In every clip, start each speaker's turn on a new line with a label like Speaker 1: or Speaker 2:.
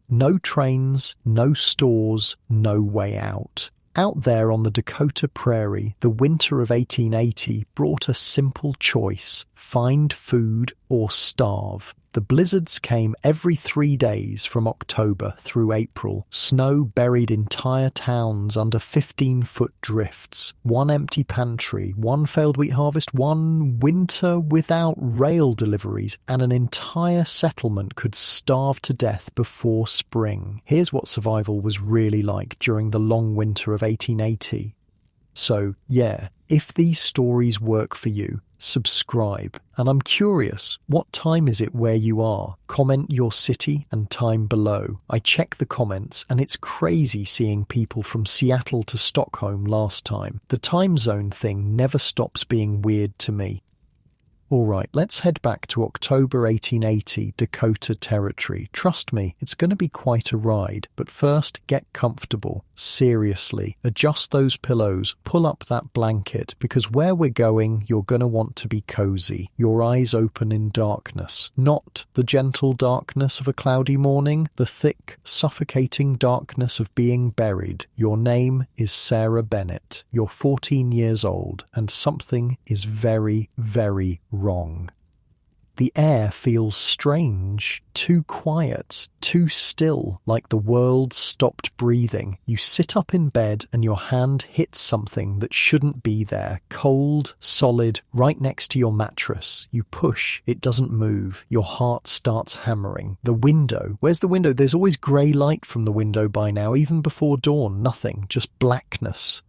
Speaker 1: No trains, no stores, no way out. Out there on the Dakota prairie, the winter of 1880 brought a simple choice: find food or starve. The blizzards came every 3 days from October through April. Snow buried entire towns under 15-foot drifts. One empty pantry, one failed wheat harvest, one winter without rail deliveries, and an entire settlement could starve to death before spring. Here's what survival was really like during the long winter of 1880. So, yeah, if these stories work for you, subscribe. And I'm curious, what time is it where you are? Comment your city and time below. I check the comments and it's crazy seeing people from Seattle to Stockholm last time. The time zone thing never stops being weird to me. Alright, let's head back to October 1880, Dakota Territory. Trust me, it's going to be quite a ride. But first, get comfortable. Seriously, adjust those pillows, pull up that blanket, because where we're going, you're going to want to be cozy. Your eyes open in darkness. Not the gentle darkness of a cloudy morning, the thick, suffocating darkness of being buried. Your name is Sarah Bennett. You're 14 years old, and something is very, very wrong. The air feels strange, too quiet, too still, like the world stopped breathing. You sit up in bed and your hand hits something that shouldn't be there, cold, solid, right next to your mattress. You push, it doesn't move. Your heart starts hammering. The window, where's the window? There's always grey light from the window by now, even before dawn. Nothing, just blackness.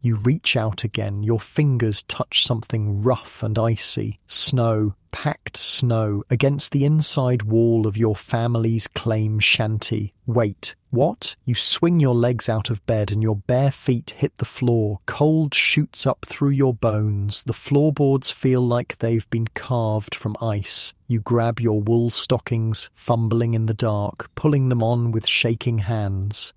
Speaker 1: You reach out again, your fingers touch something rough and icy. Snow, packed snow, against the inside wall of your family's claim shanty. Wait, what? You swing your legs out of bed and your bare feet hit the floor. Cold shoots up through your bones. The floorboards feel like they've been carved from ice. You grab your wool stockings, fumbling in the dark, pulling them on with shaking hands.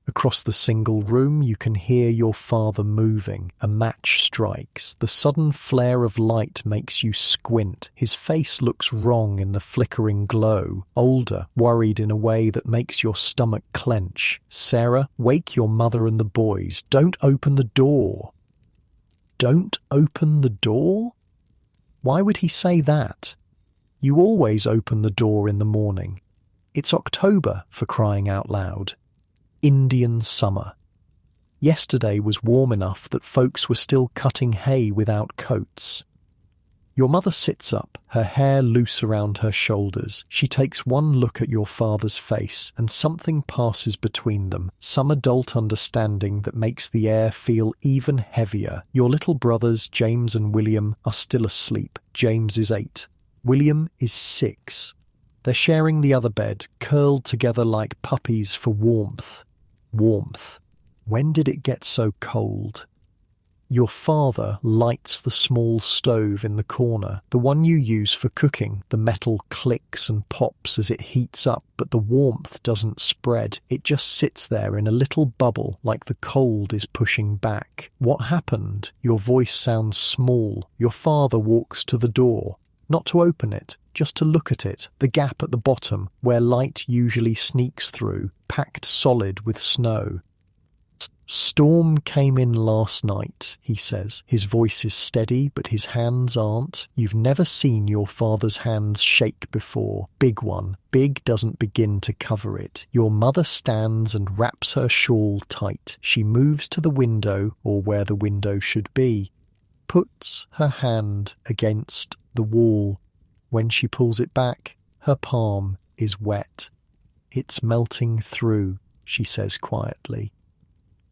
Speaker 1: Across the single room, you can hear your father moving. A match strikes. The sudden flare of light makes you squint. His face looks wrong in the flickering glow. Older, worried in a way that makes your stomach clench. Sarah, wake your mother and the boys. Don't open the door. Don't open the door? Why would he say that? You always open the door in the morning. It's October, for crying out loud. Indian summer. Yesterday was warm enough that folks were still cutting hay without coats. Your mother sits up, her hair loose around her shoulders. She takes one look at your father's face, and something passes between them, some adult understanding that makes the air feel even heavier. Your little brothers, James and William, are still asleep. James is 8. William is 6. They're sharing the other bed, curled together like puppies for warmth. Warmth. When did it get so cold? Your father lights the small stove in the corner, the one you use for cooking. The metal clicks and pops as it heats up, but the warmth doesn't spread. It just sits there in a little bubble, like the cold is pushing back. What happened? Your voice sounds small. Your father walks to the door. Not to open it, just to look at it, the gap at the bottom, where light usually sneaks through, packed solid with snow. Storm came in last night, he says. His voice is steady, but his hands aren't. You've never seen your father's hands shake before. Big one. Big doesn't begin to cover it. Your mother stands and wraps her shawl tight. She moves to the window, or where the window should be. Puts her hand against the wall. When she pulls it back, her palm is wet. It's melting through, she says quietly.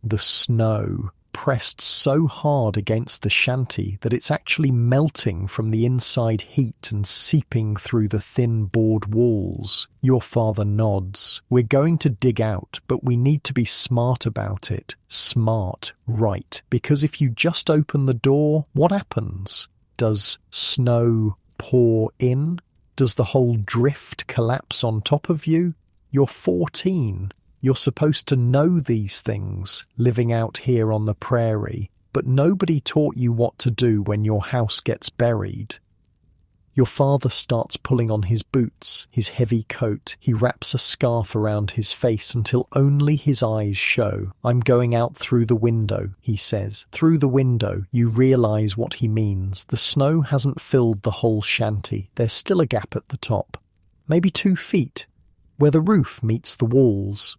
Speaker 1: The snow pressed so hard against the shanty that it's actually melting from the inside heat and seeping through the thin board walls. Your father nods. We're going to dig out, but we need to be smart about it. Smart, right. Because if you just open the door, what happens? Does snow pour in? Does the whole drift collapse on top of you? You're 14. You're supposed to know these things, living out here on the prairie, but nobody taught you what to do when your house gets buried. Your father starts pulling on his boots, his heavy coat. He wraps a scarf around his face until only his eyes show. "I'm going out through the window," he says. Through the window. You realise what he means. The snow hasn't filled the whole shanty. There's still a gap at the top. Maybe 2 feet, where the roof meets the walls.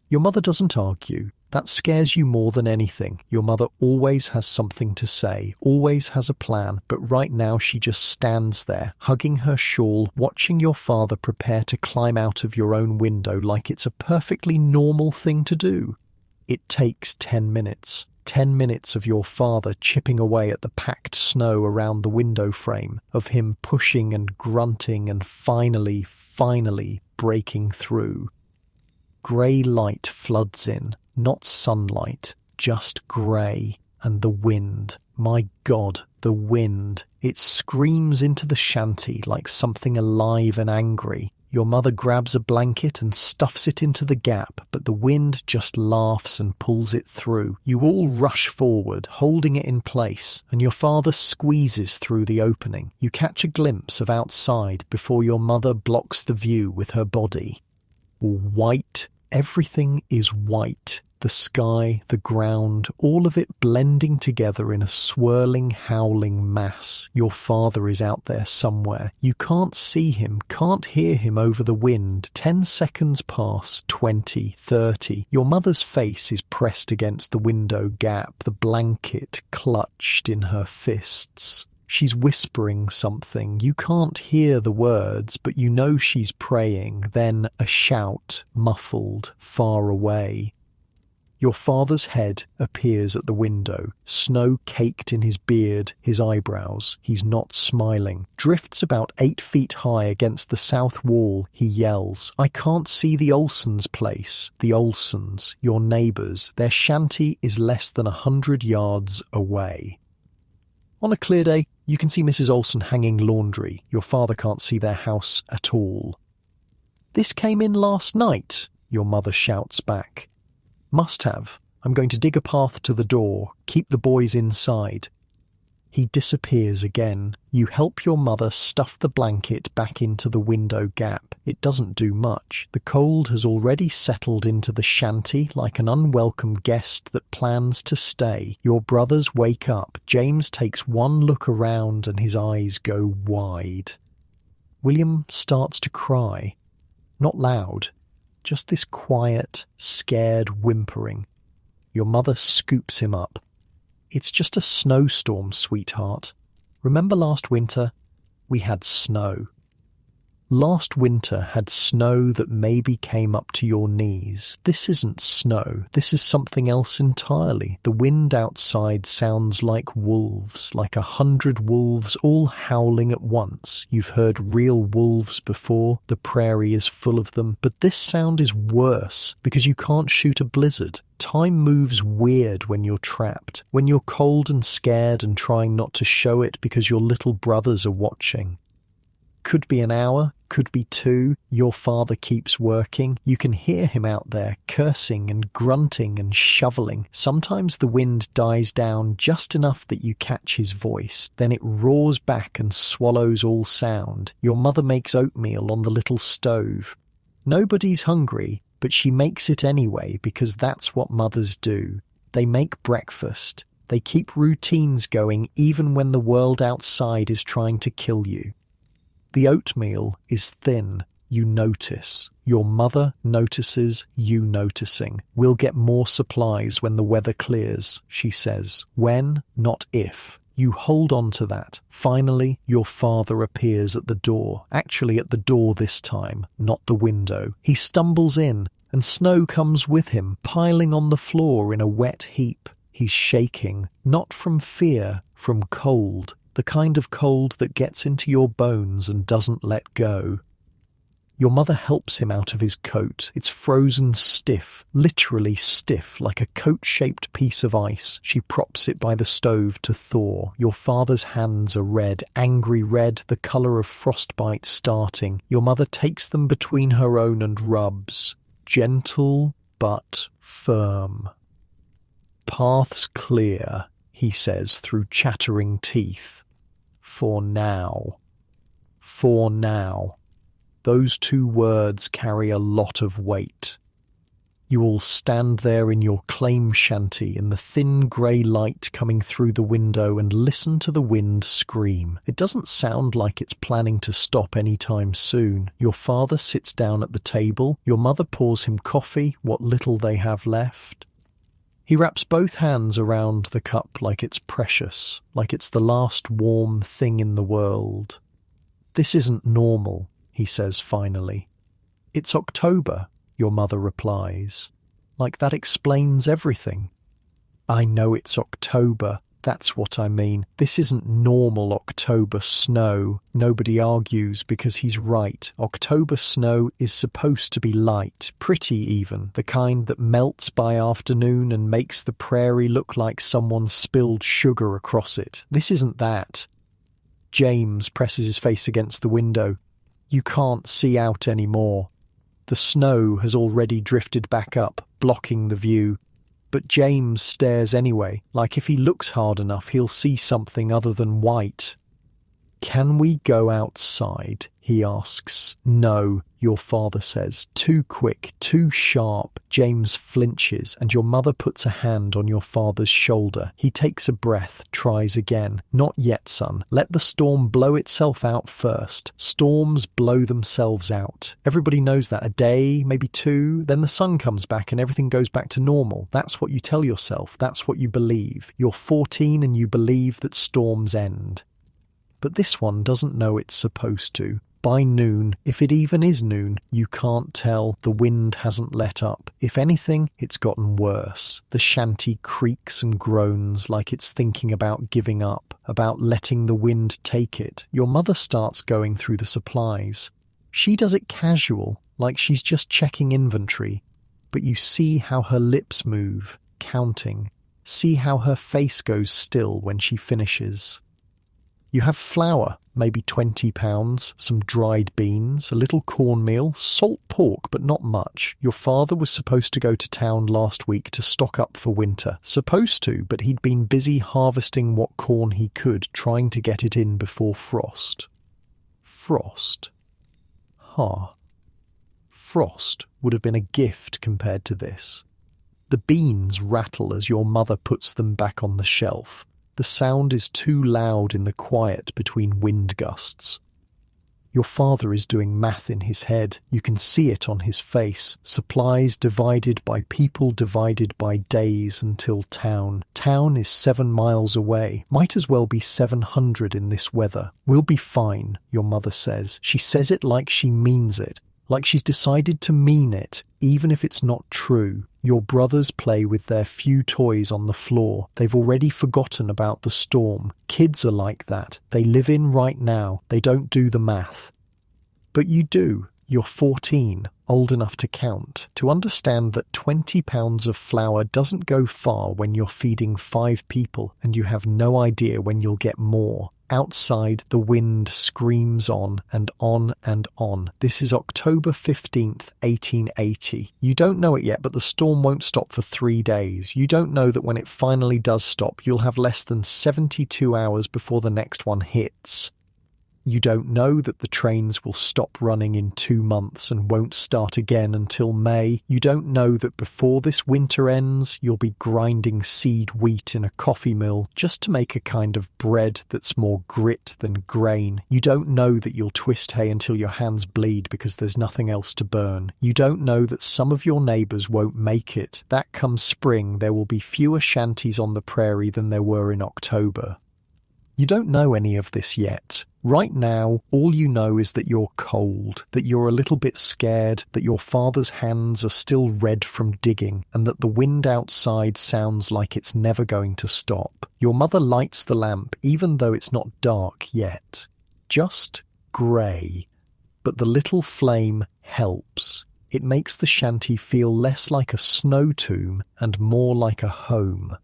Speaker 1: Your mother doesn't argue. That scares you more than anything. Your mother always has something to say, always has a plan, but right now she just stands there, hugging her shawl, watching your father prepare to climb out of your own window like it's a perfectly normal thing to do. It takes 10 minutes. 10 minutes of your father chipping away at the packed snow around the window frame, of him pushing and grunting and finally breaking through. Grey light floods in. Not sunlight, just grey, and the wind. My God, the wind. It screams into the shanty like something alive and angry. Your mother grabs a blanket and stuffs it into the gap, but the wind just laughs and pulls it through. You all rush forward, holding it in place, and your father squeezes through the opening. You catch a glimpse of outside before your mother blocks the view with her body. White. Everything is white. The sky, the ground, all of it blending together in a swirling, howling mass. Your father is out there somewhere. You can't see him, can't hear him over the wind. 10 seconds pass, 20, 30. Your mother's face is pressed against the window gap, the blanket clutched in her fists. She's whispering something. You can't hear the words, but you know she's praying. Then a shout, muffled, far away. Your father's head appears at the window, snow caked in his beard, his eyebrows. He's not smiling. Drifts about 8 feet high against the south wall. He yells, "I can't see the Olsons' place." The Olsons, your neighbours. Their shanty is less than 100 yards away. On a clear day, you can see Mrs. Olson hanging laundry. Your father can't see their house at all. "This came in last night," your mother shouts back. "Must have. I'm going to dig a path to the door. Keep the boys inside." He disappears again. You help your mother stuff the blanket back into the window gap. It doesn't do much. The cold has already settled into the shanty like an unwelcome guest that plans to stay. Your brothers wake up. James takes one look around and his eyes go wide. William starts to cry. Not loud, just this quiet, scared whimpering. Your mother scoops him up. "It's just a snowstorm, sweetheart. Remember last winter? We had snow." Last winter had snow that maybe came up to your knees. This isn't snow. This is something else entirely. The wind outside sounds like wolves, like 100 wolves all howling at once. You've heard real wolves before. The prairie is full of them. But this sound is worse because you can't shoot a blizzard. Time moves weird when you're trapped, when you're cold and scared and trying not to show it because your little brothers are watching. Could be an hour, could be 2. Your father keeps working. You can hear him out there, cursing and grunting and shoveling. Sometimes the wind dies down just enough that you catch his voice. Then it roars back and swallows all sound. Your mother makes oatmeal on the little stove. Nobody's hungry, but she makes it anyway because that's what mothers do. They make breakfast. They keep routines going even when the world outside is trying to kill you. The oatmeal is thin. You notice. Your mother notices you noticing. "We'll get more supplies when the weather clears," she says. When, not if. You hold on to that. Finally, your father appears at the door. Actually at the door this time, not the window. He stumbles in, and snow comes with him, piling on the floor in a wet heap. He's shaking, not from fear, from cold. The kind of cold that gets into your bones and doesn't let go. Your mother helps him out of his coat. It's frozen stiff, literally stiff, like a coat-shaped piece of ice. She props it by the stove to thaw. Your father's hands are red, angry red, the colour of frostbite starting. Your mother takes them between her own and rubs. Gentle but firm. "Path's clear," he says through chattering teeth. "For now." For now. Those two words carry a lot of weight. You all stand there in your claim shanty in the thin grey light coming through the window and listen to the wind scream. It doesn't sound like it's planning to stop anytime soon. Your father sits down at the table. Your mother pours him coffee, what little they have left. He wraps both hands around the cup like it's precious, like it's the last warm thing in the world. "This isn't normal," he says finally. "It's October," your mother replies. "Like that explains everything." "I know it's October. That's what I mean. This isn't normal October snow." Nobody argues because he's right. October snow is supposed to be light, pretty even, the kind that melts by afternoon and makes the prairie look like someone spilled sugar across it. This isn't that. James presses his face against the window. You can't see out anymore. The snow has already drifted back up, blocking the view. But James stares anyway, like if he looks hard enough he'll see something other than white. "Can we go outside?" he asks. "No," your father says. Too quick, too sharp. James flinches, and your mother puts a hand on your father's shoulder. He takes a breath, tries again. "Not yet, son. Let the storm blow itself out first. Storms blow themselves out. Everybody knows that. A day, maybe two, then the sun comes back and everything goes back to normal. That's what you tell yourself. That's what you believe. You're 14 and you believe that storms end." But this one doesn't know it's supposed to. By noon, if it even is noon, you can't tell. The wind hasn't let up. If anything, it's gotten worse. The shanty creaks and groans like it's thinking about giving up, about letting the wind take it. Your mother starts going through the supplies. She does it casual, like she's just checking inventory. But you see how her lips move, counting. See how her face goes still when she finishes. You have flour, maybe 20 pounds, some dried beans, a little cornmeal, salt pork, but not much. Your father was supposed to go to town last week to stock up for winter. Supposed to, but he'd been busy harvesting what corn he could, trying to get it in before frost. Frost. Frost would have been a gift compared to this. The beans rattle as your mother puts them back on the shelf. The sound is too loud in the quiet between wind gusts. Your father is doing math in his head. You can see it on his face. Supplies divided by people divided by days until town. Town is 7 miles away. Might as well be 700 in this weather. "We'll be fine," your mother says. She says it like she means it. Like she's decided to mean it, even if it's not true. Your brothers play with their few toys on the floor. They've already forgotten about the storm. Kids are like that. They live in right now. They don't do the math. But you do. You're 14, old enough to count, to understand that 20 pounds of flour doesn't go far when you're feeding 5 people and you have no idea when you'll get more. Outside, the wind screams on and on and on. This is October 15th, 1880. You don't know it yet, but the storm won't stop for 3 days. You don't know that when it finally does stop, you'll have less than 72 hours before the next one hits. You don't know that the trains will stop running in 2 months and won't start again until May. You don't know that before this winter ends, you'll be grinding seed wheat in a coffee mill just to make a kind of bread that's more grit than grain. You don't know that you'll twist hay until your hands bleed because there's nothing else to burn. You don't know that some of your neighbours won't make it. That come spring, there will be fewer shanties on the prairie than there were in October. You don't know any of this yet. Right now, all you know is that you're cold, that you're a little bit scared, that your father's hands are still red from digging, and that the wind outside sounds like it's never going to stop. Your mother lights the lamp, even though it's not dark yet. Just grey. But the little flame helps. It makes the shanty feel less like a snow tomb and more like a home.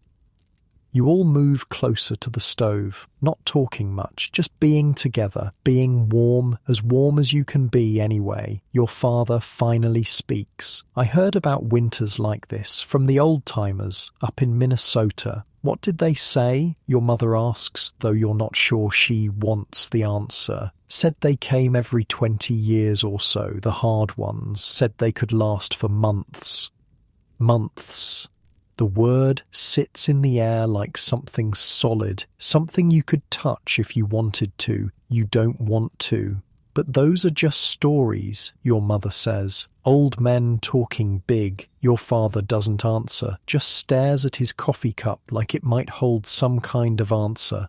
Speaker 1: You all move closer to the stove, not talking much, just being together, being warm as you can be anyway. Your father finally speaks. "I heard about winters like this from the old-timers up in Minnesota. What did they say? Your mother asks, though you're not sure she wants the answer. Said they came every 20 years or so, the hard ones. Said they could last for months. Months. The word sits in the air like something solid, something you could touch if you wanted to. You don't want to. But those are just stories, your mother says. Old men talking big. Your father doesn't answer, just stares at his coffee cup like it might hold some kind of answer.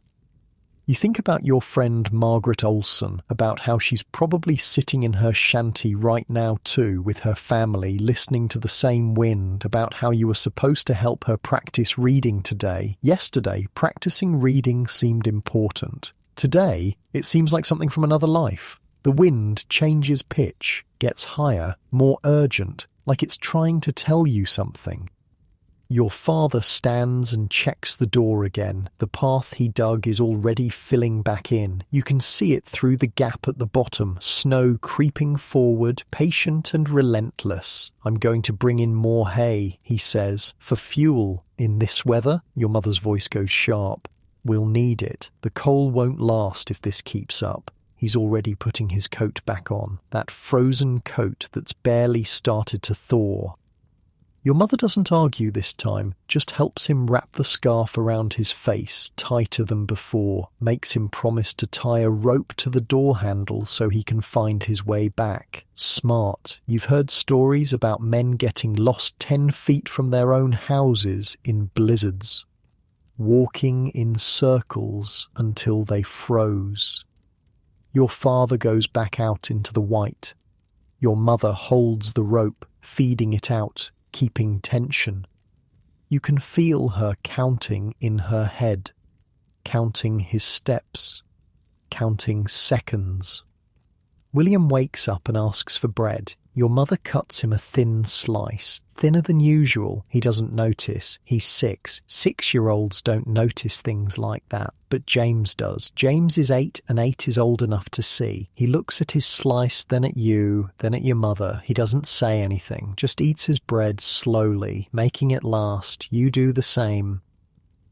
Speaker 1: You think about your friend Margaret Olson, about how she's probably sitting in her shanty right now too, with her family, listening to the same wind, about how you were supposed to help her practice reading today. Yesterday, practicing reading seemed important. Today, it seems like something from another life. The wind changes pitch, gets higher, more urgent, like it's trying to tell you something. Your father stands and checks the door again. The path he dug is already filling back in. You can see it through the gap at the bottom, snow creeping forward, patient and relentless. I'm going to bring in more hay, he says, for fuel. In this weather, your mother's voice goes sharp. We'll need it. The coal won't last if this keeps up. He's already putting his coat back on, that frozen coat that's barely started to thaw. Your mother doesn't argue this time, just helps him wrap the scarf around his face tighter than before, makes him promise to tie a rope to the door handle so he can find his way back. Smart. You've heard stories about men getting lost 10 feet from their own houses in blizzards, walking in circles until they froze. Your father goes back out into the white. Your mother holds the rope, feeding it out, keeping tension. You can feel her counting in her head, counting his steps, counting seconds. William wakes up and asks for bread. Your mother cuts him a thin slice, thinner than usual. He doesn't notice. He's 6. 6-year-olds don't notice things like that, but James does. James is 8, and 8 is old enough to see. He looks at his slice, then at you, then at your mother. He doesn't say anything, just eats his bread slowly, making it last. You do the same.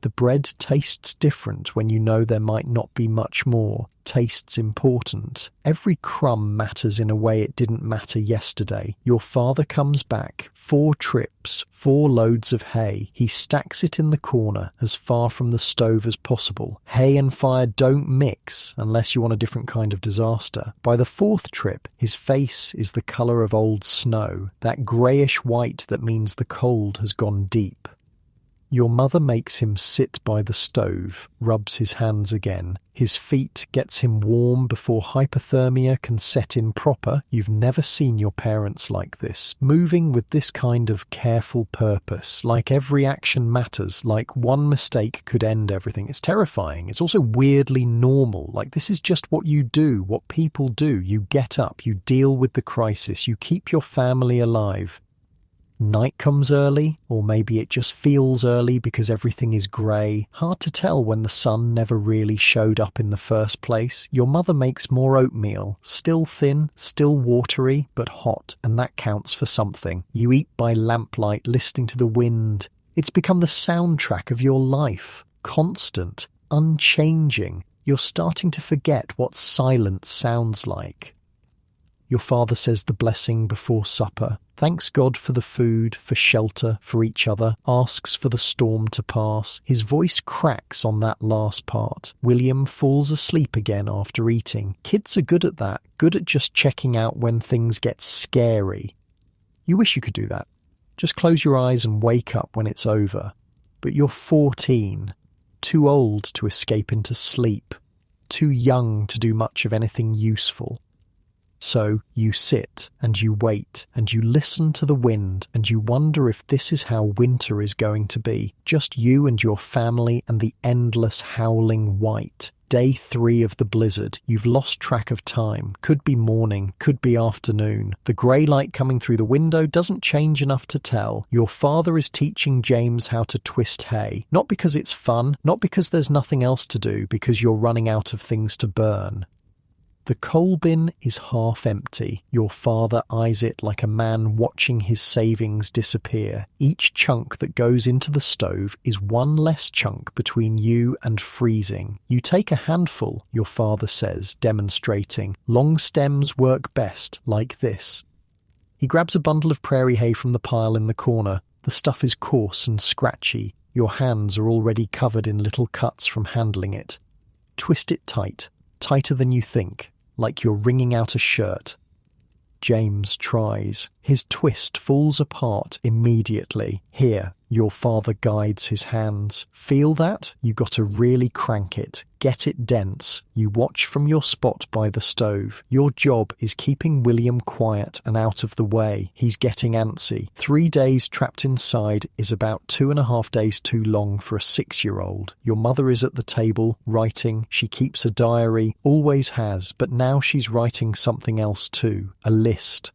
Speaker 1: The bread tastes different when you know there might not be much more. Taste's important. Every crumb matters in a way it didn't matter yesterday. Your father comes back. 4 trips, 4 loads of hay. He stacks it in the corner, as far from the stove as possible. Hay and fire don't mix, unless you want a different kind of disaster. By the 4th trip, his face is the colour of old snow, that greyish white that means the cold has gone deep. Your mother makes him sit by the stove, rubs his hands again. His feet gets him warm before hypothermia can set in proper. You've never seen your parents like this, moving with this kind of careful purpose, like every action matters, like one mistake could end everything. It's terrifying. It's also weirdly normal, like this is just what you do, what people do. You get up, you deal with the crisis, you keep your family alive. Night comes early, or maybe it just feels early because everything is grey. Hard to tell when the sun never really showed up in the first place. Your mother makes more oatmeal, still thin, still watery, but hot, and that counts for something. You eat by lamplight, listening to the wind. It's become the soundtrack of your life, constant, unchanging. You're starting to forget what silence sounds like. Your father says the blessing before supper, thanks God for the food, for shelter, for each other, asks for the storm to pass. His voice cracks on that last part. William falls asleep again after eating. Kids are good at that, good at just checking out when things get scary. You wish you could do that. Just close your eyes and wake up when it's over. But you're 14, too old to escape into sleep, too young to do much of anything useful. So you sit and you wait and you listen to the wind and you wonder if this is how winter is going to be. Just you and your family and the endless howling white. Day 3 of the blizzard. You've lost track of time. Could be morning, could be afternoon. The grey light coming through the window doesn't change enough to tell. Your father is teaching James how to twist hay. Not because it's fun, not because there's nothing else to do, because you're running out of things to burn. The coal bin is half empty. Your father eyes it like a man watching his savings disappear. Each chunk that goes into the stove is one less chunk between you and freezing. You take a handful, your father says, demonstrating. Long stems work best, like this. He grabs a bundle of prairie hay from the pile in the corner. The stuff is coarse and scratchy. Your hands are already covered in little cuts from handling it. Twist it tight, tighter than you think, like you're wringing out a shirt. James tries. His twist falls apart immediately. Here, your father guides his hands. Feel that? You gotta really crank it. Get it dense. You watch from your spot by the stove. Your job is keeping William quiet and out of the way. He's getting antsy. 3 days trapped inside is about 2.5 days too long for a 6-year-old. Your mother is at the table, writing. She keeps a diary, always has, but now she's writing something else too. A list.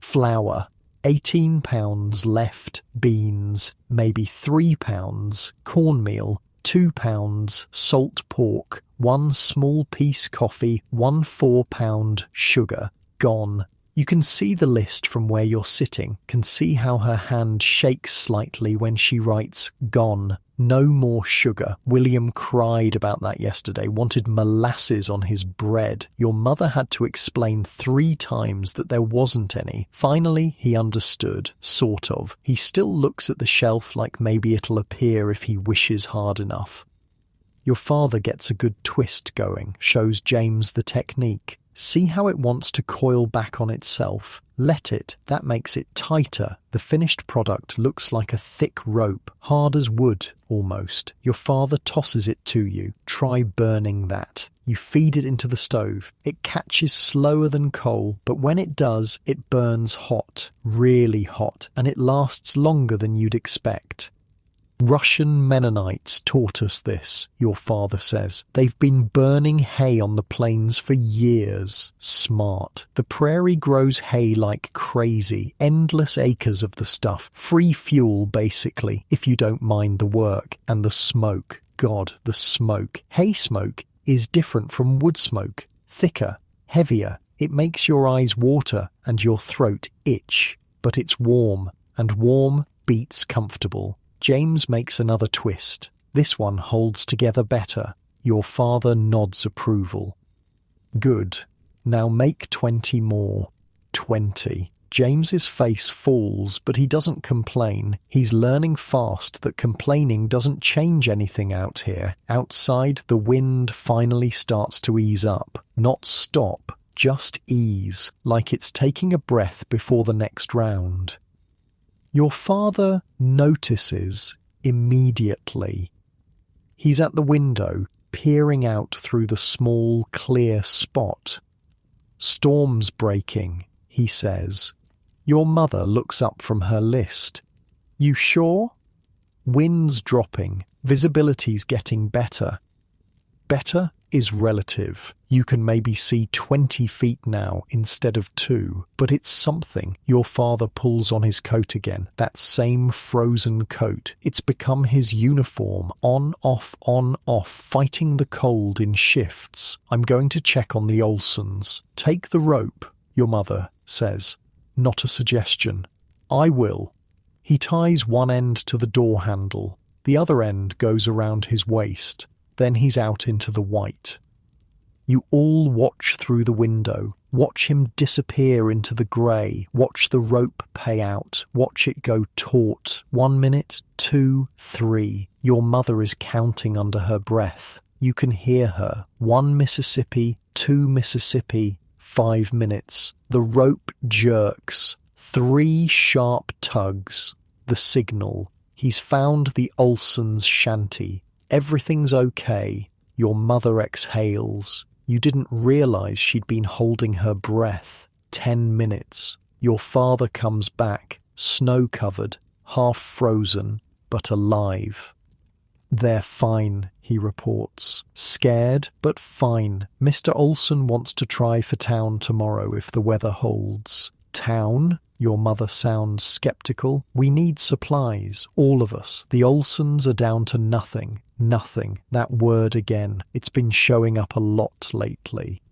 Speaker 1: Flour. 18 pounds left. Beans. Maybe 3 pounds. Cornmeal. 2 pounds salt pork, 1 small piece coffee, 1 4-pound sugar, gone. You can see the list from where you're sitting, can see how her hand shakes slightly when she writes, gone. No more sugar. William cried about that yesterday, wanted molasses on his bread. Your mother had to explain 3 times that there wasn't any. Finally, he understood, sort of. He still looks at the shelf like maybe it'll appear if he wishes hard enough. Your father gets a good twist going, shows James the technique. See how it wants to coil back on itself. Let it. That makes it tighter. The finished product looks like a thick rope, hard as wood, almost. Your father tosses it to you. Try burning that. You feed it into the stove. It catches slower than coal, but when it does, it burns hot, really hot, and it lasts longer than you'd expect. Russian Mennonites taught us this, your father says. They've been burning hay on the plains for years. Smart. The prairie grows hay like crazy. Endless acres of the stuff. Free fuel, basically, if you don't mind the work. And the smoke. God, the smoke. Hay smoke is different from wood smoke. Thicker, heavier. It makes your eyes water and your throat itch. But it's warm, and warm beats comfortable. James makes another twist. This one holds together better. Your father nods approval. Good. Now make 20 more. 20. James's face falls, but he doesn't complain. He's learning fast that complaining doesn't change anything out here. Outside, the wind finally starts to ease up. Not stop, just ease, like it's taking a breath before the next round. Your father notices immediately. He's at the window, peering out through the small, clear spot. Storm's breaking, he says. Your mother looks up from her list. You sure? Wind's dropping. Visibility's getting better. Better is relative. You can maybe see 20 feet now instead of 2, but it's something. Your father pulls on his coat again, that same frozen coat. It's become his uniform, on, off, fighting the cold in shifts. I'm going to check on the Olsons. Take the rope, your mother says. Not a suggestion. I will. He ties one end to the door handle. The other end goes around his waist. Then he's out into the white. You all watch through the window. Watch him disappear into the grey. Watch the rope pay out. Watch it go taut. 1 minute, 2, 3. Your mother is counting under her breath. You can hear her. 1 Mississippi, 2 Mississippi, 5 minutes. The rope jerks. 3 sharp tugs. The signal. He's found the Olsons' shanty. Everything's okay. Your mother exhales. You didn't realize she'd been holding her breath. 10 minutes. Your father comes back, snow-covered, half frozen, but alive. They're fine, he reports. Scared, but fine. Mr. Olson wants to try for town tomorrow if the weather holds. Town? Your mother sounds skeptical. We need supplies, all of us. The Olsons are down to nothing. Nothing. That word again. It's been showing up a lot lately.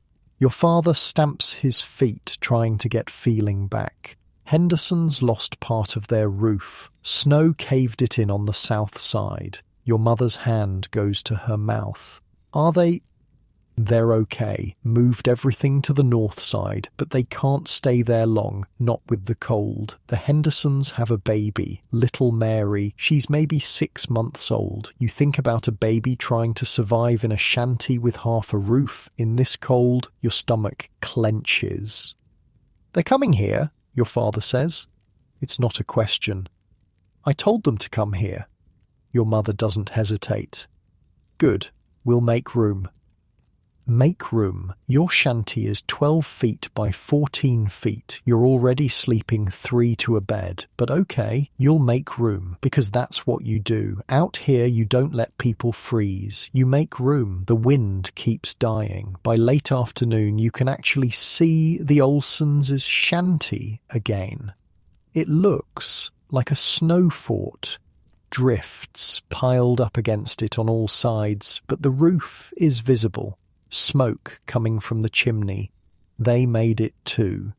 Speaker 1: Your father stamps his feet, trying to get feeling back. Henderson's lost part of their roof. Snow caved it in on the south side. Your mother's hand goes to her mouth. Are they? They're okay. Moved everything to the north side, but they can't stay there long, not with the cold. The Hendersons have a baby, little Mary. She's maybe 6 months old. You think about a baby trying to survive in a shanty with half a roof. In this cold, your stomach clenches. They're coming here, your father says. It's not a question. I told them to come here. Your mother doesn't hesitate. Good. We'll make room. Make room. Your shanty is 12 feet by 14 feet. You're already sleeping 3 to a bed. But okay, you'll make room, because that's what you do. Out here, you don't let people freeze. You make room. The wind keeps dying. By late afternoon, you can actually see the Olsons' shanty again. It looks like a snow fort. Drifts piled up against it on all sides, but the roof is visible. Smoke coming from the chimney. They made it too.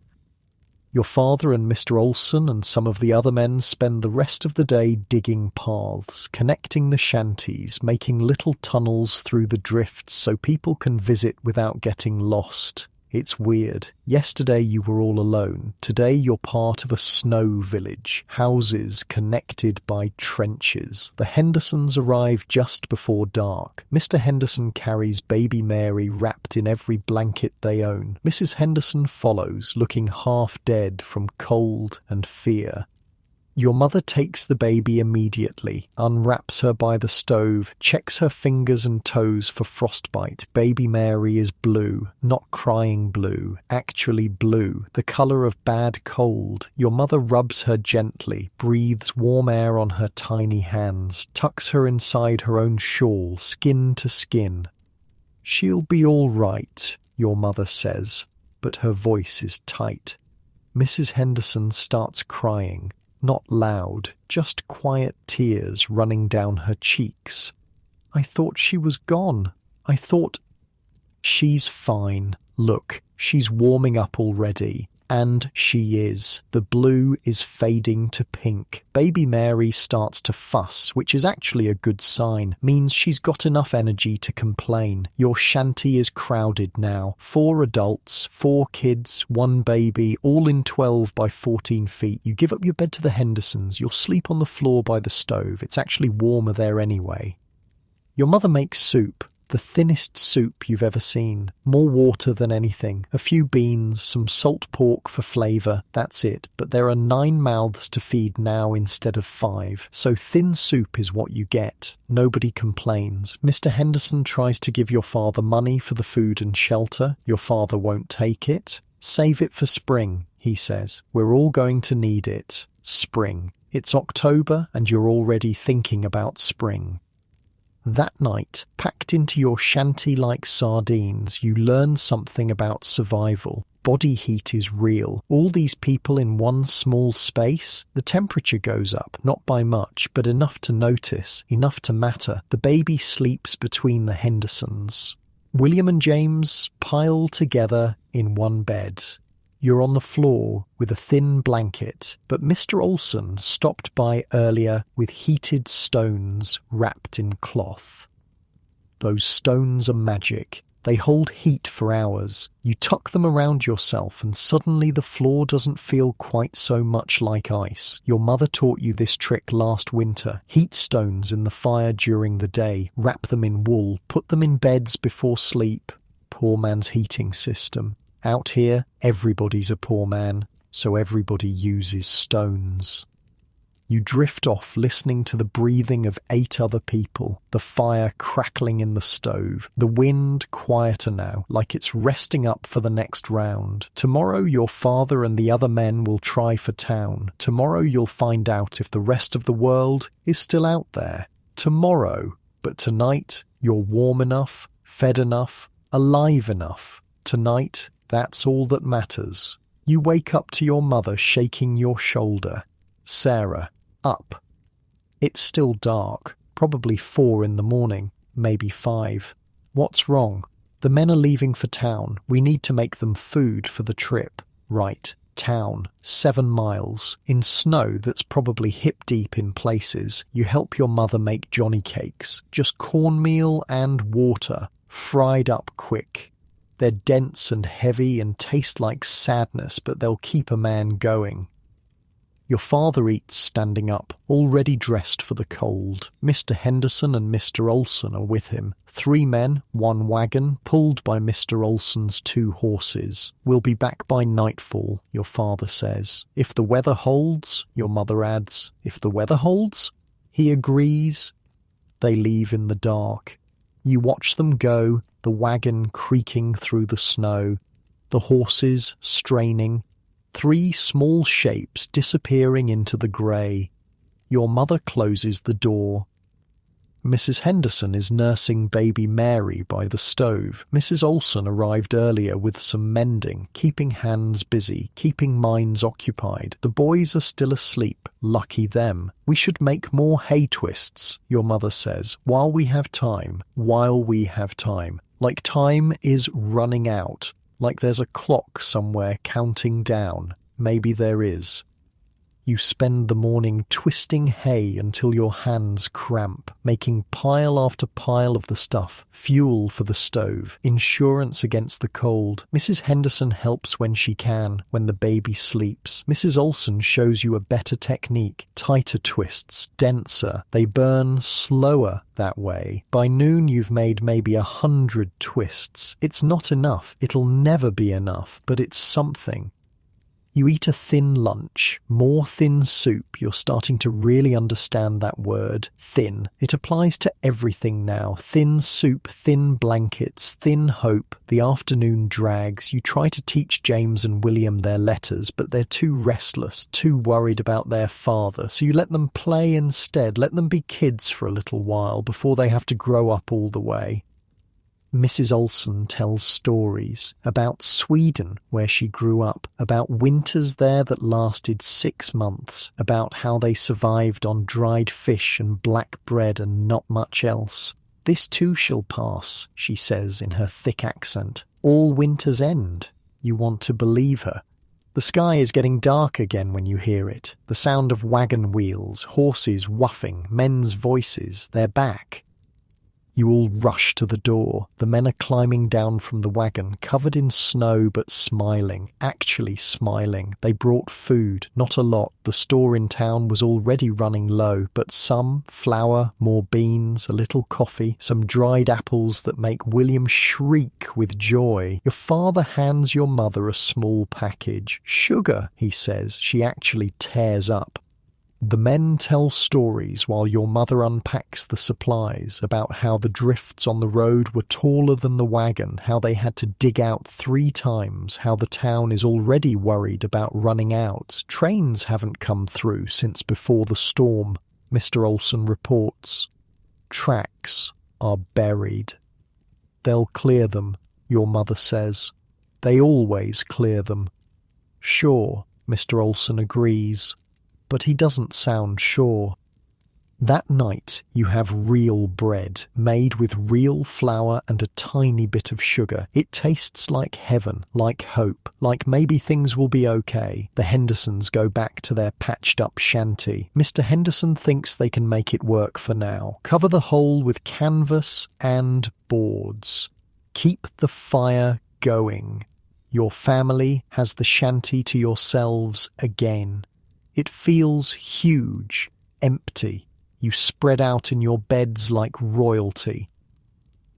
Speaker 1: Your father and Mr. Olson and some of the other men spend the rest of the day digging paths, connecting the shanties, making little tunnels through the drifts so people can visit without getting lost. It's weird. Yesterday you were all alone. Today you're part of a snow village. Houses connected by trenches. The Hendersons arrive just before dark. Mr. Henderson carries baby Mary wrapped in every blanket they own. Mrs. Henderson follows, looking half dead from cold and fear. Your mother takes the baby immediately, unwraps her by the stove, checks her fingers and toes for frostbite. Baby Mary is blue, not crying blue, actually blue, the colour of bad cold. Your mother rubs her gently, breathes warm air on her tiny hands, tucks her inside her own shawl, skin to skin. She'll be all right, your mother says, but her voice is tight. Mrs. Henderson starts crying. Not loud, just quiet tears running down her cheeks. I thought she was gone. I thought... She's fine. Look, she's warming up already. And she is. The blue is fading to pink. Baby Mary starts to fuss, which is actually a good sign. Means she's got enough energy to complain. Your shanty is crowded now. 4 adults, 4 kids, 1 baby, all in 12 by 14 feet. You give up your bed to the Hendersons. You'll sleep on the floor by the stove. It's actually warmer there anyway. Your mother makes soup. The thinnest soup you've ever seen. More water than anything. A few beans, some salt pork for flavour. That's it. But there are 9 mouths to feed now instead of 5. So thin soup is what you get. Nobody complains. Mr. Henderson tries to give your father money for the food and shelter. Your father won't take it. Save it for spring, he says. We're all going to need it. Spring. It's October and you're already thinking about spring. That night, packed into your shanty like sardines, you learn something about survival. Body heat is real. All these people in one small space, the temperature goes up, not by much, but enough to notice, enough to matter. The baby sleeps between the Hendersons. William and James pile together in one bed. You're on the floor with a thin blanket, but Mr. Olson stopped by earlier with heated stones wrapped in cloth. Those stones are magic. They hold heat for hours. You tuck them around yourself and suddenly the floor doesn't feel quite so much like ice. Your mother taught you this trick last winter. Heat stones in the fire during the day, wrap them in wool, put them in beds before sleep. Poor man's heating system. Out here, everybody's a poor man, so everybody uses stones. You drift off listening to the breathing of 8 other people, the fire crackling in the stove, the wind quieter now, like it's resting up for the next round. Tomorrow your father and the other men will try for town. Tomorrow you'll find out if the rest of the world is still out there. Tomorrow. But tonight, you're warm enough, fed enough, alive enough. Tonight, that's all that matters. You wake up to your mother shaking your shoulder. Sarah, up. It's still dark, probably 4 in the morning, maybe 5. What's wrong? The men are leaving for town. We need to make them food for the trip. Right. Town. 7 miles. In snow that's probably hip-deep in places. You help your mother make johnny cakes. Just cornmeal and water. Fried up quick. They're dense and heavy and taste like sadness, but they'll keep a man going. Your father eats standing up, already dressed for the cold. Mr. Henderson and Mr. Olson are with him. 3 men, 1 wagon, pulled by Mr. Olson's 2 horses. We'll be back by nightfall, your father says. If the weather holds, your mother adds. If the weather holds? He agrees. They leave in the dark. You watch them go, the wagon creaking through the snow, the horses straining. 3 small shapes disappearing into the grey. Your mother closes the door. Mrs. Henderson is nursing baby Mary by the stove. Mrs. Olson arrived earlier with some mending, keeping hands busy, keeping minds occupied. The boys are still asleep. Lucky them. We should make more hay twists, your mother says, while we have time. Like time is running out. Like there's a clock somewhere counting down. Maybe there is. You spend the morning twisting hay until your hands cramp, making pile after pile of the stuff, fuel for the stove, insurance against the cold. Mrs. Henderson helps when she can, when the baby sleeps. Mrs. Olson shows you a better technique, tighter twists, denser. They burn slower that way. By noon you've made maybe 100 twists. It's not enough. It'll never be enough, but it's something. You eat a thin lunch, more thin soup. You're starting to really understand that word, thin. It applies to everything now. Thin soup, thin blankets, thin hope. The afternoon drags. You try to teach James and William their letters, but they're too restless, too worried about their father. So you let them play instead. Let them be kids for a little while before they have to grow up all the way. Mrs. Olson tells stories about Sweden, where she grew up, about winters there that lasted 6 months, about how they survived on dried fish and black bread and not much else. This too shall pass, she says in her thick accent. All winters end. You want to believe her. The sky is getting dark again when you hear it. The sound of wagon wheels, horses whuffing, men's voices. They're back. You all rush to the door. The men are climbing down from the wagon, covered in snow but smiling, actually smiling. They brought food, not a lot. The store in town was already running low, but some, flour, more beans, a little coffee, some dried apples that make William shriek with joy. Your father hands your mother a small package. Sugar, he says. She actually tears up. The men tell stories while your mother unpacks the supplies about how the drifts on the road were taller than the wagon, how they had to dig out 3 times, how the town is already worried about running out. Trains haven't come through since before the storm, Mr. Olson reports. Tracks are buried. They'll clear them, your mother says. They always clear them. Sure, Mr. Olson agrees. But he doesn't sound sure. That night you have real bread, made with real flour and a tiny bit of sugar. It tastes like heaven, like hope, like maybe things will be okay. The Hendersons go back to their patched-up shanty. Mr. Henderson thinks they can make it work for now. Cover the hole with canvas and boards. Keep the fire going. Your family has the shanty to yourselves again. It feels huge, empty. You spread out in your beds like royalty.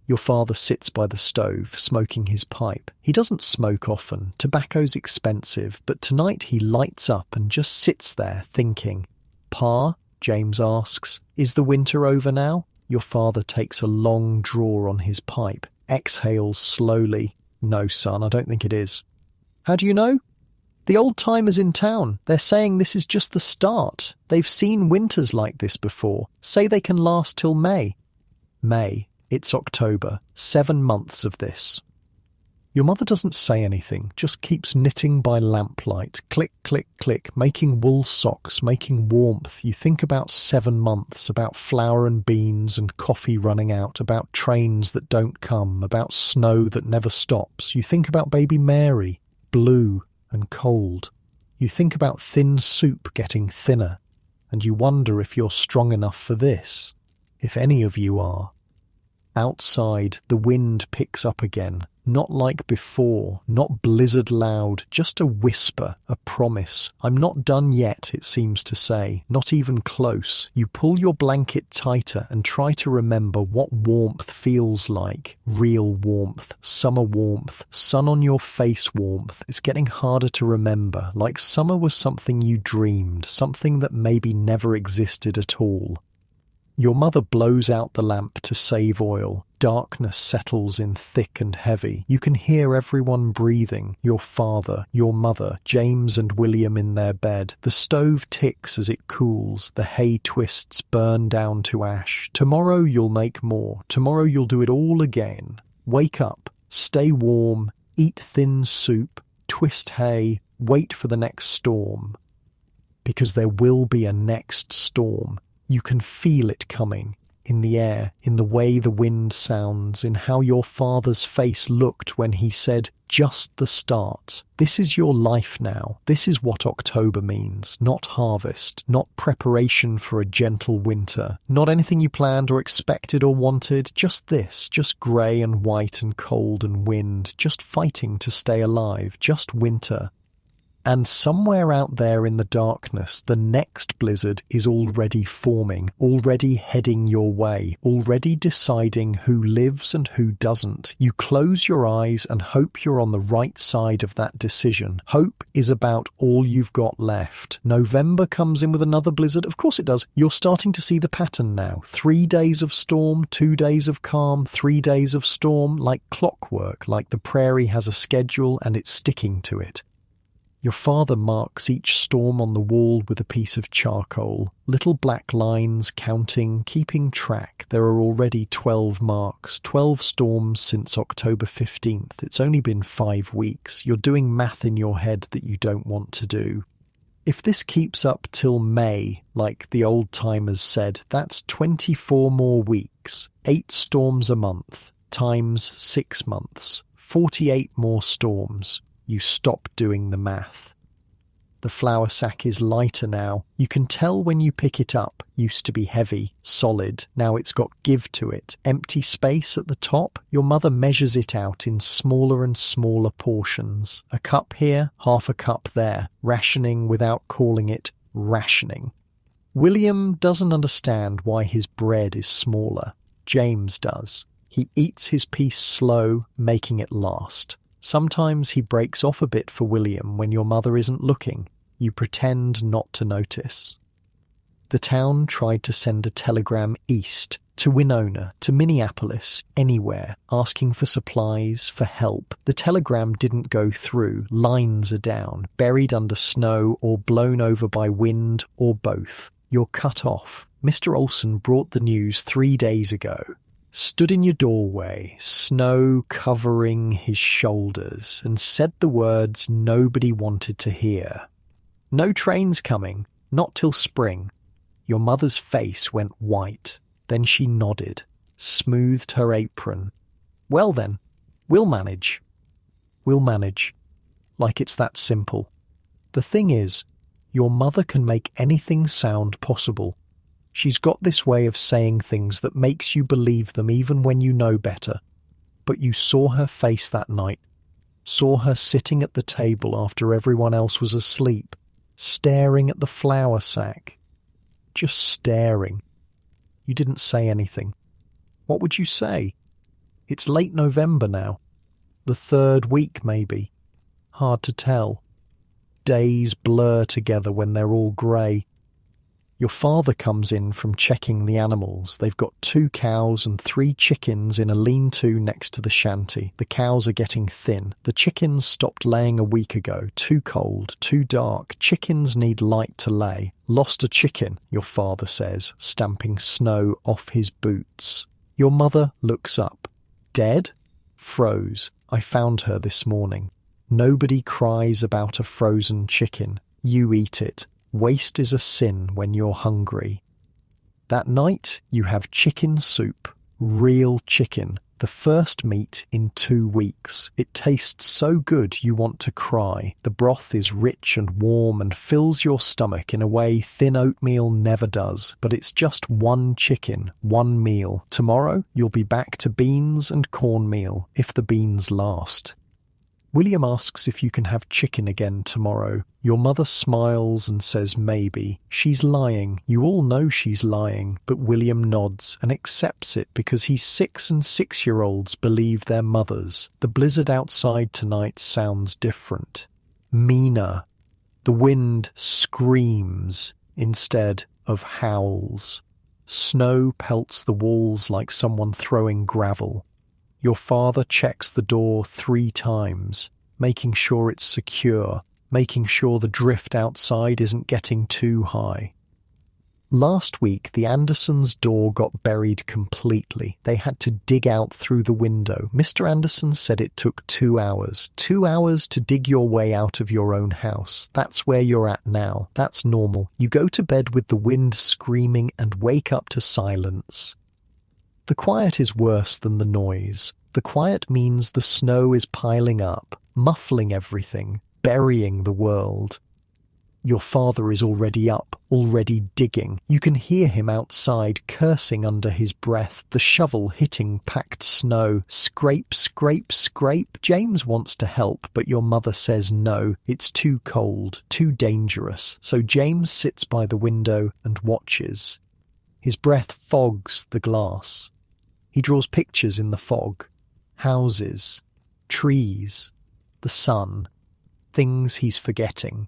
Speaker 1: Your father sits by the stove, smoking his pipe. He doesn't smoke often. Tobacco's expensive, but tonight he lights up and just sits there thinking. Pa, James asks, is the winter over now? Your father takes a long draw on his pipe, exhales slowly. No, son, I don't think it is. How do you know? The old-timers in town, they're saying this is just the start. They've seen winters like this before. Say they can last till May. May. It's October. 7 months of this. Your mother doesn't say anything, just keeps knitting by lamplight, click, click, click, making wool socks, making warmth. You think about 7 months, about flour and beans and coffee running out, about trains that don't come, about snow that never stops. You think about baby Mary, blue and cold. You think about thin soup getting thinner, and you wonder if you're strong enough for this, if any of you are. Outside, the wind picks up again. Not like before, not blizzard loud, just a whisper, a promise. I'm not done yet, it seems to say, not even close. You pull your blanket tighter and try to remember what warmth feels like. Real warmth, summer warmth, sun on your face warmth. It's getting harder to remember, like summer was something you dreamed, something that maybe never existed at all. Your mother blows out the lamp to save oil. Darkness settles in thick and heavy. You can hear everyone breathing. Your father, your mother, James and William in their bed. The stove ticks as it cools. The hay twists burn down to ash. Tomorrow you'll make more. Tomorrow you'll do it all again. Wake up. Stay warm. Eat thin soup. Twist hay. Wait for the next storm. Because there will be a next storm. You can feel it coming, in the air, in the way the wind sounds, in how your father's face looked when he said, just the start. This is your life now. This is what October means. Not harvest, not preparation for a gentle winter, not anything you planned or expected or wanted, just this, just grey and white and cold and wind, just fighting to stay alive, just winter. And somewhere out there in the darkness, the next blizzard is already forming, already heading your way, already deciding who lives and who doesn't. You close your eyes and hope you're on the right side of that decision. Hope is about all you've got left. November comes in with another blizzard. Of course it does. You're starting to see the pattern now. 3 days of storm, 2 days of calm, 3 days of storm, like clockwork, like the prairie has a schedule and it's sticking to it. Your father marks each storm on the wall with a piece of charcoal. Little black lines, counting, keeping track. There are already 12 marks, 12 storms since October 15th. It's only been 5 weeks. You're doing math in your head that you don't want to do. If this keeps up till May, like the old-timers said, that's 24 more weeks. 8 storms a month, times 6 months. 48 more storms. You stop doing the math. The flour sack is lighter now. You can tell when you pick it up. Used to be heavy, solid. Now it's got give to it. Empty space at the top. Your mother measures it out in smaller and smaller portions. A cup here, half a cup there. Rationing without calling it rationing. William doesn't understand why his bread is smaller. James does. He eats his piece slow, making it last. Sometimes he breaks off a bit for William when your mother isn't looking. You pretend not to notice. The town tried to send a telegram east, to Winona, to Minneapolis, anywhere, asking for supplies, for help. The telegram didn't go through. Lines are down, buried under snow or blown over by wind or both. You're cut off. Mr. Olson brought the news 3 days ago. Stood in your doorway, snow covering his shoulders, and said the words nobody wanted to hear. No trains coming, not till spring. Your mother's face went white. Then she nodded, smoothed her apron. Well then, we'll manage. We'll manage. Like it's that simple. The thing is, your mother can make anything sound possible. She's got this way of saying things that makes you believe them even when you know better. But you saw her face that night, saw her sitting at the table after everyone else was asleep, staring at the flour sack. Just staring. You didn't say anything. What would you say? It's late November now. The 3rd week, maybe. Hard to tell. Days blur together when they're all grey. Your father comes in from checking the animals. They've got 2 cows and 3 chickens in a lean-to next to the shanty. The cows are getting thin. The chickens stopped laying a week ago. Too cold, too dark. Chickens need light to lay. Lost a chicken, your father says, stamping snow off his boots. Your mother looks up. Dead? Froze. I found her this morning. Nobody cries about a frozen chicken. You eat it. Waste is a sin when you're hungry. That night, you have chicken soup. Real chicken. The first meat in 2 weeks. It tastes so good you want to cry. The broth is rich and warm and fills your stomach in a way thin oatmeal never does. But it's just one chicken, one meal. Tomorrow, you'll be back to beans and cornmeal, if the beans last. William asks if you can have chicken again tomorrow. Your mother smiles and says maybe. She's lying. You all know she's lying, but William nods and accepts it because he's 6 and 6-year-olds believe their mothers. The blizzard outside tonight sounds different. Meaner. The wind screams instead of howls. Snow pelts the walls like someone throwing gravel. Your father checks the door 3 times, making sure it's secure, making sure the drift outside isn't getting too high. Last week, the Andersons' door got buried completely. They had to dig out through the window. Mr. Anderson said it took 2 hours. 2 hours to dig your way out of your own house. That's where you're at now. That's normal. You go to bed with the wind screaming and wake up to silence. The quiet is worse than the noise. The quiet means the snow is piling up, muffling everything, burying the world. Your father is already up, already digging. You can hear him outside cursing under his breath, the shovel hitting packed snow. Scrape, scrape, scrape. James wants to help, but your mother says no. It's too cold, too dangerous. So James sits by the window and watches. His breath fogs the glass. He draws pictures in the fog. Houses, trees, the sun, things he's forgetting.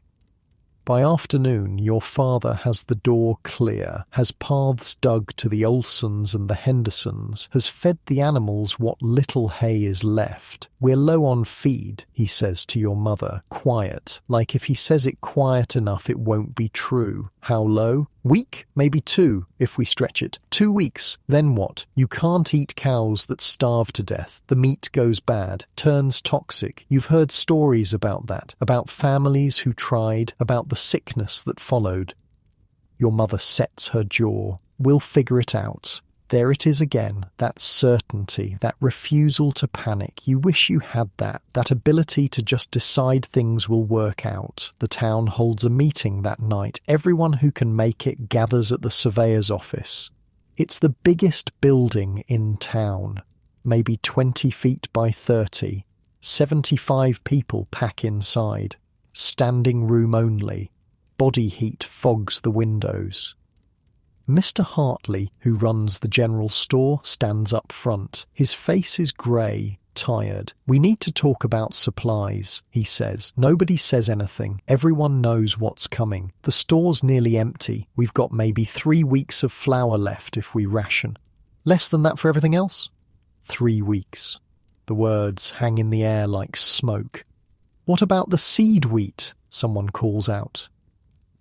Speaker 1: By afternoon, your father has the door clear, has paths dug to the Olsons and the Hendersons, has fed the animals what little hay is left. We're low on feed, he says to your mother, quiet, like if he says it quiet enough it won't be true. How low? Week? Maybe 2, if we stretch it. 2 weeks. Then what? You can't eat cows that starve to death. The meat goes bad, turns toxic. You've heard stories about that, about families who tried, about the sickness that followed. Your mother sets her jaw. We'll figure it out. There it is again, that certainty, that refusal to panic. You wish you had that ability to just decide things will work out. The town holds a meeting that night. Everyone who can make it gathers at the surveyor's office. It's the biggest building in town, maybe 20 feet by 30. 75 people pack inside. Standing room only. Body heat fogs the windows. Mr. Hartley, who runs the general store, stands up front. His face is grey, tired. We need to talk about supplies, he says. Nobody says anything. Everyone knows what's coming. The store's nearly empty. We've got maybe 3 weeks of flour left if we ration. Less than that for everything else? 3 weeks. The words hang in the air like smoke. What about the seed wheat? Someone calls out.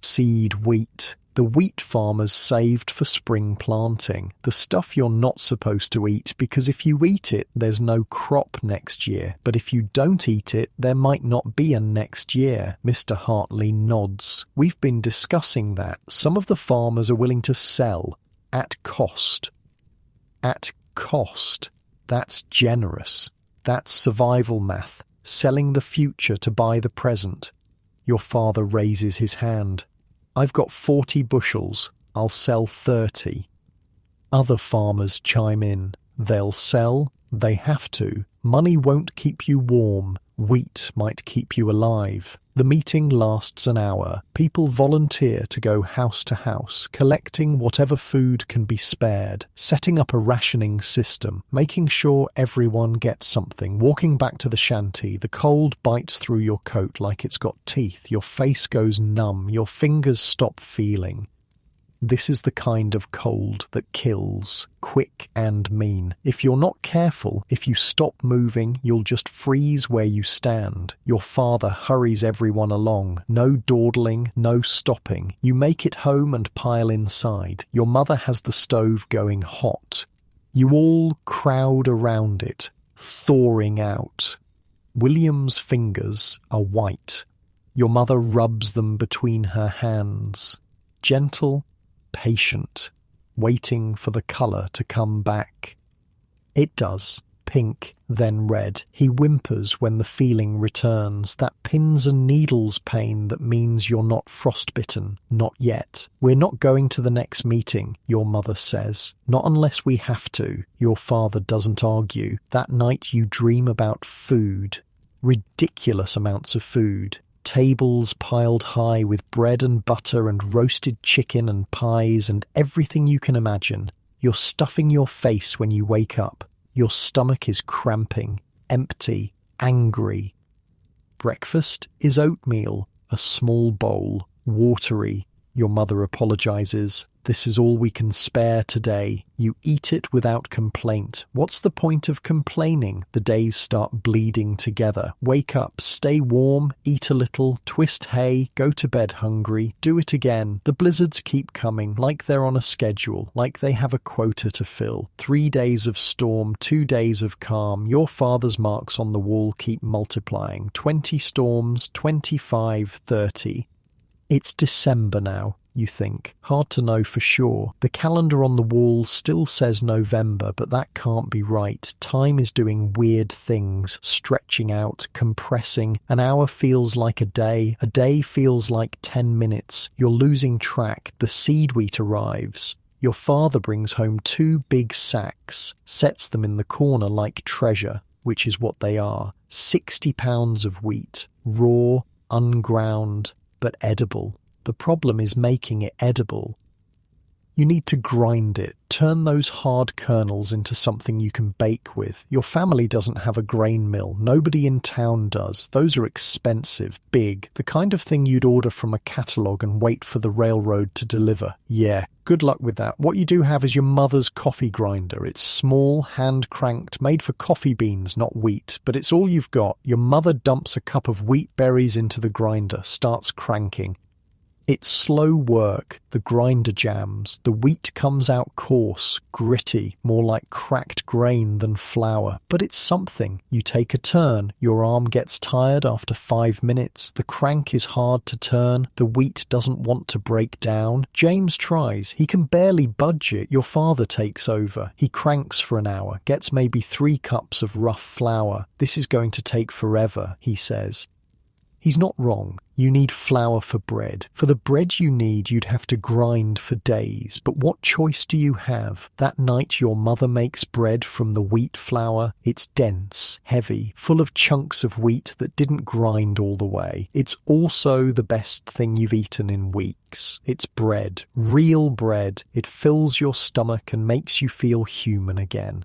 Speaker 1: Seed wheat. The wheat farmers saved for spring planting. The stuff you're not supposed to eat because if you eat it, there's no crop next year. But if you don't eat it, there might not be a next year. Mr. Hartley nods. We've been discussing that. Some of the farmers are willing to sell at cost. At cost. That's generous. That's survival math. Selling the future to buy the present. Your father raises his hand. I've got 40 bushels. I'll sell 30. Other farmers chime in. They'll sell. They have to. Money won't keep you warm. Wheat might keep you alive. The meeting lasts an hour. People volunteer to go house to house, collecting whatever food can be spared, setting up a rationing system, making sure everyone gets something, walking back to the shanty. The cold bites through your coat like it's got teeth. Your face goes numb. Your fingers stop feeling. This is the kind of cold that kills, quick and mean. If you're not careful, if you stop moving, you'll just freeze where you stand. Your father hurries everyone along. No dawdling, no stopping. You make it home and pile inside. Your mother has the stove going hot. You all crowd around it, thawing out. William's fingers are white. Your mother rubs them between her hands. Gentle, patient, waiting for the colour to come back. It does. Pink, then red. He whimpers when the feeling returns, that pins and needles pain that means you're not frostbitten. Not yet. We're not going to the next meeting, your mother says. Not unless we have to. Your father doesn't argue. That night you dream about food. Ridiculous amounts of food. Tables piled high with bread and butter and roasted chicken and pies and everything you can imagine. You're stuffing your face when you wake up. Your stomach is cramping, empty, angry. Breakfast is oatmeal, a small bowl, watery. Your mother apologizes. This is all we can spare today. You eat it without complaint. What's the point of complaining? The days start bleeding together. Wake up, stay warm, eat a little, twist hay, go to bed hungry, do it again. The blizzards keep coming, like they're on a schedule, like they have a quota to fill. 3 days of storm, 2 days of calm. Your father's marks on the wall keep multiplying. 20 storms, 25, 30. It's December now. You think. Hard to know for sure. The calendar on the wall still says November, but that can't be right. Time is doing weird things, stretching out, compressing. An hour feels like a day feels like 10 minutes. You're losing track. The seed wheat arrives. Your father brings home 2 big sacks, sets them in the corner like treasure, which is what they are. 60 pounds of wheat, raw, unground, but edible. The problem is making it edible. You need to grind it, turn those hard kernels into something you can bake with. Your family doesn't have a grain mill. Nobody in town does. Those are expensive, big, the kind of thing you'd order from a catalogue and wait for the railroad to deliver. Yeah, good luck with that. What you do have is your mother's coffee grinder. It's small, hand-cranked, made for coffee beans, not wheat, but it's all you've got. Your mother dumps a cup of wheat berries into the grinder, starts cranking. It's slow work. The grinder jams. The wheat comes out coarse, gritty, more like cracked grain than flour. But it's something. You take a turn. Your arm gets tired after 5 minutes. The crank is hard to turn. The wheat doesn't want to break down. James tries. He can barely budge it. Your father takes over. He cranks for an hour, gets maybe 3 cups of rough flour. This is going to take forever, he says. He's not wrong. You need flour for bread. For the bread you need, you'd have to grind for days. But what choice do you have? That night your mother makes bread from the wheat flour. It's dense, heavy, full of chunks of wheat that didn't grind all the way. It's also the best thing you've eaten in weeks. It's bread, real bread. It fills your stomach and makes you feel human again.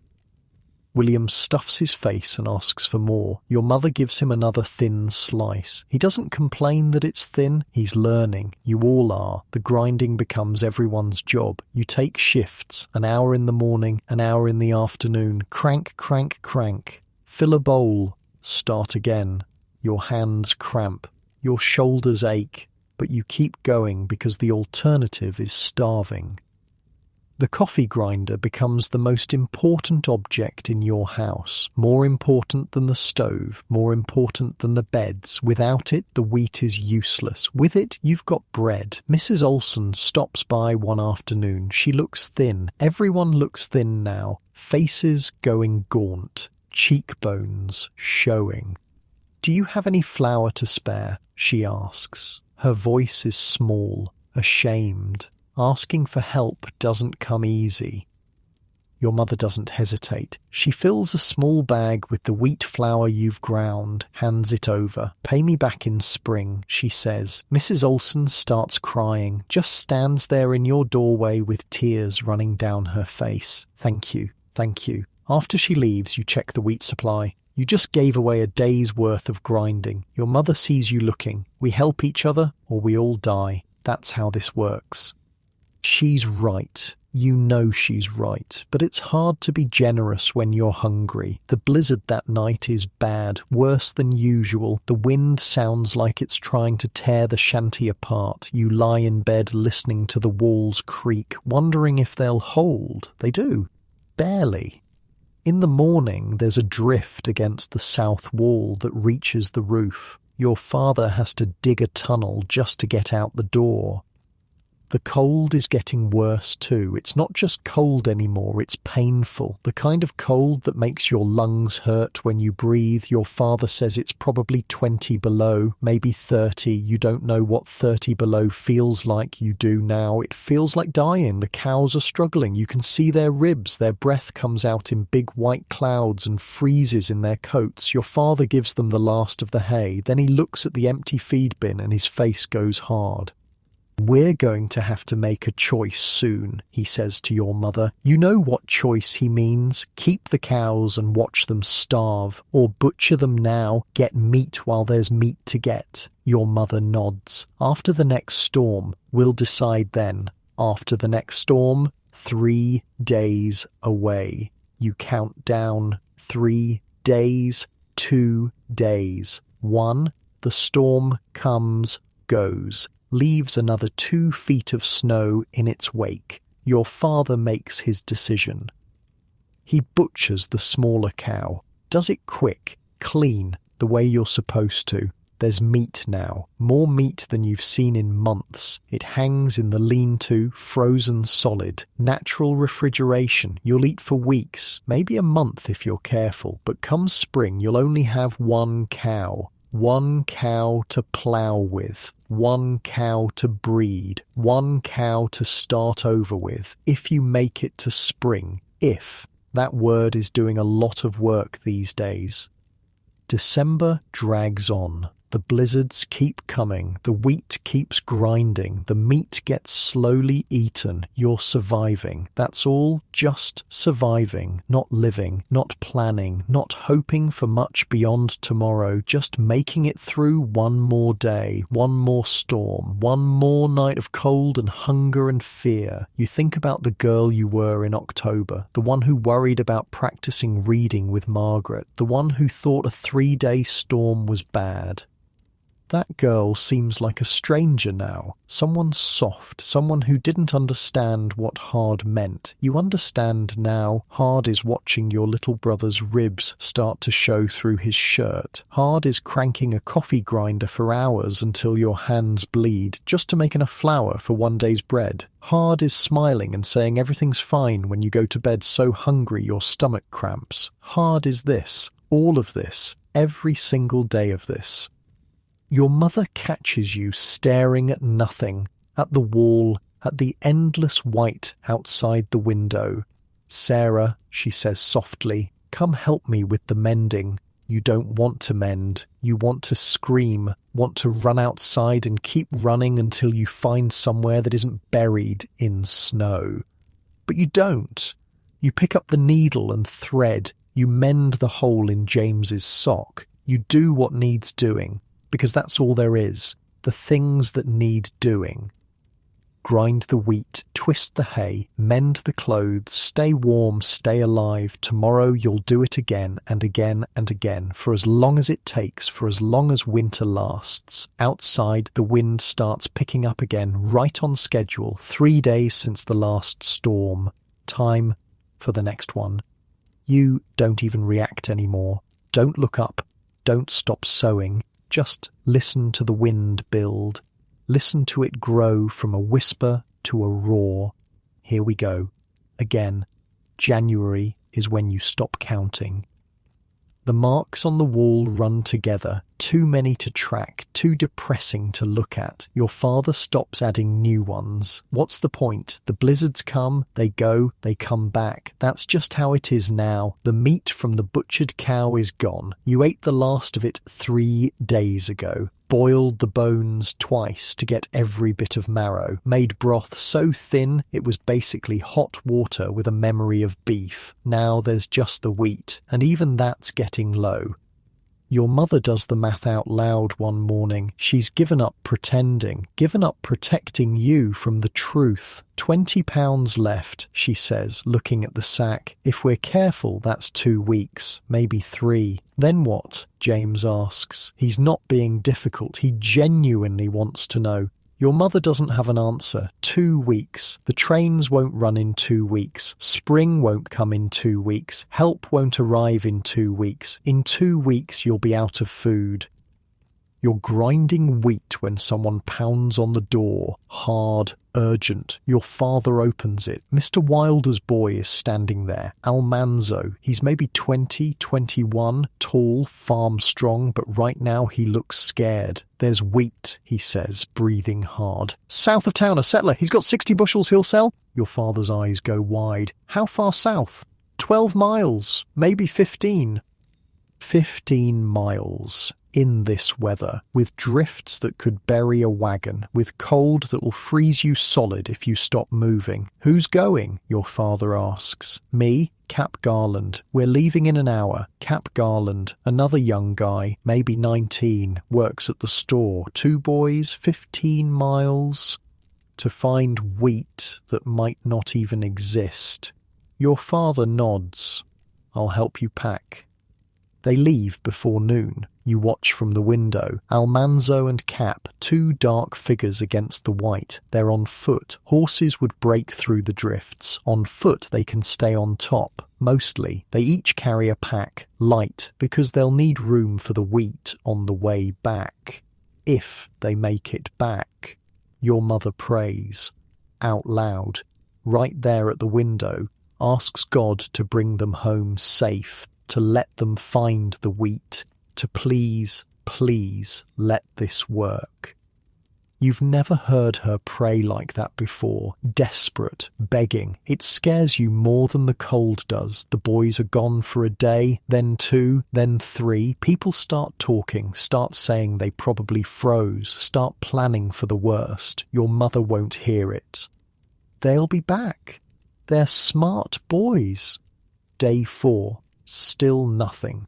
Speaker 1: William stuffs his face and asks for more. Your mother gives him another thin slice. He doesn't complain that it's thin. He's learning. You all are. The grinding becomes everyone's job. You take shifts. An hour in the morning, an hour in the afternoon. Crank, crank, crank. Fill a bowl. Start again. Your hands cramp. Your shoulders ache. But you keep going because the alternative is starving. The coffee grinder becomes the most important object in your house, more important than the stove, more important than the beds. Without it, the wheat is useless. With it, you've got bread. Mrs. Olson stops by one afternoon. She looks thin. Everyone looks thin now. Faces going gaunt. Cheekbones showing. "Do you have any flour to spare?" she asks. Her voice is small, ashamed. Asking for help doesn't come easy. Your mother doesn't hesitate. She fills a small bag with the wheat flour you've ground, hands it over. "Pay me back in spring," she says. Mrs. Olson starts crying, just stands there in your doorway with tears running down her face. "Thank you, thank you." After she leaves, you check the wheat supply. You just gave away a day's worth of grinding. Your mother sees you looking. We help each other or we all die. That's how this works. She's right. You know she's right. But it's hard to be generous when you're hungry. The blizzard that night is bad, worse than usual. The wind sounds like it's trying to tear the shanty apart. You lie in bed listening to the walls creak, wondering if they'll hold. They do. Barely. In the morning, there's a drift against the south wall that reaches the roof. Your father has to dig a tunnel just to get out the door. The cold is getting worse too. It's not just cold anymore, it's painful. The kind of cold that makes your lungs hurt when you breathe. Your father says it's probably 20 below, maybe 30. You don't know what 30 below feels like. You do now. It feels like dying. The cows are struggling. You can see their ribs. Their breath comes out in big white clouds and freezes in their coats. Your father gives them the last of the hay. Then he looks at the empty feed bin and his face goes hard. "We're going to have to make a choice soon," he says to your mother. You know what choice he means. Keep the cows and watch them starve, or butcher them now, get meat while there's meat to get. Your mother nods. After the next storm, we'll decide then. After the next storm, 3 days away. You count down 3 days, 2 days. 1, the storm comes, goes. Leaves another 2 feet of snow in its wake. Your father makes his decision. He butchers the smaller cow, does it quick, clean, the way you're supposed to. There's meat now, more meat than you've seen in months. It hangs in the lean-to, frozen solid, natural refrigeration. You'll eat for weeks, maybe a month if you're careful, but come spring you'll only have 1 cow. 1 cow to plough with, 1 cow to breed, 1 cow to start over with, if you make it to spring. If. That word is doing a lot of work these days. December drags on. The blizzards keep coming, the wheat keeps grinding, the meat gets slowly eaten. You're surviving. That's all just surviving, not living, not planning, not hoping for much beyond tomorrow, just making it through one more day, one more storm, one more night of cold and hunger and fear. You think about the girl you were in October, the one who worried about practicing reading with Margaret, the one who thought a 3-day storm was bad. That girl seems like a stranger now, someone soft, someone who didn't understand what hard meant. You understand now. Hard is watching your little brother's ribs start to show through his shirt. Hard is cranking a coffee grinder for hours until your hands bleed, just to make enough flour for one day's bread. Hard is smiling and saying everything's fine when you go to bed so hungry your stomach cramps. Hard is this, all of this, every single day of this. Your mother catches you staring at nothing, at the wall, at the endless white outside the window. "Sarah," she says softly, "come help me with the mending." You don't want to mend. You want to scream, want to run outside and keep running until you find somewhere that isn't buried in snow. But you don't. You pick up the needle and thread. You mend the hole in James's sock. You do what needs doing. Because that's all there is, the things that need doing. Grind the wheat, twist the hay, mend the clothes, stay warm, stay alive. Tomorrow you'll do it again and again and again, for as long as it takes, for as long as winter lasts. Outside, the wind starts picking up again, right on schedule, 3 days since the last storm. Time for the next one. You don't even react anymore. Don't look up. Don't stop sewing. Just listen to the wind build. Listen to it grow from a whisper to a roar. Here we go. Again, January is when you stop counting. The marks on the wall run together, too many to track, too depressing to look at. Your father stops adding new ones. What's the point? The blizzards come, they go, they come back. That's just how it is now. The meat from the butchered cow is gone. You ate the last of it 3 days ago. Boiled the bones twice to get every bit of marrow, made broth so thin it was basically hot water with a memory of beef. Now there's just the wheat, and even that's getting low. Your mother does the math out loud one morning. She's given up pretending, given up protecting you from the truth. £20 left, she says, looking at the sack. If we're careful, that's 2 weeks, maybe 3. Then what? James asks. He's not being difficult. He genuinely wants to know. Your mother doesn't have an answer. 2 weeks. The trains won't run in 2 weeks. Spring won't come in 2 weeks. Help won't arrive in 2 weeks. In 2 weeks, you'll be out of food. You're grinding wheat when someone pounds on the door. Hard, urgent. Your father opens it. Mr. Wilder's boy is standing there. Almanzo. He's maybe 20, 21, tall, farm strong, but right now he looks scared. There's wheat, he says, breathing hard. South of town, a settler. He's got 60 bushels he'll sell. Your father's eyes go wide. How far south? 12 miles. Maybe 15. 15 miles. In this weather, with drifts that could bury a wagon, with cold that will freeze you solid if you stop moving. Who's going? Your father asks. Me, Cap Garland. We're leaving in an hour. Cap Garland, another young guy, maybe 19, works at the store. 2 boys, 15 miles. To find wheat that might not even exist. Your father nods. I'll help you pack. They leave before noon. You watch from the window. Almanzo and Cap, 2 dark figures against the white. They're on foot. Horses would break through the drifts. On foot they can stay on top. Mostly. They each carry a pack. Light, because they'll need room for the wheat on the way back. If they make it back. Your mother prays. Out loud. Right there at the window. Asks God to bring them home safe. To let them find the wheat. To please, please let this work. You've never heard her pray like that before, desperate, begging. It scares you more than the cold does. The boys are gone for a day, then 2, then 3. People start talking, start saying they probably froze, start planning for the worst. Your mother won't hear it. They'll be back. They're smart boys. Day 4, still nothing.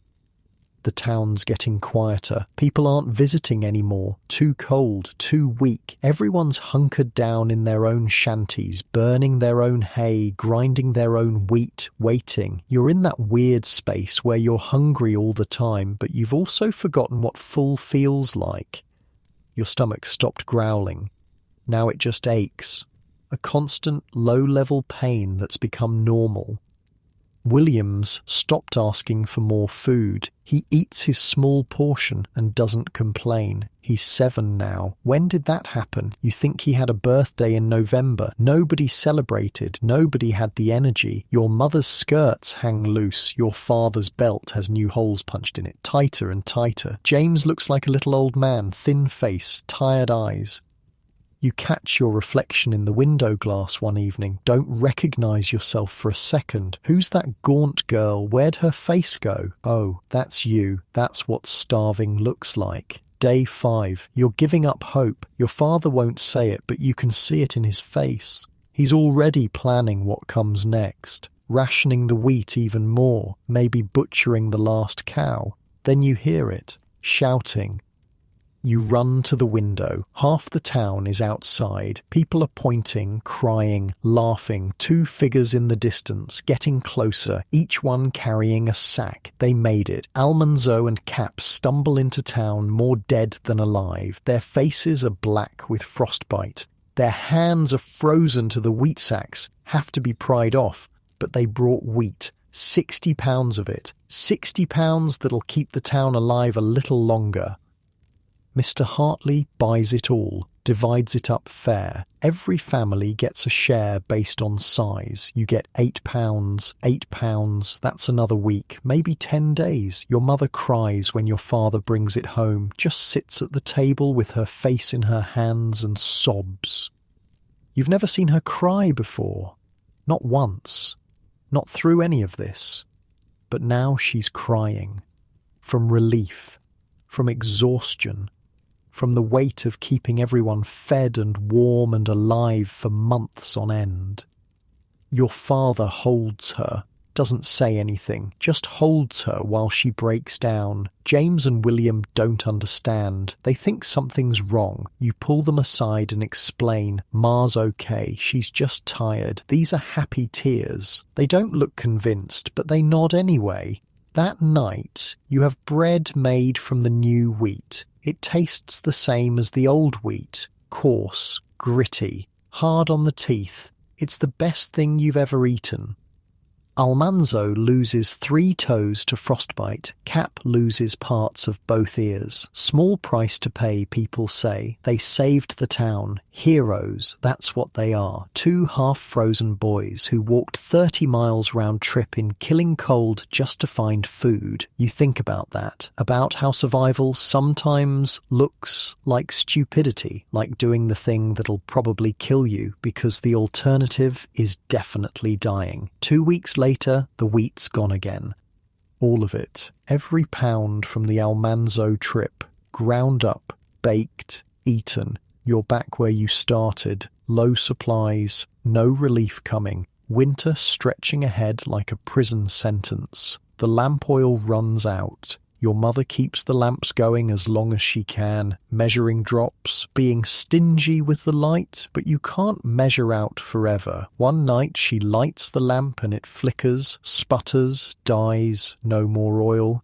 Speaker 1: The town's getting quieter. People aren't visiting anymore. Too cold, too weak. Everyone's hunkered down in their own shanties, burning their own hay, grinding their own wheat, waiting. You're in that weird space where you're hungry all the time, but you've also forgotten what full feels like. Your stomach stopped growling. Now it just aches. A constant, low-level pain that's become normal. Williams stopped asking for more food. He eats his small portion and doesn't complain. He's 7 now. When did that happen? You think he had a birthday in November. Nobody celebrated. Nobody had the energy. Your mother's skirts hang loose. Your father's belt has new holes punched in it, tighter and tighter. James looks like a little old man, thin face, tired eyes. You catch your reflection in the window glass one evening, don't recognise yourself for a second. Who's that gaunt girl? Where'd her face go? Oh, that's you. That's what starving looks like. Day 5. You're giving up hope. Your father won't say it, but you can see it in his face. He's already planning what comes next. Rationing the wheat even more. Maybe butchering the last cow. Then you hear it. Shouting. You run to the window. Half the town is outside. People are pointing, crying, laughing. 2 figures in the distance, getting closer, each one carrying a sack. They made it. Almanzo and Cap stumble into town more dead than alive. Their faces are black with frostbite. Their hands are frozen to the wheat sacks, have to be pried off. But they brought wheat. 60 pounds of it. 60 pounds that'll keep the town alive a little longer. Mr. Hartley buys it all, divides it up fair. Every family gets a share based on size. You get £8, £8, that's another week, maybe 10 days. Your mother cries when your father brings it home, just sits at the table with her face in her hands and sobs. You've never seen her cry before. Not once. Not through any of this. But now she's crying. From relief. From exhaustion. From the weight of keeping everyone fed and warm and alive for months on end. Your father holds her, doesn't say anything, just holds her while she breaks down. James and William don't understand. They think something's wrong. You pull them aside and explain, Ma's okay, she's just tired. These are happy tears. They don't look convinced, but they nod anyway. That night, you have bread made from the new wheat. It tastes the same as the old wheat. Coarse, gritty, hard on the teeth. It's the best thing you've ever eaten. Almanzo loses 3 toes to frostbite. Cap loses parts of both ears. Small price to pay, people say. They saved the town. Heroes, that's what they are. 2 half-frozen boys who walked 30 miles round trip in killing cold just to find food. You think about that. About how survival sometimes looks like stupidity, like doing the thing that'll probably kill you because the alternative is definitely dying. 2 weeks later, the wheat's gone again. All of it. Every pound from the Almanzo trip. Ground up, baked, eaten. You're back where you started. Low supplies, no relief coming. Winter stretching ahead like a prison sentence. The lamp oil runs out. Your mother keeps the lamps going as long as she can, measuring drops, being stingy with the light, but you can't measure out forever. One night she lights the lamp and it flickers, sputters, dies, no more oil.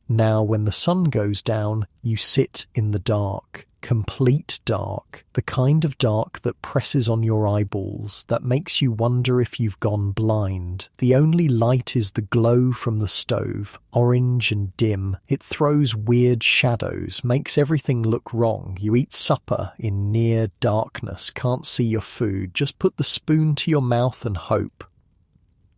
Speaker 1: Now when the sun goes down, you sit in the dark. Complete dark, the kind of dark that presses on your eyeballs, that makes you wonder if you've gone blind. The only light is the glow from the stove, orange and dim. It throws weird shadows, makes everything look wrong. You eat supper in near darkness, can't see your food, just put the spoon to your mouth and hope.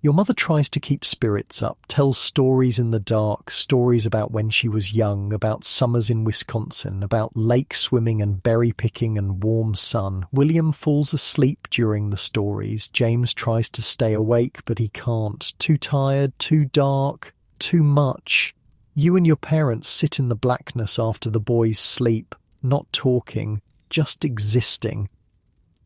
Speaker 1: Your mother tries to keep spirits up, tells stories in the dark, stories about when she was young, about summers in Wisconsin, about lake swimming and berry picking and warm sun. William falls asleep during the stories. James tries to stay awake, but he can't. Too tired, too dark, too much. You and your parents sit in the blackness after the boys sleep, not talking, just existing.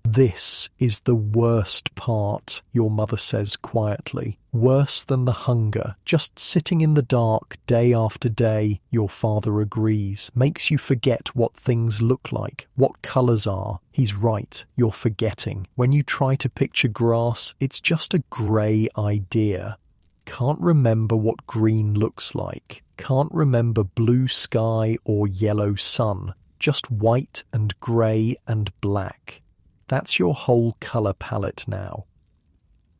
Speaker 1: This is the worst part, your mother says quietly. Worse than the hunger. Just sitting in the dark day after day, your father agrees. Makes you forget what things look like, what colours are. He's right, you're forgetting. When you try to picture grass, it's just a grey idea. Can't remember what green looks like. Can't remember blue sky or yellow sun. Just white and grey and black. That's your whole colour palette now.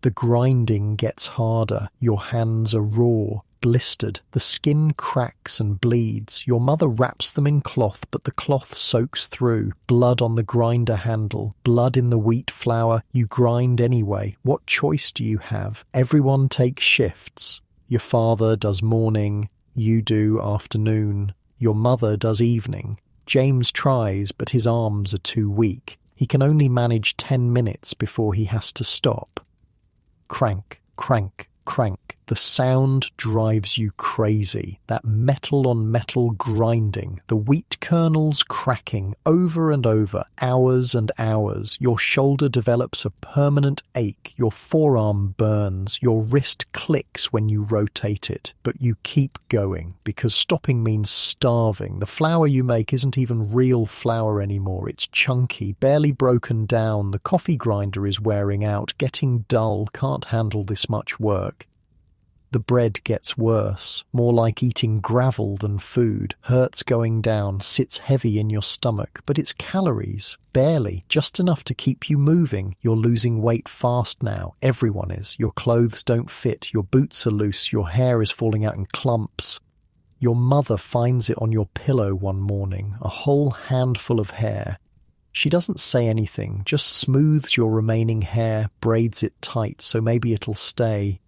Speaker 1: The grinding gets harder. Your hands are raw, blistered. The skin cracks and bleeds. Your mother wraps them in cloth, but the cloth soaks through. Blood on the grinder handle. Blood in the wheat flour. You grind anyway. What choice do you have? Everyone takes shifts. Your father does morning. You do afternoon. Your mother does evening. James tries, but his arms are too weak. He can only manage 10 minutes before he has to stop. Crank, crank, crank. The sound drives you crazy. That metal on metal grinding. The wheat kernels cracking over and over. Hours and hours. Your shoulder develops a permanent ache. Your forearm burns. Your wrist clicks when you rotate it. But you keep going, because stopping means starving. The flour you make isn't even real flour anymore. It's chunky, barely broken down. The coffee grinder is wearing out, getting dull, can't handle this much work. The bread gets worse, more like eating gravel than food, hurts going down, sits heavy in your stomach, but it's calories, barely, just enough to keep you moving. You're losing weight fast now, everyone is. Your clothes don't fit, your boots are loose, your hair is falling out in clumps. Your mother finds it on your pillow one morning, a whole handful of hair. She doesn't say anything, just smooths your remaining hair, braids it tight so maybe it'll stay.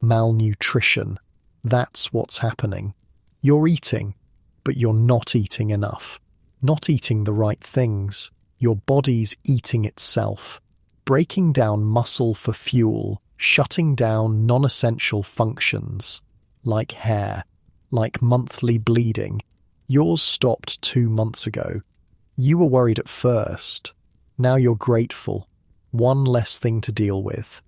Speaker 1: Malnutrition. That's what's happening. You're eating, but you're not eating enough. Not eating the right things. Your body's eating itself. Breaking down muscle for fuel. Shutting down non-essential functions. Like hair. Like monthly bleeding. Yours stopped 2 months ago. You were worried at first. Now you're grateful. One less thing to deal with.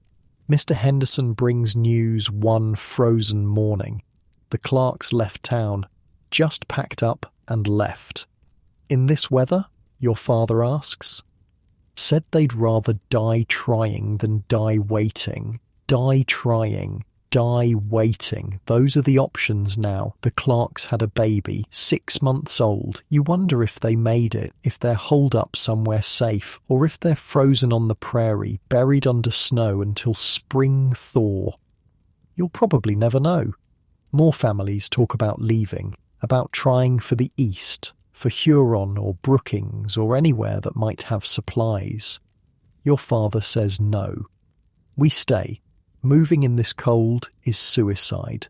Speaker 1: Mr. Henderson brings news one frozen morning. The Clarks left town, just packed up and left. In this weather? Your father asks. Said they'd rather die trying than die waiting. Die trying. die waiting. Those are the options now. The Clarks had a baby, 6 months old. You wonder if they made it, if they're holed up somewhere safe, or if they're frozen on the prairie, buried under snow until spring thaw. You'll probably never know. More families talk about leaving, about trying for the east, for Huron or Brookings or anywhere that might have supplies. Your father says no. We stay. Moving in this cold is suicide.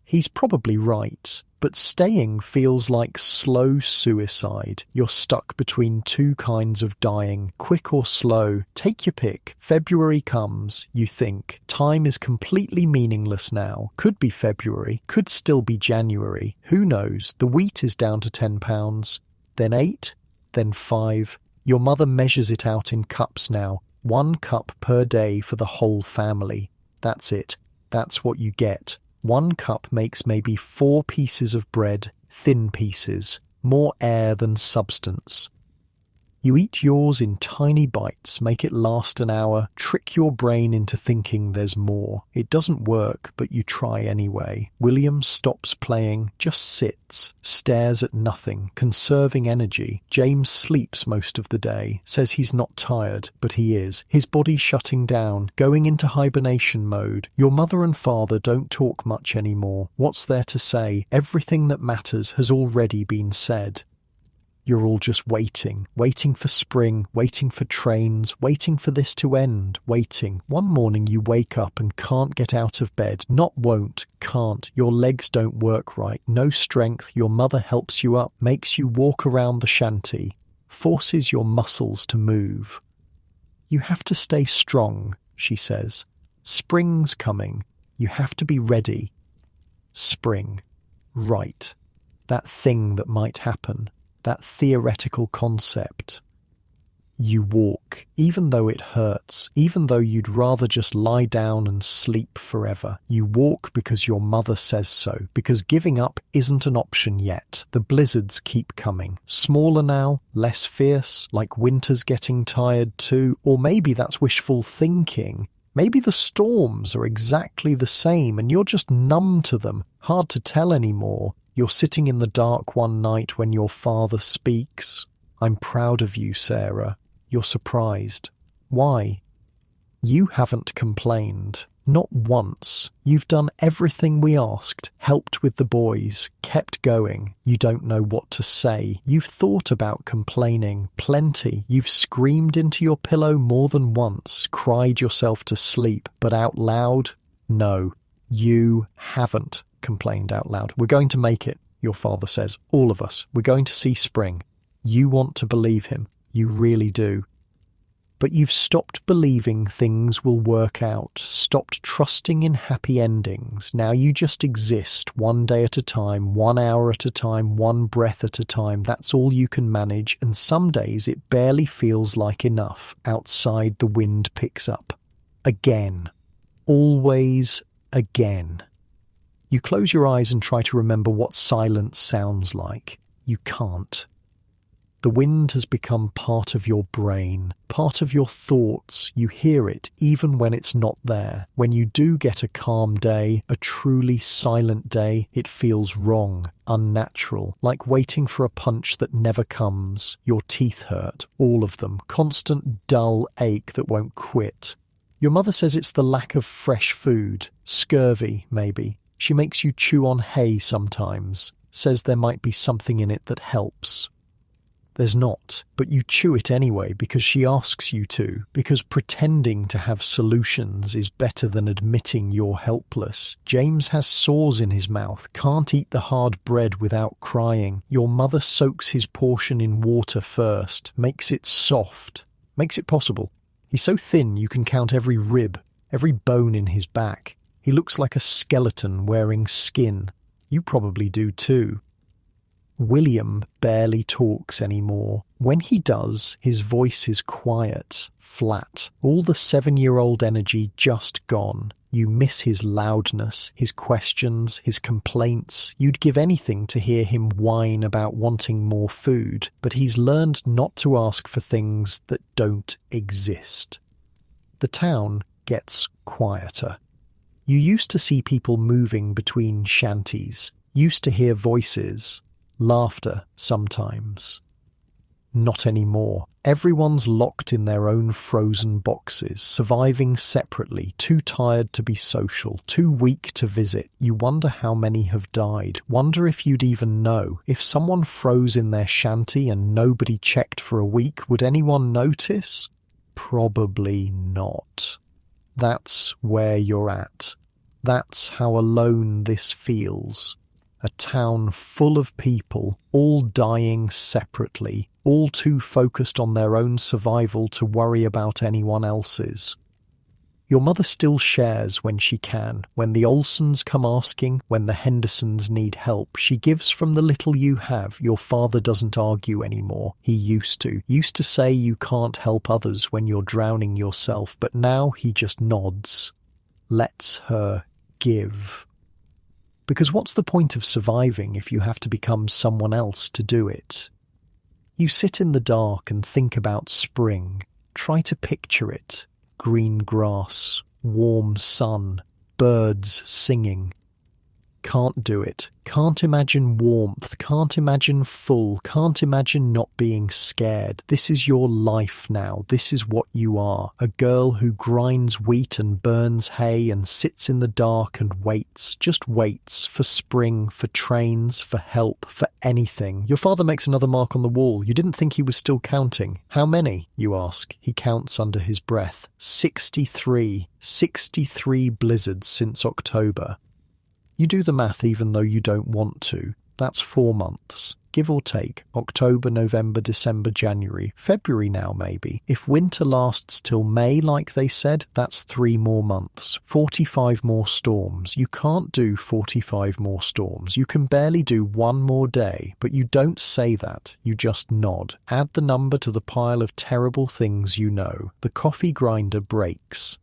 Speaker 1: He's probably right, but staying feels like slow suicide. You're stuck between two kinds of dying, quick or slow. Take your pick. February comes, you think. Time is completely meaningless now. Could be February, could still be January. Who knows? The wheat is down to £10, then 8, then 5. Your mother measures it out in cups now. 1 cup per day for the whole family. That's it. That's what you get. 1 cup makes maybe 4 pieces of bread, thin pieces, more air than substance. You eat yours in tiny bites, make it last an hour, trick your brain into thinking there's more. It doesn't work, but you try anyway. William stops playing, just sits, stares at nothing, conserving energy. James sleeps most of the day, says he's not tired, but he is. His body's shutting down, going into hibernation mode. Your mother and father don't talk much anymore. What's there to say? Everything that matters has already been said. You're all just waiting for spring, waiting for trains, waiting for this to end, waiting. One morning you wake up and can't get out of bed. Not won't, can't. Your legs don't work right. No strength. Your mother helps you up, makes you walk around the shanty, forces your muscles to move. You have to stay strong, she says. Spring's coming. You have to be ready. Spring. Right. That thing that might happen. That theoretical concept. You walk, even though it hurts, even though you'd rather just lie down and sleep forever. You walk because your mother says so, because giving up isn't an option yet. The blizzards keep coming. Smaller now, less fierce, like winter's getting tired too, or maybe that's wishful thinking. Maybe the storms are exactly the same and you're just numb to them, hard to tell anymore. You're sitting in the dark one night when your father speaks. I'm proud of you, Sarah. You're surprised. Why? You haven't complained. Not once. You've done everything we asked, helped with the boys, kept going. You don't know what to say. You've thought about complaining. Plenty. You've screamed into your pillow more than once, cried yourself to sleep, but out loud? No. You haven't complained out loud. We're going to make it, your father says. All of us. We're going to see spring. You want to believe him. You really do. But you've stopped believing things will work out, stopped trusting in happy endings. Now you just exist, 1 day at a time, 1 hour at a time, 1 breath at a time. That's all you can manage, and some days it barely feels like enough. Outside the wind picks up. Again. Always again. You close your eyes and try to remember what silence sounds like. You can't. The wind has become part of your brain, part of your thoughts. You hear it even when it's not there. When you do get a calm day, a truly silent day, it feels wrong, unnatural, like waiting for a punch that never comes. Your teeth hurt, all of them, constant dull ache that won't quit. Your mother says it's the lack of fresh food, scurvy maybe. She makes you chew on hay sometimes, says there might be something in it that helps. There's not, but you chew it anyway because she asks you to, because pretending to have solutions is better than admitting you're helpless. James has sores in his mouth, can't eat the hard bread without crying. Your mother soaks his portion in water first, makes it soft, makes it possible. He's so thin you can count every rib, every bone in his back. He looks like a skeleton wearing skin. You probably do too. William barely talks anymore. When he does, his voice is quiet, flat. All the 7-year-old energy just gone. You miss his loudness, his questions, his complaints. You'd give anything to hear him whine about wanting more food, but he's learned not to ask for things that don't exist. The town gets quieter. You used to see people moving between shanties, used to hear voices, laughter sometimes. Not anymore. Everyone's locked in their own frozen boxes, surviving separately, too tired to be social, too weak to visit. You wonder how many have died. Wonder if you'd even know. If someone froze in their shanty and nobody checked for a week, would anyone notice? Probably not. That's where you're at. That's how alone this feels. A town full of people, all dying separately, all too focused on their own survival to worry about anyone else's. Your mother still shares when she can. When the Olsons come asking, when the Hendersons need help, she gives from the little you have. Your father doesn't argue anymore. He used to. Used to say you can't help others when you're drowning yourself, but now he just nods. Lets her give. Because what's the point of surviving if you have to become someone else to do it? You sit in the dark and think about spring. Try to picture it. Green grass, warm sun, birds singing. Can't do it. Can't imagine warmth. Can't imagine full. Can't imagine not being scared. This is your life now. This is what you are. A girl who grinds wheat and burns hay and sits in the dark and waits. Just waits for spring, for trains, for help, for anything. Your father makes another mark on the wall. You didn't think he was still counting. How many, you ask? He counts under his breath. 63. 63 blizzards since October. You do the math even though you don't want to. That's 4 months. Give or take. October, November, December, January. February now, maybe. If winter lasts till May, like they said, that's 3 more months. 45 more storms. You can't do 45 more storms. You can barely do 1 more day. But you don't say that. You just nod. Add the number to the pile of terrible things you know. The coffee grinder breaks.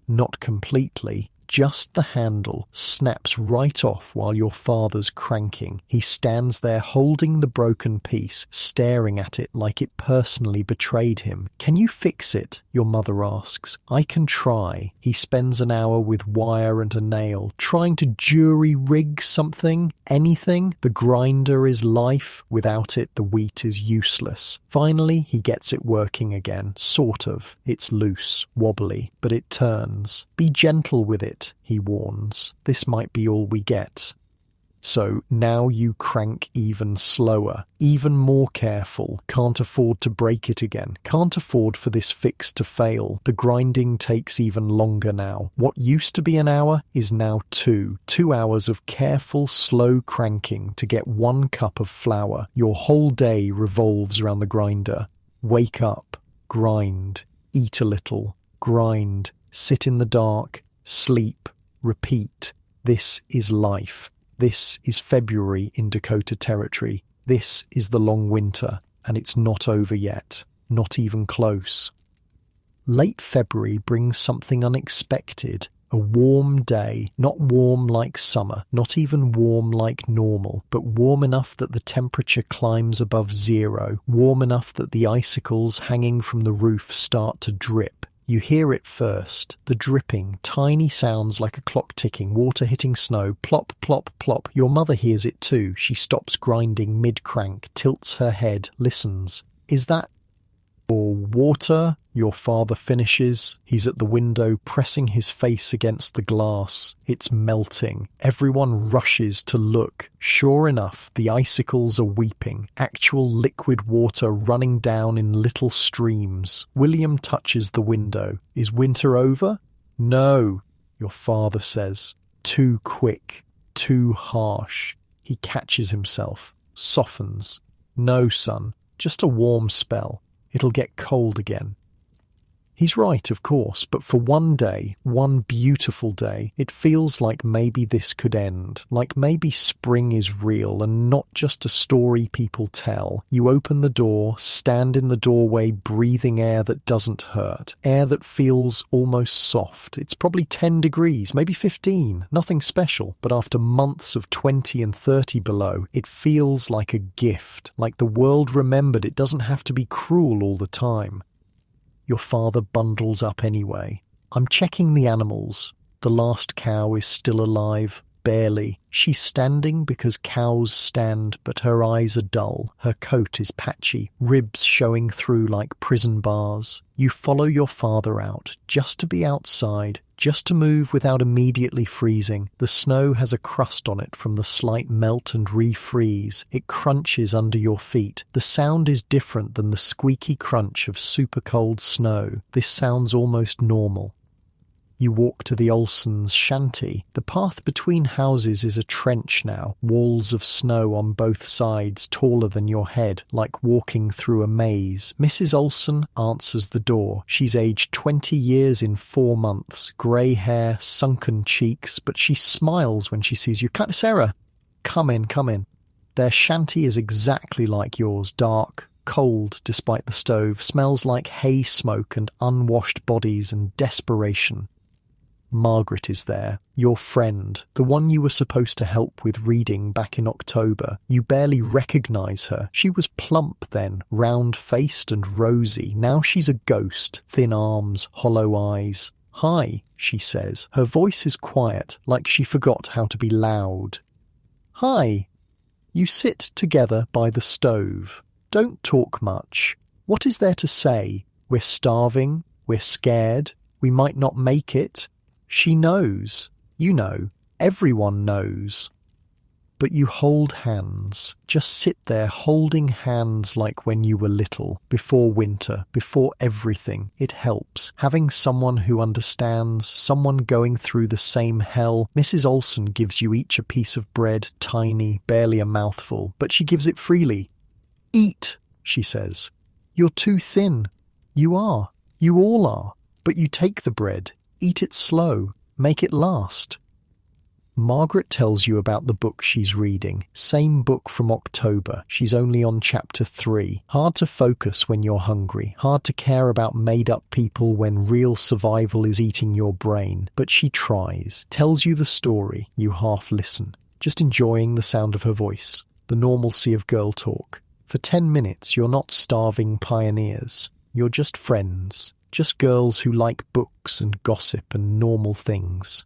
Speaker 1: Not completely. Just the handle snaps right off while your father's cranking. He stands there holding the broken piece, staring at it like it personally betrayed him. Can you fix it? Your mother asks. I can try. He spends an hour with wire and a nail, trying to jury rig something, anything. The grinder is life. Without it, the wheat is useless. Finally, he gets it working again, sort of. It's loose, wobbly, but it turns. Be gentle with it, he warns. This might be all we get. So now you crank even slower, even more careful. Can't afford to break it again. Can't afford for this fix to fail. The grinding takes even longer now. What used to be an hour is now 2. 2 hours of careful, slow cranking to get 1 cup of flour. Your whole day revolves around the grinder. Wake up, grind, eat a little, grind, sit in the dark, sleep, repeat. This is life. This is February in Dakota Territory. This is the long winter, and it's not over yet. Not even close. Late February brings something unexpected. A warm day, not warm like summer, not even warm like normal, but warm enough that the temperature climbs above 0, warm enough that the icicles hanging from the roof start to drip. You hear it first, the dripping, tiny sounds like a clock ticking, water hitting snow, plop, plop, plop. Your mother hears it too. She stops grinding mid-crank, tilts her head, listens. Is that or water? Your father finishes. He's at the window, pressing his face against the glass. It's melting. Everyone rushes to look. Sure enough, the icicles are weeping. Actual liquid water running down in little streams. William touches the window. Is winter over? No, your father says. Too quick. Too harsh. He catches himself. Softens. No, son. Just a warm spell. It'll get cold again. He's right, of course, but for one day, one beautiful day, it feels like maybe this could end, like maybe spring is real and not just a story people tell. You open the door, stand in the doorway, breathing air that doesn't hurt, air that feels almost soft. It's probably 10 degrees, maybe 15, nothing special, but after months of 20 and 30 below, it feels like a gift, like the world remembered it doesn't have to be cruel all the time. Your father bundles up anyway. I'm checking the animals. The last cow is still alive. Barely. She's standing because cows stand, but her eyes are dull. Her coat is patchy, ribs showing through like prison bars. You follow your father out, just to be outside, just to move without immediately freezing. The snow has a crust on it from the slight melt and refreeze. It crunches under your feet. The sound is different than the squeaky crunch of super cold snow. This sounds almost normal. You walk to the Olsons' shanty. The path between houses is a trench now, walls of snow on both sides, taller than your head, like walking through a maze. Mrs. Olson answers the door. She's aged 20 years in 4 months, grey hair, sunken cheeks, but she smiles when she sees you. Sarah, come in, come in. Their shanty is exactly like yours, dark, cold despite the stove, smells like hay smoke and unwashed bodies and desperation. Margaret is there, your friend, the one you were supposed to help with reading back in October. You barely recognise her. She was plump then, round-faced and rosy. Now she's a ghost, thin arms, hollow eyes. "Hi," she says. Her voice is quiet, like she forgot how to be loud. "Hi." You sit together by the stove. Don't talk much. What is there to say? We're starving. We're scared. We might not make it. She knows. You know. Everyone knows. But you hold hands. Just sit there holding hands like when you were little, before winter, before everything. It helps. Having someone who understands, someone going through the same hell. Mrs. Olson gives you each a piece of bread, tiny, barely a mouthful, but she gives it freely. "Eat," she says. "You're too thin." You are. You all are. But you take the bread. Eat it slow. Make it last. Margaret tells you about the book she's reading. Same book from October. She's only on chapter 3. Hard to focus when you're hungry. Hard to care about made-up people when real survival is eating your brain. But she tries. Tells you the story. You half listen. Just enjoying the sound of her voice. The normalcy of girl talk. For 10 minutes, you're not starving pioneers. You're just friends. Just girls who like books and gossip and normal things.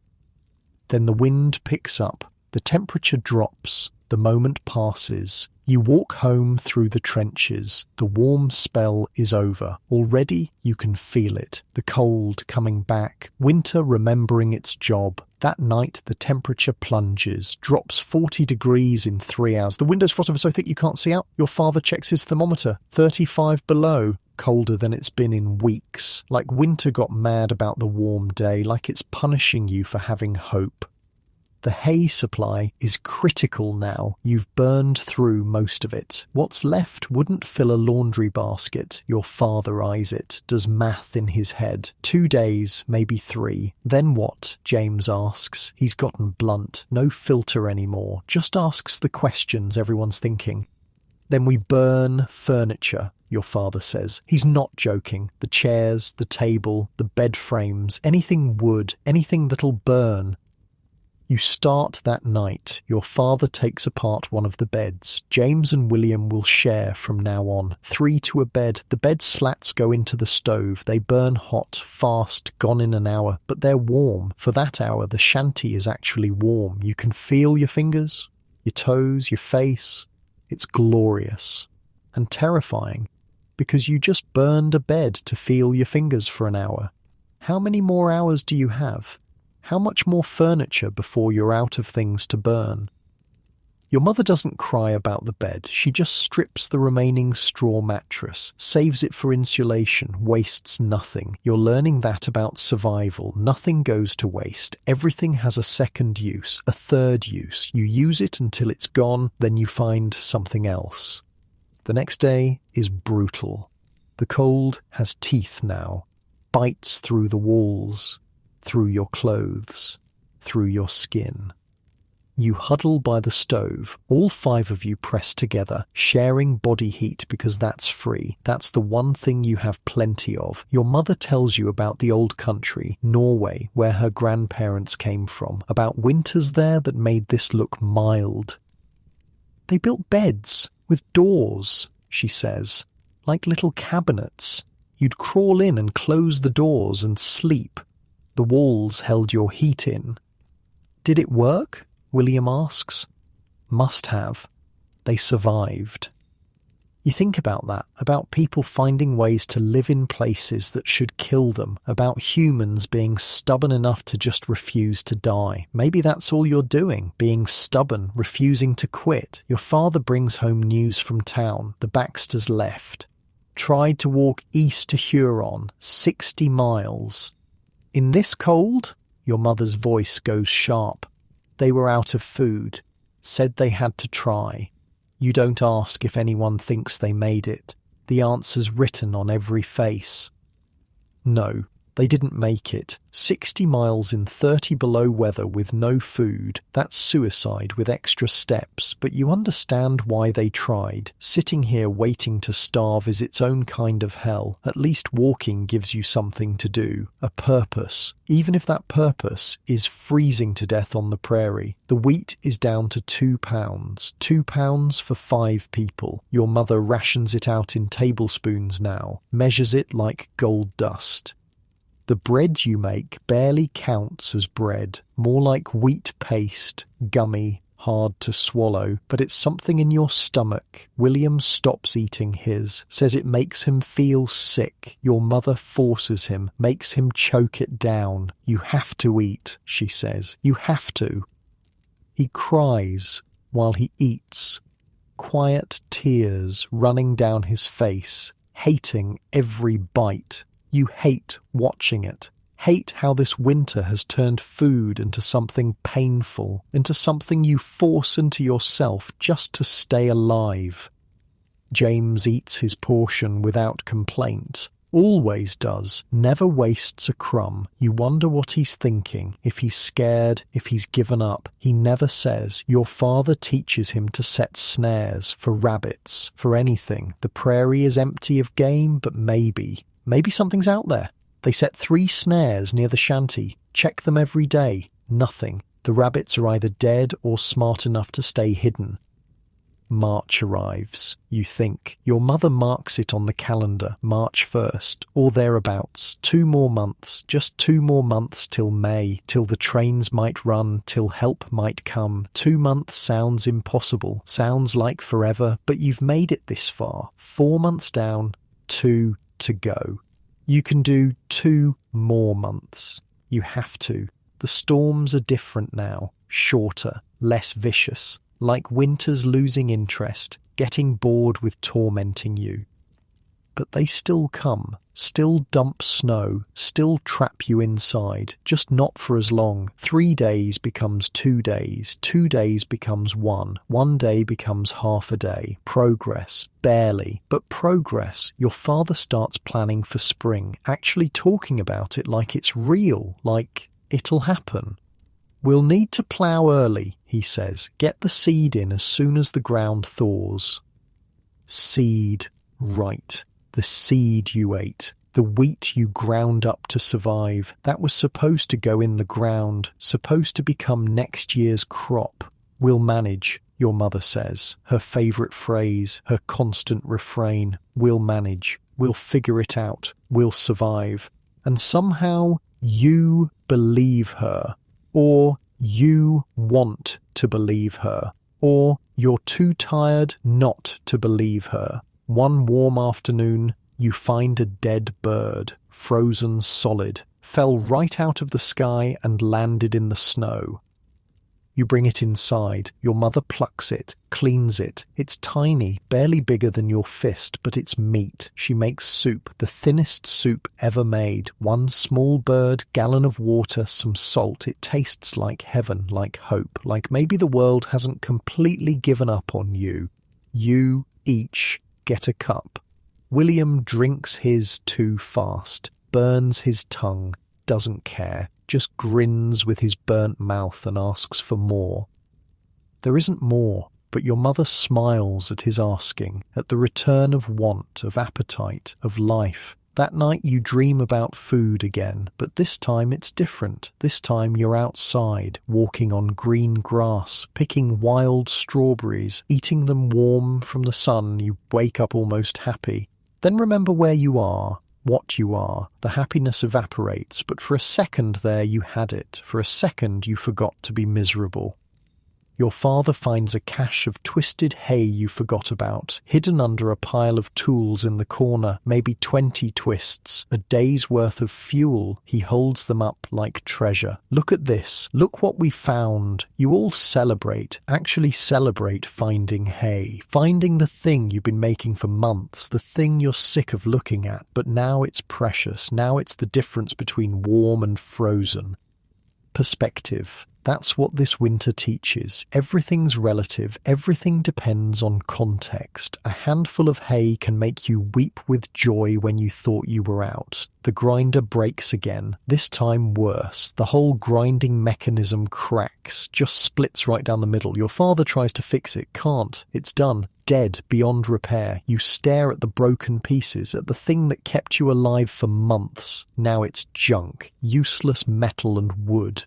Speaker 1: Then the wind picks up, the temperature drops, the moment passes. You walk home through the trenches. The warm spell is over. Already you can feel it, the cold coming back, winter remembering its job. That night the temperature plunges, drops 40 degrees in 3 hours. The window's frosted so thick you can't see out. Your father checks his thermometer, 35 below. Colder than it's been in weeks. Like winter got mad about the warm day, like it's punishing you for having hope. The hay supply is critical now. You've burned through most of it. What's left wouldn't fill a laundry basket. Your father eyes it, does math in his head. 2 days, maybe 3. Then what? James asks. He's gotten blunt. No filter anymore. Just asks the questions everyone's thinking. Then we burn furniture, your father says. He's not joking. The chairs, the table, the bed frames, anything wood, anything that'll burn. You start that night. Your father takes apart one of the beds. James and William will share from now on. 3 to a bed. The bed slats go into the stove. They burn hot, fast, gone in an hour. But they're warm. For that hour, the shanty is actually warm. You can feel your fingers, your toes, your face. It's glorious and terrifying because you just burned a bed to feel your fingers for an hour. How many more hours do you have? How much more furniture before you're out of things to burn? Your mother doesn't cry about the bed. She just strips the remaining straw mattress, saves it for insulation, wastes nothing. You're learning that about survival. Nothing goes to waste. Everything has a second use, a third use. You use it until it's gone, then you find something else. The next day is brutal. The cold has teeth now, bites through the walls, through your clothes, through your skin. You huddle by the stove, all 5 of you pressed together, sharing body heat because that's free. That's the one thing you have plenty of. Your mother tells you about the old country, Norway, where her grandparents came from, about winters there that made this look mild. They built beds with doors, she says, like little cabinets. You'd crawl in and close the doors and sleep. The walls held your heat in. Did it work? William asks. Must have. They survived. You think about that, about people finding ways to live in places that should kill them, about humans being stubborn enough to just refuse to die. Maybe that's all you're doing, being stubborn, refusing to quit. Your father brings home news from town. The Baxters left. Tried to walk east to Huron, 60 miles. In this cold? Your mother's voice goes sharp. They were out of food. Said they had to try. You don't ask if anyone thinks they made it. The answer's written on every face. No, they didn't make it. 60 miles in 30 below weather with no food. That's suicide with extra steps, but you understand why they tried. Sitting here waiting to starve is its own kind of hell. At least walking gives you something to do, a purpose. Even if that purpose is freezing to death on the prairie. The wheat is down to £2. £2 for 5 people. Your mother rations it out in tablespoons now, measures it like gold dust. The bread you make barely counts as bread, more like wheat paste, gummy, hard to swallow, but it's something in your stomach. William stops eating his, says it makes him feel sick. Your mother forces him, makes him choke it down. You have to eat, she says. You have to. He cries while he eats, quiet tears running down his face, hating every bite. You hate watching it. Hate how this winter has turned food into something painful, into something you force into yourself just to stay alive. James eats his portion without complaint. Always does. Never wastes a crumb. You wonder what he's thinking, if he's scared, if he's given up. He never says. Your father teaches him to set snares for rabbits, for anything. The prairie is empty of game, but maybe something's out there. They set 3 snares near the shanty. Check them every day. Nothing. The rabbits are either dead or smart enough to stay hidden. March arrives. You think. Your mother marks it on the calendar, March 1st, or thereabouts. 2 more months. Just 2 more months till May, till the trains might run, till help might come. 2 months sounds impossible, sounds like forever, but you've made it this far. 4 months down, 2 to go. You can do 2 more months. You have to. The storms are different now, shorter, less vicious, like winter's losing interest, getting bored with tormenting you. But they still come, still dump snow, still trap you inside, just not for as long. 3 days becomes 2 days, 2 days becomes 1 day becomes half a day. Progress, barely, but progress. Your father starts planning for spring, actually talking about it like it's real, like it'll happen. We'll need to plough early, he says. Get the seed in as soon as the ground thaws. Seed, right. The seed you ate, the wheat you ground up to survive, that was supposed to go in the ground, supposed to become next year's crop. We'll manage, your mother says, her favourite phrase, her constant refrain. We'll manage, we'll figure it out, we'll survive. And somehow you believe her, or you want to believe her, or you're too tired not to believe her. One warm afternoon, you find a dead bird, frozen solid, fell right out of the sky and landed in the snow. You bring it inside. Your mother plucks it, cleans it. It's tiny, barely bigger than your fist, but it's meat. She makes soup, the thinnest soup ever made. 1 small bird, gallon of water, some salt. It tastes like heaven, like hope, like maybe the world hasn't completely given up on you. You each get a cup. William drinks his too fast, burns his tongue, doesn't care, just grins with his burnt mouth and asks for more. There isn't more, but your mother smiles at his asking, at the return of want, of appetite, of life. That night you dream about food again, but this time it's different. This time you're outside, walking on green grass, picking wild strawberries, eating them warm from the sun. You wake up almost happy. Then remember where you are. what you are. The happiness evaporates, but for a second there you had it. For a second you forgot to be miserable. Your father finds a cache of twisted hay you forgot about, hidden under a pile of tools in the corner, maybe 20 twists, a day's worth of fuel. He holds them up like treasure. Look at this. Look what we found. You all celebrate, actually celebrate finding hay, finding the thing you've been making for months, the thing you're sick of looking at, but now it's precious. Now it's the difference between warm and frozen. Perspective. That's what this winter teaches. Everything's relative. Everything depends on context. A handful of hay can make you weep with joy when you thought you were out. The grinder breaks again, this time worse. The whole grinding mechanism cracks, just splits right down the middle. Your father tries to fix it, can't. It's done. Dead, beyond repair. You stare at the broken pieces, at the thing that kept you alive for months. Now it's junk, useless metal and wood.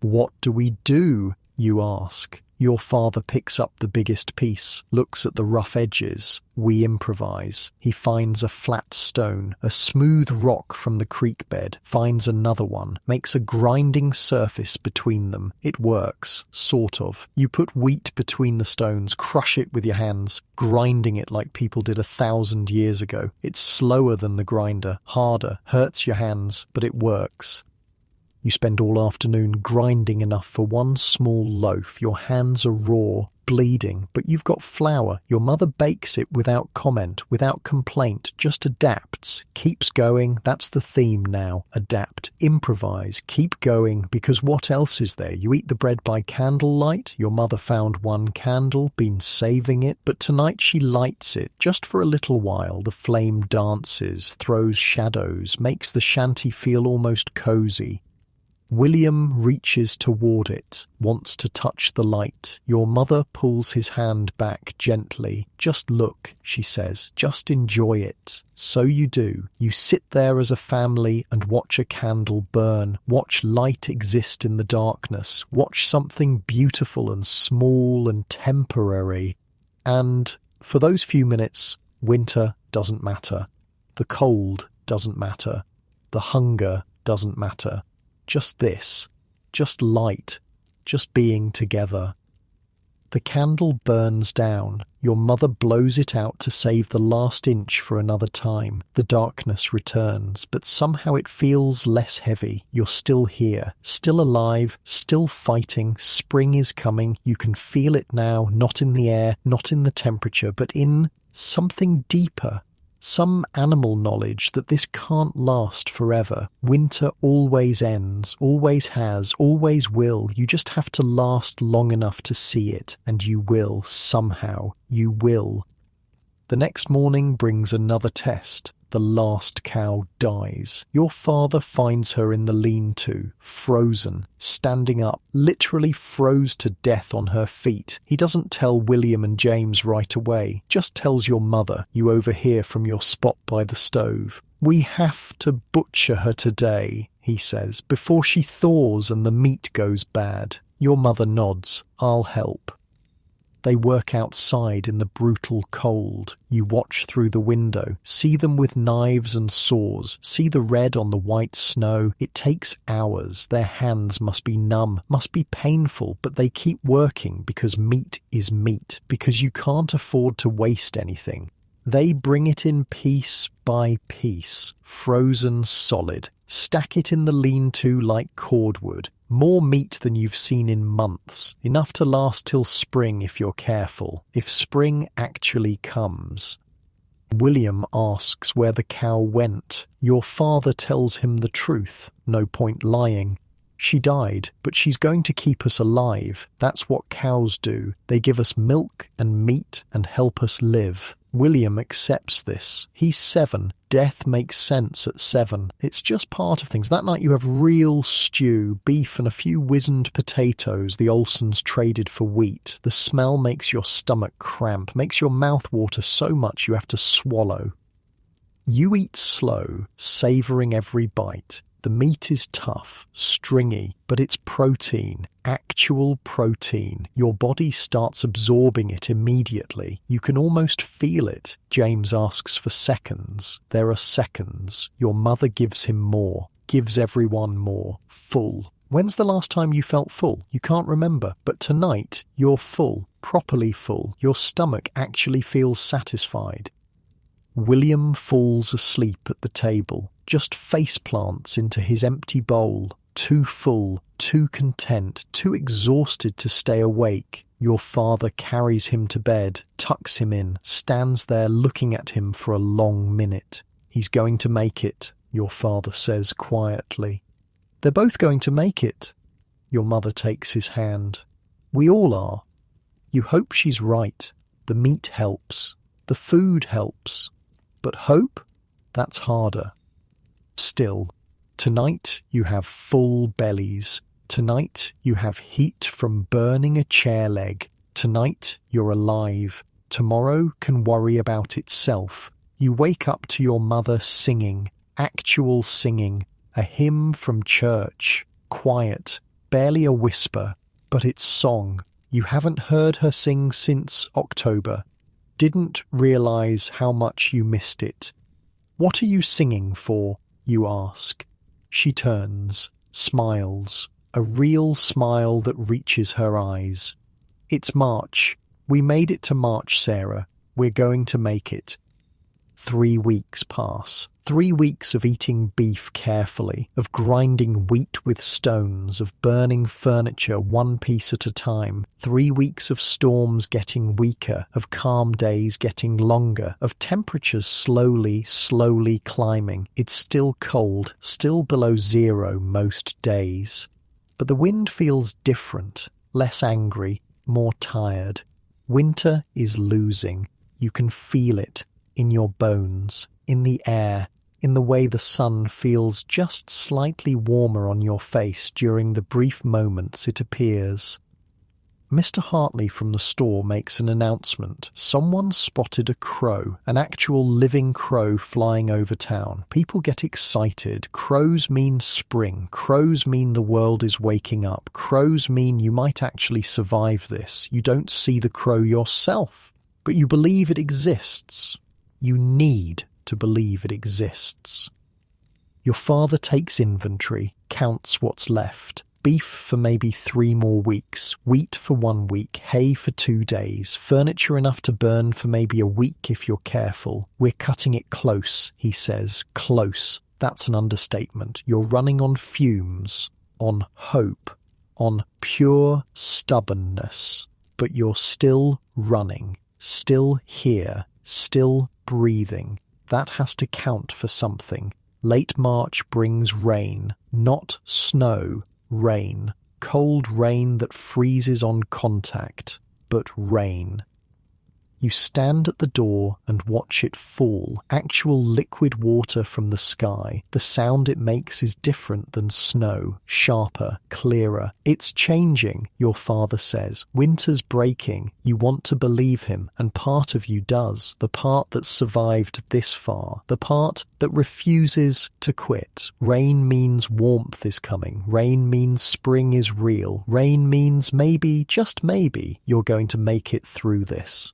Speaker 1: What do we do, you ask? Your father picks up the biggest piece, looks at the rough edges. We improvise. He finds a flat stone, a smooth rock from the creek bed, finds another one, makes a grinding surface between them. It works, sort of. You put wheat between the stones, crush it with your hands, grinding it like people did 1,000 years ago. It's slower than the grinder, harder, hurts your hands, but it works. You spend all afternoon grinding enough for one small loaf. Your hands are raw, bleeding, but you've got flour. Your mother bakes it without comment, without complaint, just adapts, keeps going. That's the theme now. Adapt, improvise, keep going, because what else is there? You eat the bread by candlelight. Your mother found one candle, been saving it, but tonight she lights it, just for a little while. The flame dances, throws shadows, makes the shanty feel almost cozy. William reaches toward it, wants to touch the light. Your mother pulls his hand back gently. Just look, she says, just enjoy it. So you do. You sit there as a family and watch a candle burn, watch light exist in the darkness, watch something beautiful and small and temporary. And for those few minutes, winter doesn't matter. The cold doesn't matter. The hunger doesn't matter. Just this, just light, just being together. The candle burns down. Your mother blows it out to save the last inch for another time. The darkness returns, but somehow it feels less heavy. You're still here, still alive, still fighting. Spring is coming. You can feel it now, not in the air, not in the temperature, but in something deeper. Some animal knowledge that this can't last forever. Winter always ends, always has, always will. You just have to last long enough to see it, and you will, somehow. You will. The next morning brings another test. The last cow dies. Your father finds her in the lean-to, frozen, standing up, literally froze to death on her feet. He doesn't tell William and James right away, just tells your mother. You overhear from your spot by the stove. "We have to butcher her today," he says, "before she thaws and the meat goes bad." Your mother nods. "I'll help." They work outside in the brutal cold. You watch through the window, see them with knives and saws, see the red on the white snow. It takes hours. Their hands must be numb, must be painful, but they keep working because meat is meat, because you can't afford to waste anything. They bring it in piece by piece, frozen solid. Stack it in the lean-to like cordwood. More meat than you've seen in months. Enough to last till spring if you're careful. If spring actually comes. William asks where the cow went. Your father tells him the truth. No point lying. She died, but she's going to keep us alive. That's what cows do. They give us milk and meat and help us live. William accepts this. He's 7. Death makes sense at 7. It's just part of things. That night you have real stew, beef and a few wizened potatoes the Olsons traded for wheat. The smell makes your stomach cramp, makes your mouth water so much you have to swallow. You eat slow, savouring every bite. The The meat is tough, stringy, but it's protein, actual protein. Your body starts absorbing it immediately. You can almost feel it. James asks for seconds. There are seconds. Your mother gives him more, gives everyone more. Full. When's the last time you felt full? You can't remember, but tonight you're full, properly full. Your stomach actually feels satisfied. William falls asleep at the table, just face plants into his empty bowl, too full, too content, too exhausted to stay awake. Your father carries him to bed, tucks him in, stands there looking at him for a long minute. He's going to make it, your father says quietly. They're both going to make it. Your mother takes his hand. We all are. You hope she's right. The meat helps. The food helps. But hope? That's harder. Still, tonight you have full bellies. Tonight you have heat from burning a chair leg. Tonight you're alive. Tomorrow can worry about itself. You wake up to your mother singing, actual singing, a hymn from church, quiet, barely a whisper, but it's song. You haven't heard her sing since October. Didn't realize how much you missed it. What are you singing for? You ask. She turns, smiles, a real smile that reaches her eyes. It's March. We made it to March, Sarah. We're going to make it. 3 weeks pass. 3 weeks of eating beef carefully, of grinding wheat with stones, of burning furniture one piece at a time. 3 weeks of storms getting weaker, of calm days getting longer, of temperatures slowly climbing. It's still cold, still below zero most days. But the wind feels different, less angry, more tired. Winter is losing. You can feel it. In your bones, in the air, in the way the sun feels just slightly warmer on your face during the brief moments it appears. Mr. Hartley from the store makes an announcement. Someone spotted a crow, an actual living crow flying over town. People get excited. Crows mean spring. Crows mean the world is waking up. Crows mean you might actually survive this. You don't see the crow yourself, but you believe it exists. You need to believe it exists. Your father takes inventory, counts what's left. Beef for maybe 3 more weeks, wheat for 1 week, hay for 2 days, furniture enough to burn for maybe a week if you're careful. We're cutting it close, he says. Close. That's an understatement. You're running on fumes, on hope, on pure stubbornness. But you're still running, still here, still breathing. That has to count for something. Late March brings rain, not snow, rain. Cold rain that freezes on contact, but rain. You stand at the door and watch it fall, actual liquid water from the sky. The sound it makes is different than snow, sharper, clearer. It's changing, your father says. Winter's breaking. You want to believe him, and part of you does. The part that survived this far. The part that refuses to quit. Rain means warmth is coming. Rain means spring is real. Rain means maybe, just maybe, you're going to make it through this.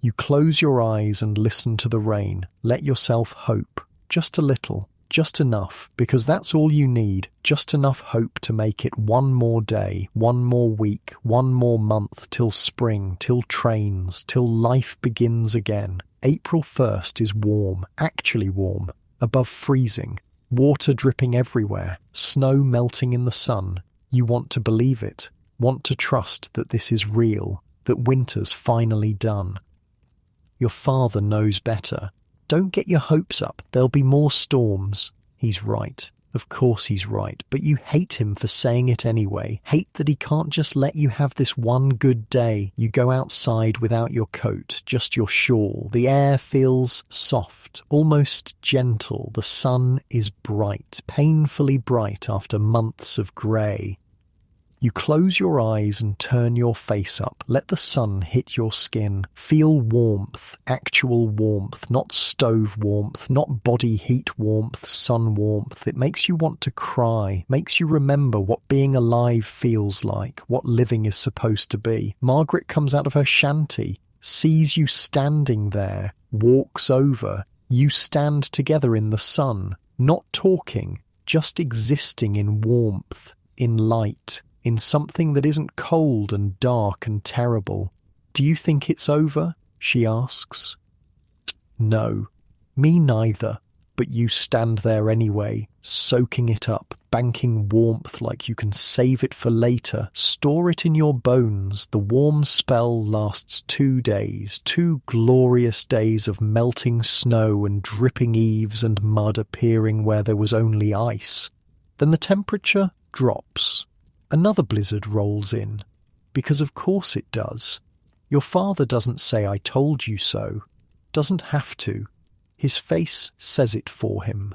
Speaker 1: You close your eyes and listen to the rain. Let yourself hope. Just a little. Just enough. Because that's all you need. Just enough hope to make it 1 more day, 1 more week, 1 more month, till spring, till trains, till life begins again. April 1st is warm. Actually warm. Above freezing. Water dripping everywhere. Snow melting in the sun. You want to believe it. Want to trust that this is real. That winter's finally done. Your father knows better. Don't get your hopes up. There'll be more storms. He's right. Of course he's right. But you hate him for saying it anyway. Hate that he can't just let you have this one good day. You go outside without your coat, just your shawl. The air feels soft, almost gentle. The sun is bright, painfully bright after months of grey. You close your eyes and turn your face up. Let the sun hit your skin. Feel warmth, actual warmth, not stove warmth, not body heat warmth, sun warmth. It makes you want to cry, makes you remember what being alive feels like, what living is supposed to be. Margaret comes out of her shanty, sees you standing there, walks over. You stand together in the sun, not talking, just existing in warmth, in light, in something that isn't cold and dark and terrible. "Do you think it's over?" she asks. "No, me neither, but you stand there anyway, soaking it up, banking warmth like you can save it for later, store it in your bones. The warm spell lasts 2 days, 2 glorious days of melting snow and dripping eaves and mud appearing where there was only ice. Then the temperature drops. Another blizzard rolls in, because of course it does. Your father doesn't say 'I told you so', doesn't have to. His face says it for him.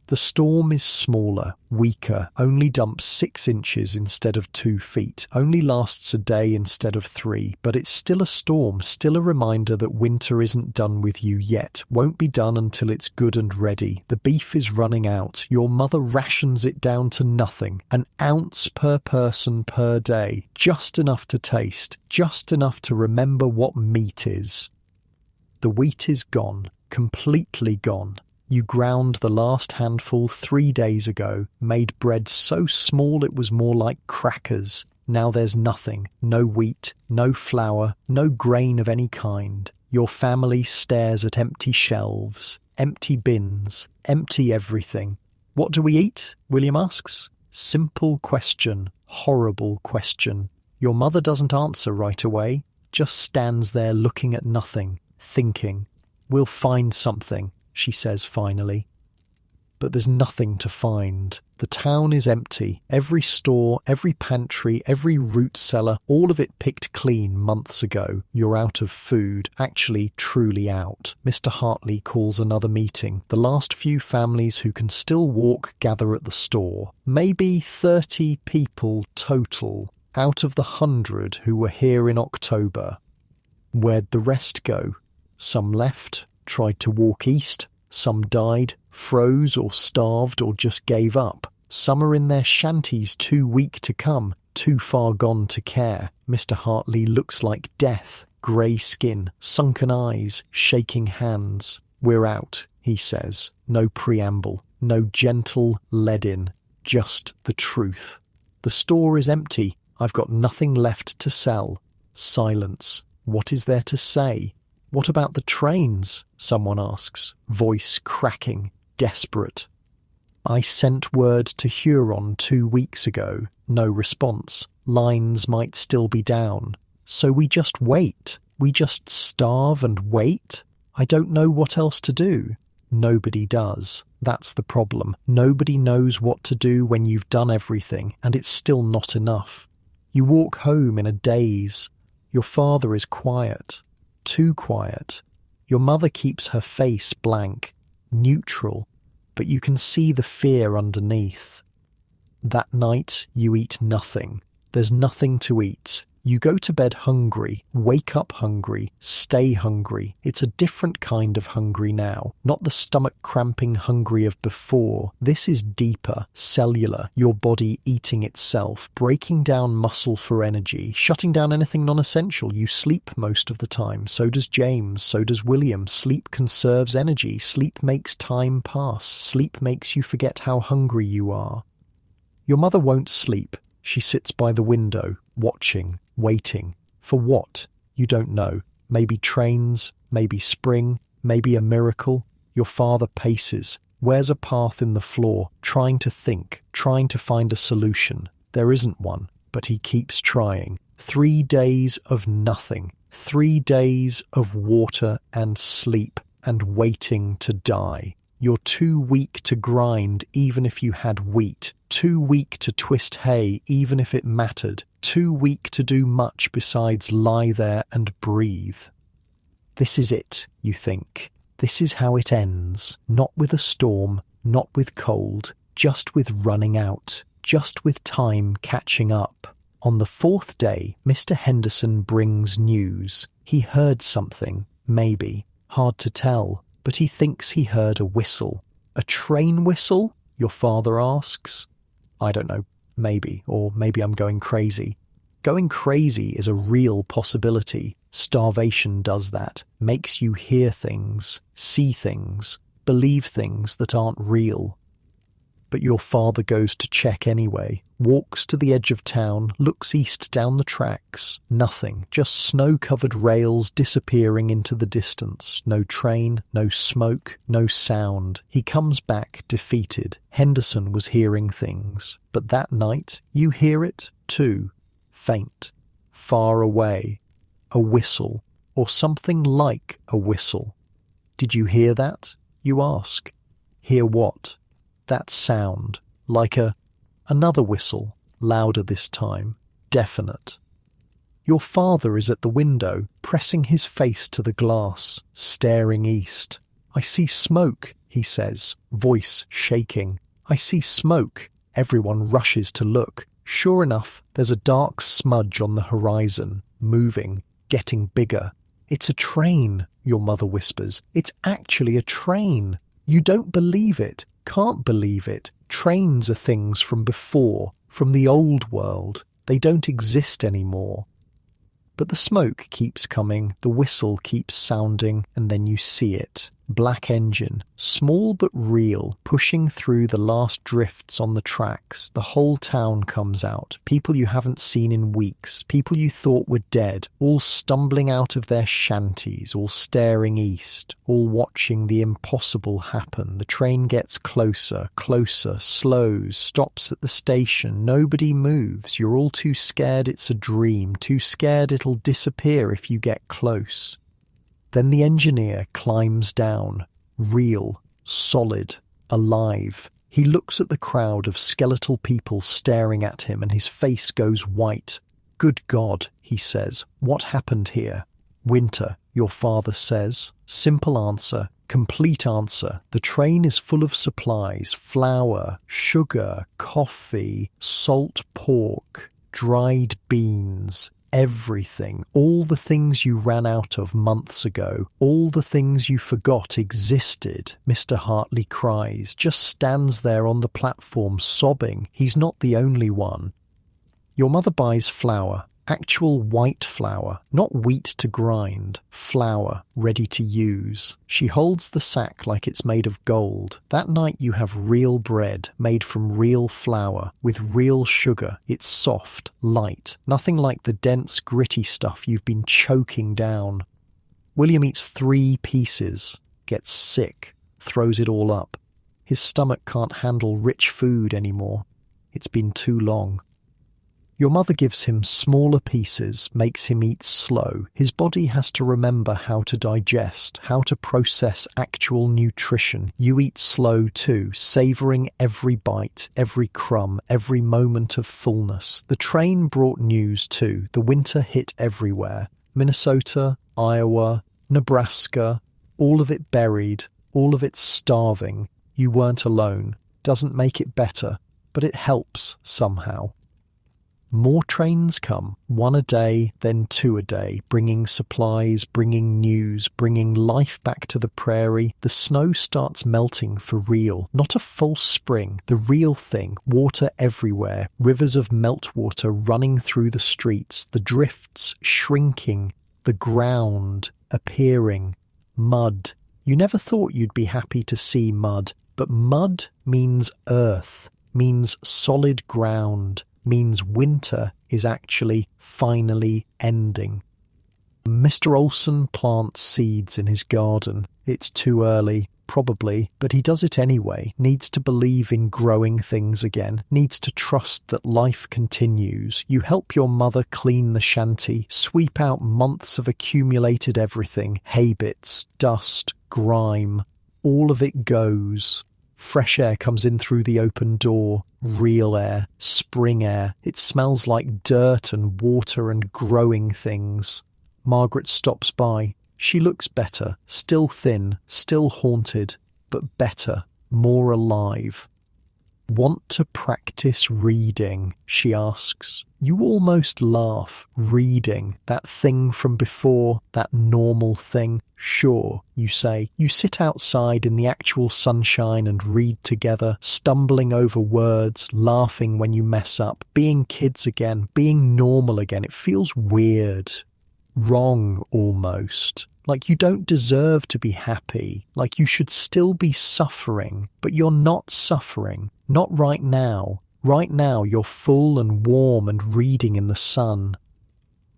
Speaker 1: The storm is smaller, weaker, only dumps 6 inches instead of 2 feet, only lasts a day instead of 3, but it's still a storm, still a reminder that winter isn't done with you yet, won't be done until it's good and ready. The beef is running out, your mother rations it down to nothing, an ounce per person per day, just enough to taste, just enough to remember what meat is. The wheat is gone, completely gone. You ground the last handful 3 days ago, made bread so small it was more like crackers. Now there's nothing, no wheat, no flour, no grain of any kind. Your family stares at empty shelves, empty bins, empty everything. "What do we eat?" William asks. Simple question, horrible question. Your mother doesn't answer right away, just stands there looking at nothing, thinking. "We'll find something," she says finally. But there's nothing to find. The town is empty. Every store, every pantry, every root cellar, all of it picked clean months ago. You're out of food, actually truly out. Mr. Hartley calls another meeting. The last few families who can still walk gather at the store. Maybe 30 people total out of the 100 who were here in October. Where'd the rest go? Some left, tried to walk east, some died, froze or starved or just gave up. Some are in their shanties too weak to come, too far gone to care. Mr. Hartley looks like death, grey skin, sunken eyes, shaking hands. "We're out," he says. No preamble, no gentle lead-in, just the truth. "The store is empty. I've got nothing left to sell." Silence. What is there to say? "What about the trains?" someone asks, voice cracking, desperate. "I sent word to Huron 2 weeks ago. No response. Lines might still be down. So we just wait. We just starve and wait? I don't know what else to do." Nobody does. That's the problem. Nobody knows what to do when you've done everything, and it's still not enough. You walk home in a daze. Your father is quiet. Too quiet. Your mother keeps her face blank, neutral, but you can see the fear underneath. That night you eat nothing. There's nothing to eat. You go to bed hungry, wake up hungry, stay hungry. It's a different kind of hungry now, not the stomach-cramping hungry of before. This is deeper, cellular, your body eating itself, breaking down muscle for energy, shutting down anything non-essential. You sleep most of the time, so does James, so does William. Sleep conserves energy, sleep makes time pass, sleep makes you forget how hungry you are. Your mother won't sleep. She sits by the window, watching, waiting. For what? You don't know. Maybe trains, maybe spring, maybe a miracle. Your father paces, wears a path in the floor, trying to think, trying to find a solution. There isn't one, but he keeps trying. 3 days of nothing. 3 days of water and sleep and waiting to die. You're too weak to grind even if you had wheat. Too weak to twist hay even if it mattered. Too weak to do much besides lie there and breathe. This is it, you think. This is how it ends. Not with a storm, not with cold, just with running out. just with time catching up. On the fourth day, Mr. Henderson brings news. He heard something, maybe. Hard to tell, but he thinks he heard a whistle. A train whistle? Your father asks. I don't know, maybe, or maybe I'm going crazy. Going crazy is a real possibility. Starvation does that, makes you hear things, see things, believe things that aren't real. But your father goes to check anyway, walks to the edge of town, looks east down the tracks. Nothing, just snow-covered rails disappearing into the distance. No train, no smoke, no sound. He comes back defeated. Henderson was hearing things. But that night, you hear it too. Faint. Far away. A whistle. Or something like a whistle. Did you hear that? You ask. Hear what? That sound, like another whistle, louder this time, definite. Your father is at the window, pressing his face to the glass, staring east. I see smoke, he says, voice shaking. I see smoke. Everyone rushes to look. Sure enough, there's a dark smudge on the horizon, moving, getting bigger. It's a train, your mother whispers. It's actually a train. You don't believe it. Can't believe it. Trains are things from before, from the old world. They don't exist anymore. But the smoke keeps coming, the whistle keeps sounding, and then you see it. Black engine, small but real, pushing through the last drifts on the tracks. The whole town comes out. People you haven't seen in weeks, people you thought were dead, all stumbling out of their shanties, all staring east, all watching the impossible happen. The train gets closer, closer, slows, stops at the station. Nobody moves. You're all too scared it's a dream, too scared it'll disappear if you get close. Then the engineer climbs down, real, solid, alive. He looks at the crowd of skeletal people staring at him and his face goes white. Good God, he says, what happened here? Winter, your father says. Simple answer, complete answer. The train is full of supplies, flour, sugar, coffee, salt pork, dried beans. Everything, all the things you ran out of months ago, all the things you forgot existed, Mr. Hartley cries, just stands there on the platform sobbing. He's not the only one. Your mother buys flour, actual white flour, not wheat to grind, flour ready to use. She holds the sack like it's made of gold. That night you have real bread made from real flour with real sugar. It's soft, light, nothing like the dense, gritty stuff you've been choking down. William eats 3 pieces, gets sick, throws it all up. His stomach can't handle rich food anymore. It's been too long. Your mother gives him smaller pieces, makes him eat slow. His body has to remember how to digest, how to process actual nutrition. You eat slow too, savouring every bite, every crumb, every moment of fullness. The train brought news too. The winter hit everywhere. Minnesota, Iowa, Nebraska, all of it buried, all of it starving. You weren't alone. Doesn't make it better, but it helps somehow. More trains come, 1 a day, then 2 a day, bringing supplies, bringing news, bringing life back to the prairie. The snow starts melting for real, not a false spring, the real thing, water everywhere, rivers of meltwater running through the streets, the drifts shrinking, the ground appearing, mud. You never thought you'd be happy to see mud, but mud means earth, means solid ground, means winter is actually finally ending. Mr. Olson plants seeds in his garden. It's too early, probably, but he does it anyway, needs to believe in growing things again, needs to trust that life continues. You help your mother clean the shanty, sweep out months of accumulated everything, hay bits, dust, grime, all of it goes. Fresh air comes in through the open door, real air, spring air. It smells like dirt and water and growing things. Margaret stops by. She looks better, still thin, still haunted, but better, more alive. Want to practice reading? She asks. You almost laugh. Reading, that thing from before, that normal thing. Sure, you say. You sit outside in the actual sunshine and read together, stumbling over words, laughing when you mess up, being kids again, being normal again. It feels weird. Wrong, almost. Like you don't deserve to be happy. Like you should still be suffering. But you're not suffering. Not right now. Right now you're full and warm and reading in the sun.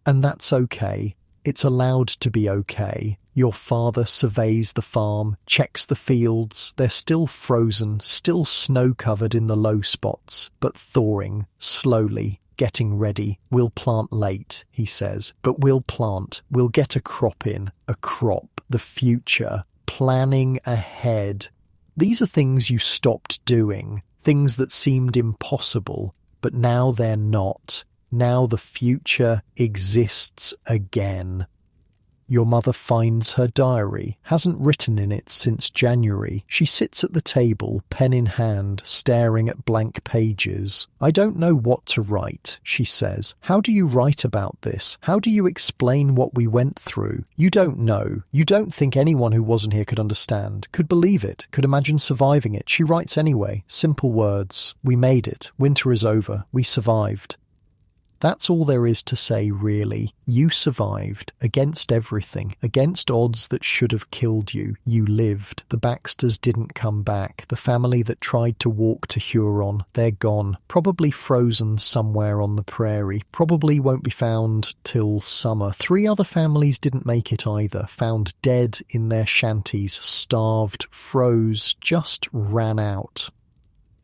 Speaker 1: And that's okay. It's allowed to be okay. Your father surveys the farm, checks the fields. They're still frozen, still snow-covered in the low spots, but thawing, slowly, getting ready. We'll plant late, he says, but we'll plant. We'll get a crop in. A crop. The future. Planning ahead. These are things you stopped doing. Things that seemed impossible, but now they're not. Now the future exists again. Your mother finds her diary, hasn't written in it since January. She sits at the table, pen in hand, staring at blank pages. I don't know what to write, she says. How do you write about this? How do you explain what we went through? You don't know. You don't think anyone who wasn't here could understand, could believe it, could imagine surviving it. She writes anyway. Simple words. We made it. Winter is over. We survived. That's all there is to say, really. You survived, against everything, against odds that should have killed you. You lived. The Baxters didn't come back. The family that tried to walk to Huron, they're gone. Probably frozen somewhere on the prairie. Probably won't be found till summer. 3 other families didn't make it either. Found dead in their shanties, starved, froze, just ran out.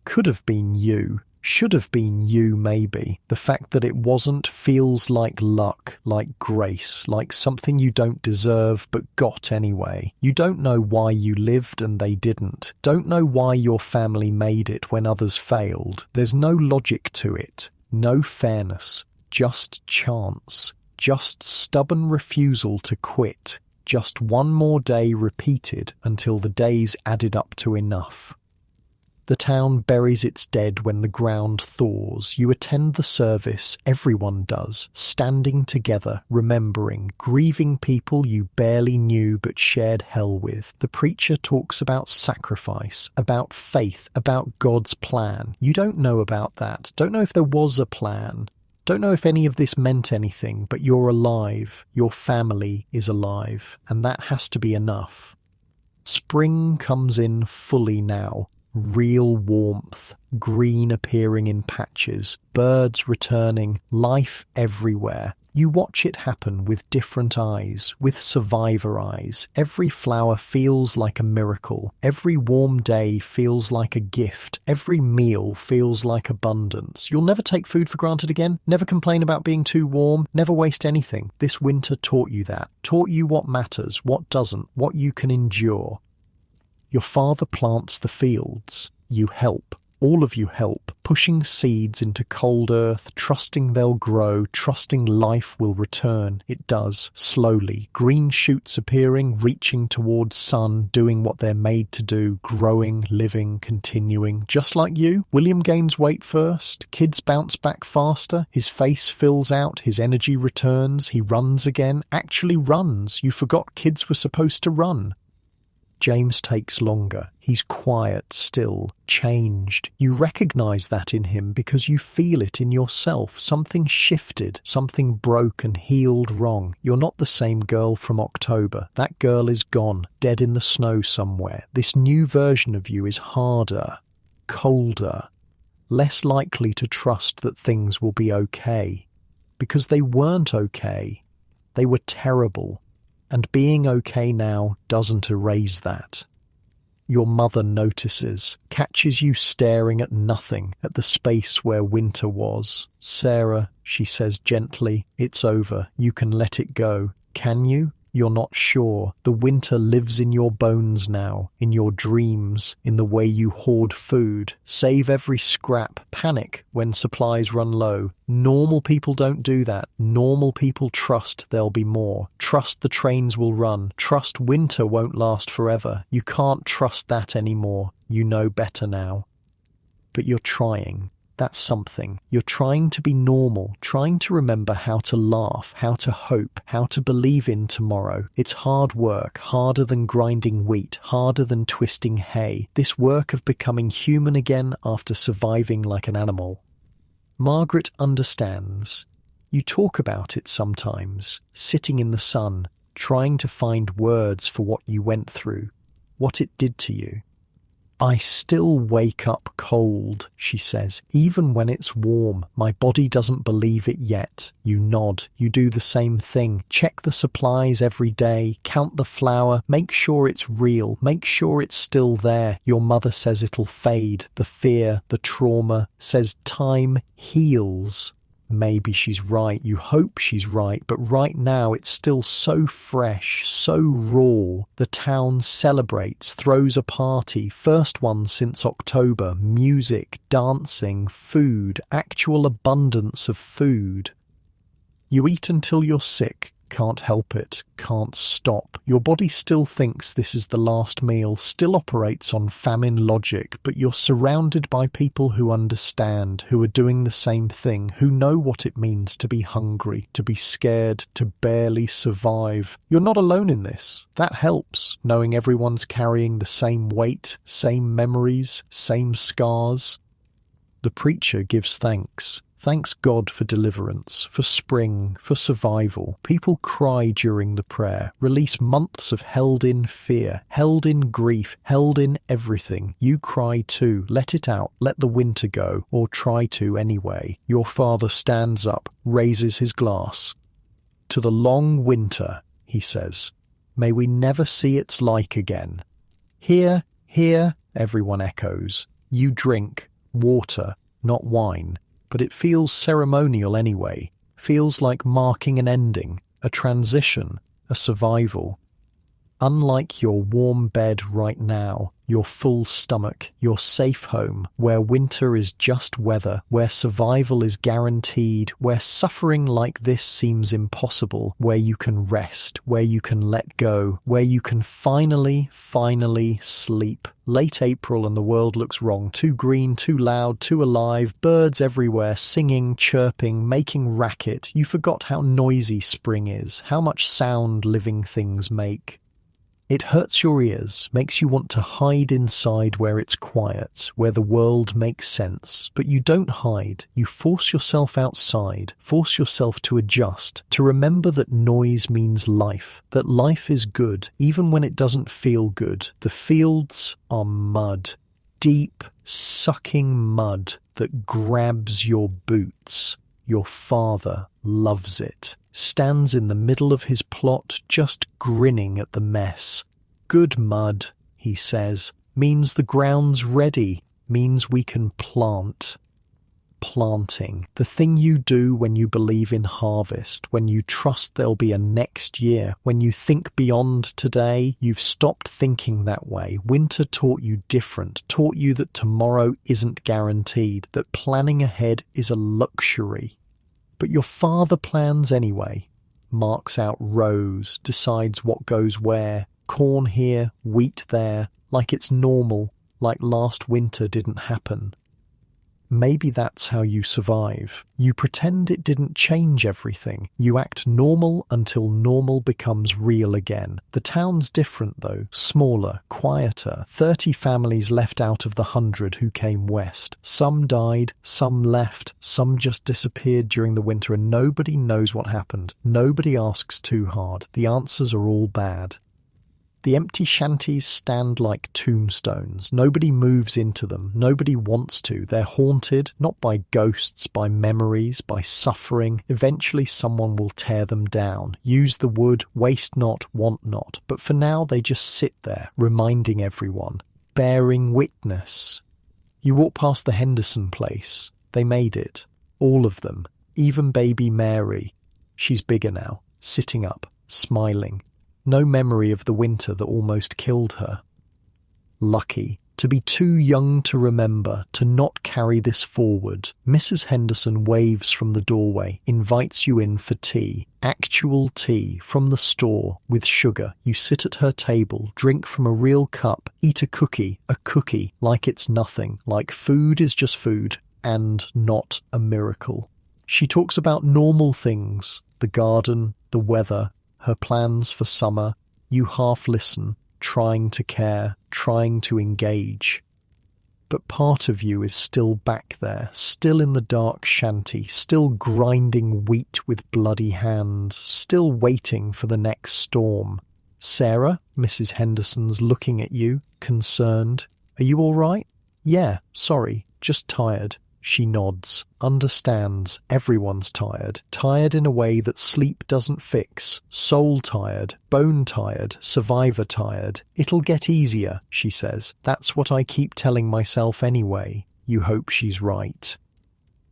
Speaker 1: Could have been you. Should have been you, maybe. The fact that it wasn't feels like luck, like grace, like something you don't deserve but got anyway. You don't know why you lived and they didn't. Don't know why your family made it when others failed. There's no logic to it. No fairness. Just chance. Just stubborn refusal to quit. Just one more day repeated until the days added up to enough. The town buries its dead when the ground thaws. You attend the service, everyone does, standing together, remembering, grieving people you barely knew but shared hell with. The preacher talks about sacrifice, about faith, about God's plan. You don't know about that. Don't know if there was a plan. Don't know if any of this meant anything, but you're alive. Your family is alive, and that has to be enough. Spring comes in fully now. Real warmth, green appearing in patches, birds returning, life everywhere. You watch it happen with different eyes, with survivor eyes. Every flower feels like a miracle. Every warm day feels like a gift. Every meal feels like abundance. You'll never take food for granted again. Never complain about being too warm. Never waste anything. This winter taught you that. Taught you what matters, what doesn't, what you can endure. Your father plants the fields. You help. All of you help, pushing seeds into cold earth, trusting they'll grow, trusting life will return. It does, slowly. Green shoots appearing, reaching towards sun, doing what they're made to do, growing, living, continuing. Just like you, William gains weight first. Kids bounce back faster. His face fills out. His energy returns. He runs again. Actually runs. You forgot kids were supposed to run. James takes longer. He's quiet, still, changed. You recognize that in him because you feel it in yourself. Something shifted, something broke and healed wrong. You're not the same girl from October. That girl is gone, dead in the snow somewhere. This new version of you is harder, colder, less likely to trust that things will be okay. Because they weren't okay. They were terrible. And being okay now doesn't erase that. Your mother notices, catches you staring at nothing, at the space where winter was. Sarah, she says gently, it's over. You can let it go. Can you? You're not sure. The winter lives in your bones now, in your dreams, in the way you hoard food. Save every scrap. Panic when supplies run low. Normal people don't do that. Normal people trust there'll be more. Trust the trains will run. Trust winter won't last forever. You can't trust that anymore. You know better now. but you're trying. That's something. You're trying to be normal, trying to remember how to laugh, how to hope, how to believe in tomorrow. It's hard work, harder than grinding wheat, harder than twisting hay. This work of becoming human again after surviving like an animal. Margaret understands. You talk about it sometimes, sitting in the sun, trying to find words for what you went through, what it did to you. I still wake up cold, she says, even when it's warm. My body doesn't believe it yet. You nod. You do the same thing. Check the supplies every day. Count the flour. Make sure it's real. Make sure it's still there. Your mother says it'll fade. The fear, the trauma, says time heals. Maybe she's right, you hope she's right, but right now it's still so fresh, so raw. The town celebrates, throws a party, first one since October, music, dancing, food, actual abundance of food. You eat until you're sick, can't help it, can't stop. Your body still thinks this is the last meal, still operates on famine logic, but you're surrounded by people who understand, who are doing the same thing, who know what it means to be hungry, to be scared, to barely survive. You're not alone in this. That helps, knowing everyone's carrying the same weight, same memories, same scars. The preacher gives thanks. Thanks God for deliverance, for spring, for survival. People cry during the prayer, release months of held-in fear, held-in grief, held-in everything. You cry too. Let it out. Let the winter go, or try to anyway. Your father stands up, raises his glass. To the long winter, he says, may we never see its like again. Here, here, everyone echoes. You drink water, not wine. But it feels ceremonial anyway, feels like marking an ending, a transition, a survival. Unlike your warm bed right now, your full stomach, your safe home, where winter is just weather, where survival is guaranteed, where suffering like this seems impossible, where you can rest, where you can let go, where you can finally sleep. Late April and the world looks wrong, too green, too loud, too alive, birds everywhere, singing, chirping, making racket. You forgot how noisy spring is, how much sound living things make. It hurts your ears, makes you want to hide inside where it's quiet, where the world makes sense. But you don't hide. You force yourself outside, force yourself to adjust, to remember that noise means life, that life is good, even when it doesn't feel good. The fields are mud, deep, sucking mud that grabs your boots. Your father loves it. Stands in the middle of his plot, just grinning at the mess. Good mud, he says, means the ground's ready, means we can plant. Planting, the thing you do when you believe in harvest, when you trust there'll be a next year, when you think beyond today. You've stopped thinking that way. Winter taught you different, taught you that tomorrow isn't guaranteed, that planning ahead is a luxury. But your father plans anyway, marks out rows, decides what goes where, corn here, wheat there, like it's normal, like last winter didn't happen. Maybe that's how you survive. You pretend it didn't change everything. You act normal until normal becomes real again. The town's different though, smaller, quieter. 30 families left out of the 100 who came west. Some died, some left, some just disappeared during the winter, and nobody knows what happened. Nobody asks too hard. The answers are all bad. The empty shanties stand like tombstones. Nobody moves into them. Nobody wants to. They're haunted, not by ghosts, by memories, by suffering. Eventually someone will tear them down. Use the wood, waste not, want not. But for now they just sit there, reminding everyone, bearing witness. You walk past the Henderson place. They made it. All of them. Even baby Mary. She's bigger now, sitting up, smiling. No memory of the winter that almost killed her. Lucky, to be too young to remember, to not carry this forward. Mrs. Henderson waves from the doorway, invites you in for tea. Actual tea from the store with sugar. You sit at her table, drink from a real cup, eat a cookie like it's nothing, like food is just food and not a miracle. She talks about normal things, the garden, the weather, her plans for summer. You half listen, trying to care, trying to engage. But part of you is still back there, still in the dark shanty, still grinding wheat with bloody hands, still waiting for the next storm. Sarah, Mrs. Henderson's looking at you, concerned. Are you all right? Yeah, sorry, just tired. She nods, understands everyone's tired. Tired in a way that sleep doesn't fix. Soul tired, bone tired, survivor tired. It'll get easier, she says. That's what I keep telling myself anyway. You hope she's right.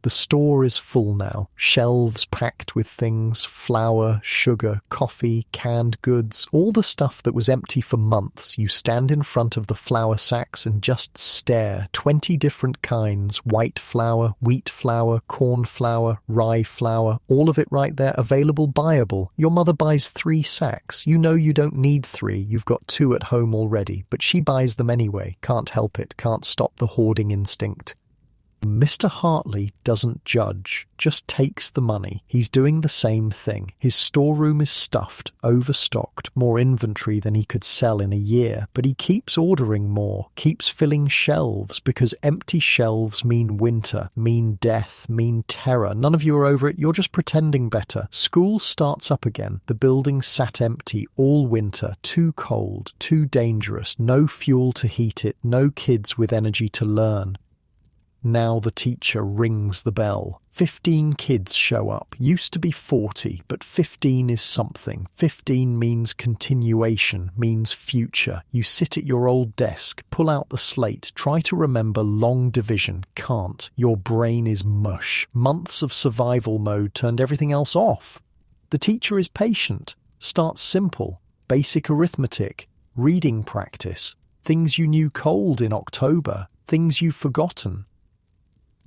Speaker 1: The store is full now, shelves packed with things, flour, sugar, coffee, canned goods, all the stuff that was empty for months. You stand in front of the flour sacks and just stare. 20 different kinds, white flour, wheat flour, corn flour, rye flour, all of it right there, available, buyable. Your mother buys 3 sacks. You know you don't need 3, you've got 2 at home already, but she buys them anyway. Can't help it, can't stop the hoarding instinct. Mr. Hartley doesn't judge, just takes the money. He's doing the same thing. His storeroom is stuffed, overstocked, more inventory than he could sell in a year. But he keeps ordering more, keeps filling shelves, because empty shelves mean winter, mean death, mean terror. None of you are over it, you're just pretending better. School starts up again. The building sat empty all winter, too cold, too dangerous, no fuel to heat it, no kids with energy to learn. Now the teacher rings the bell. 15 kids show up. Used to be 40, but 15 is something. 15 means continuation, means future. You sit at your old desk, pull out the slate, try to remember long division. Can't. Your brain is mush. Months of survival mode turned everything else off. The teacher is patient. Starts simple. Basic arithmetic. Reading practice. Things you knew cold in October. Things you've forgotten.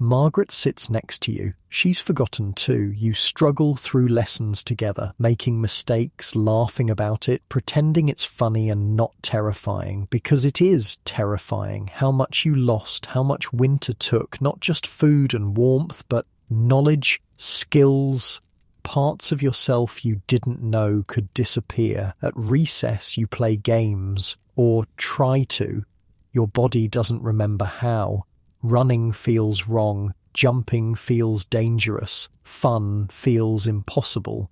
Speaker 1: Margaret sits next to you. She's forgotten too. You struggle through lessons together, making mistakes, laughing about it, pretending it's funny and not terrifying, because it is terrifying how much you lost, how much winter took, not just food and warmth, but knowledge, skills, parts of yourself you didn't know could disappear. At recess you play games, or try to. Your body doesn't remember how. Running feels wrong, jumping feels dangerous, fun feels impossible.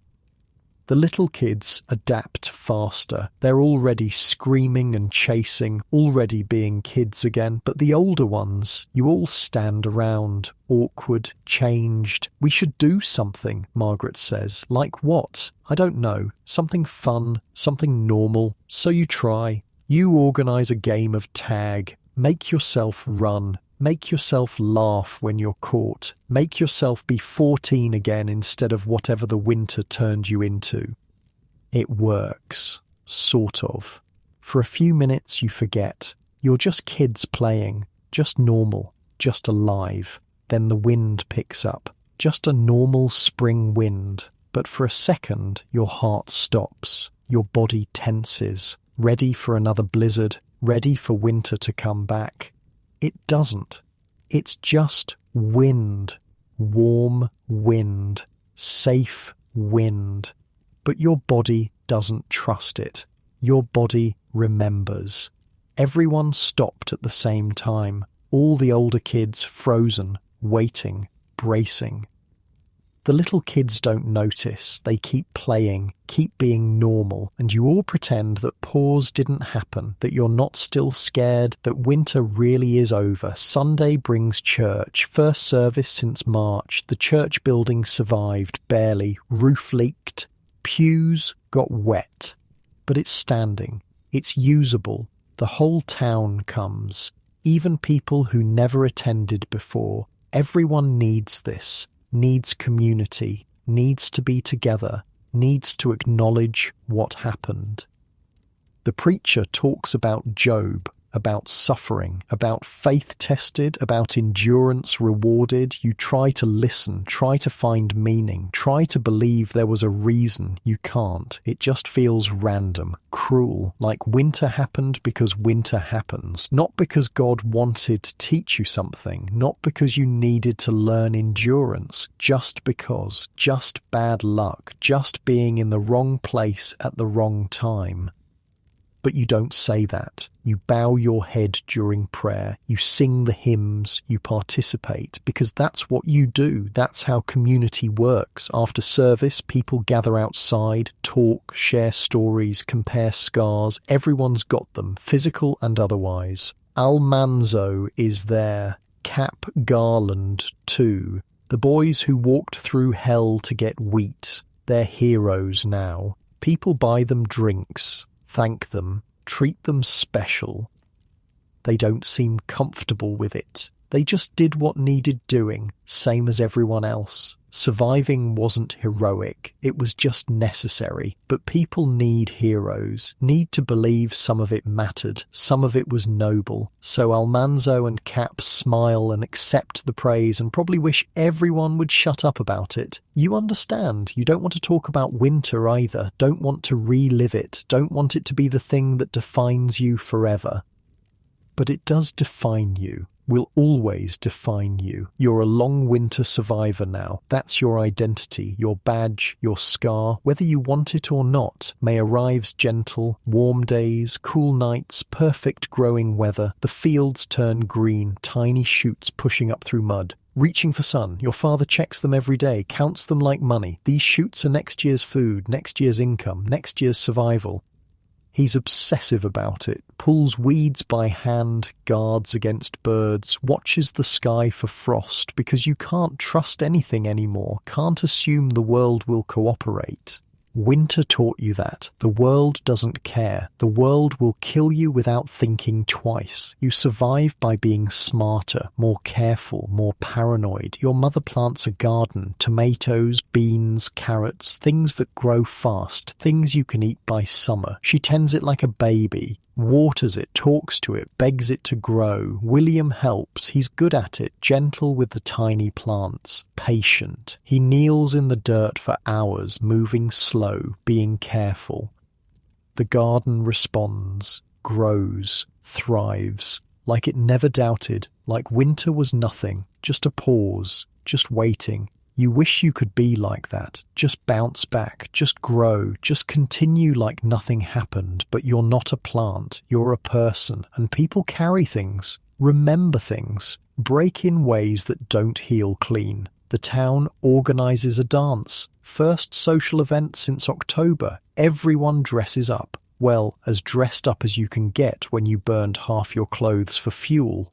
Speaker 1: The little kids adapt faster. They're already screaming and chasing, already being kids again. But the older ones, you all stand around, awkward, changed. We should do something, Margaret says. Like what? I don't know. Something fun, something normal. So you try. You organise a game of tag. Make yourself run. Make yourself laugh when you're caught. Make yourself be 14 again instead of whatever the winter turned you into. It works. Sort of. For a few minutes you forget. You're just kids playing. Just normal. Just alive. Then the wind picks up. Just a normal spring wind. But for a second your heart stops. Your body tenses. Ready for another blizzard. Ready for winter to come back. It doesn't. It's just wind. Warm wind. Safe wind. But your body doesn't trust it. Your body remembers. Everyone stopped at the same time. All the older kids frozen, waiting, bracing. The little kids don't notice. They keep playing, keep being normal, and you all pretend that pause didn't happen, that you're not still scared, that winter really is over. Sunday brings church, first service since March. The church building survived, barely. Roof leaked. Pews got wet. But it's standing. It's usable. The whole town comes. Even people who never attended before. Everyone needs this. Needs community, needs to be together, needs to acknowledge what happened. The preacher talks about Job, about suffering, about faith tested, about endurance rewarded. You try to listen, try to find meaning, try to believe there was a reason. You can't. It just feels random, cruel, like winter happened because winter happens. Not because God wanted to teach you something, not because you needed to learn endurance, just because, just bad luck, just being in the wrong place at the wrong time. But you don't say that. You bow your head during prayer. You sing the hymns. You participate because that's what you do. That's how community works. After service, people gather outside, talk, share stories, compare scars. Everyone's got them, physical and otherwise. Almanzo is there. Cap Garland too. The boys who walked through hell to get wheat. They're heroes now. People buy them drinks. Thank them, treat them special. They don't seem comfortable with it. They just did what needed doing, same as everyone else. Surviving wasn't heroic, it was just necessary. But people need heroes, need to believe some of it mattered, some of it was noble. So Almanzo and Cap smile and accept the praise and probably wish everyone would shut up about it. You understand, you don't want to talk about winter either, don't want to relive it, don't want it to be the thing that defines you forever. But it does define you. Will always define you. You're a long winter survivor now. That's your identity, your badge, your scar, whether you want it or not. May arrives gentle, warm days, cool nights, perfect growing weather. The fields turn green, tiny shoots pushing up through mud. Reaching for sun, your father checks them every day, counts them like money. These shoots are next year's food, next year's income, next year's survival. He's obsessive about it, pulls weeds by hand, guards against birds, watches the sky for frost because you can't trust anything anymore, can't assume the world will cooperate. Winter taught you that. The world doesn't care. The world will kill you without thinking twice. You survive by being smarter, more careful, more paranoid. Your mother plants a garden, tomatoes, beans, carrots, things that grow fast, things you can eat by summer. She tends it like a baby. Waters it, talks to it, begs it to grow. William helps. He's good at it, gentle with the tiny plants, patient. He kneels in the dirt for hours, moving slow, being careful. The garden responds, grows, thrives, like it never doubted, like winter was nothing, just a pause, just waiting. You wish you could be like that, just bounce back, just grow, just continue like nothing happened, but you're not a plant, you're a person, and people carry things, remember things, break in ways that don't heal clean. The town organises a dance, first social event since October, everyone dresses up, well, as dressed up as you can get when you burned half your clothes for fuel.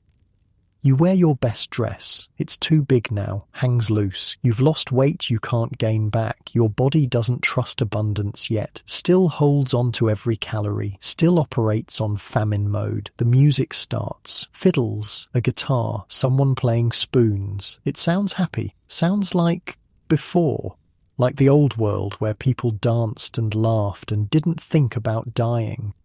Speaker 1: You wear your best dress. It's too big now, hangs loose. You've lost weight you can't gain back. Your body doesn't trust abundance yet. Still holds on to every calorie. Still operates on famine mode. The music starts. Fiddles, a guitar, someone playing spoons. It sounds happy. Sounds like before. Like the old world where people danced and laughed and didn't think about dying.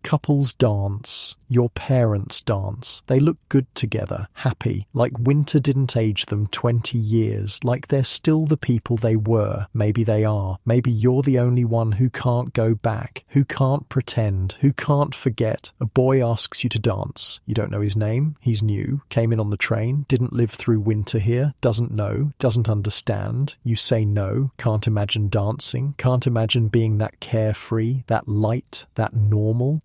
Speaker 1: Couples dance, your parents dance, they look good together, happy, like winter didn't age them 20 years, like they're still the people they were. Maybe they are, maybe you're the only one who can't go back, who can't pretend, who can't forget. A boy asks you to dance, you don't know his name, he's new, came in on the train, didn't live through winter here, doesn't know, doesn't understand. You say no, can't imagine dancing, can't imagine being that carefree, that light, that normal.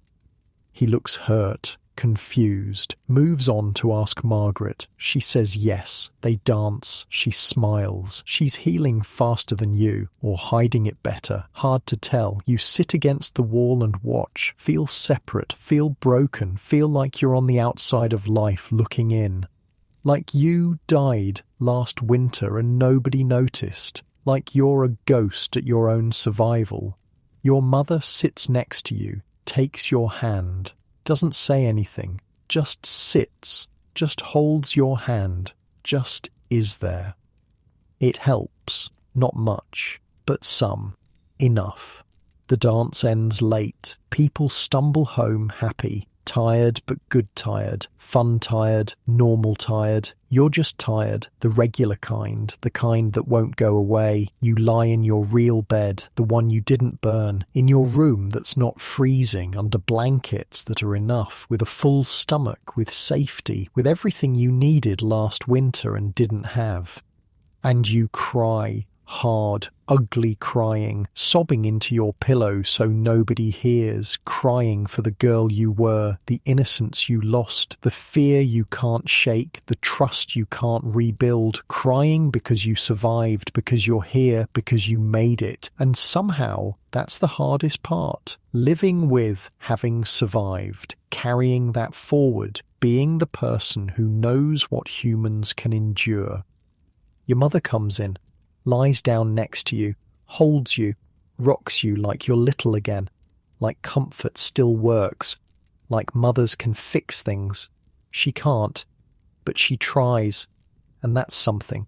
Speaker 1: He looks hurt, confused, moves on to ask Margaret. She says yes. They dance. She smiles. She's healing faster than you, or hiding it better. Hard to tell. You sit against the wall and watch. Feel separate. Feel broken. Feel like you're on the outside of life looking in. Like you died last winter and nobody noticed. Like you're a ghost at your own survival. Your mother sits next to you. Takes your hand, doesn't say anything, just sits, just holds your hand, just is there. It helps, not much, but some, enough. The dance ends late, people stumble home happy, Tired but good tired, fun tired, normal tired. You're just tired, the regular kind, the kind that won't go away. You lie in your real bed, the one you didn't burn, in your room that's not freezing, under blankets that are enough, with a full stomach, with safety, with everything you needed last winter and didn't have. And you cry. Hard, ugly crying, sobbing into your pillow so nobody hears, crying for the girl you were, the innocence you lost, the fear you can't shake, the trust you can't rebuild, crying because you survived, because you're here, because you made it. And somehow, that's the hardest part. Living with having survived, carrying that forward, being the person who knows what humans can endure. Your mother comes in, lies down next to you, holds you, rocks you like you're little again, like comfort still works, like mothers can fix things. She can't, but she tries, and that's something.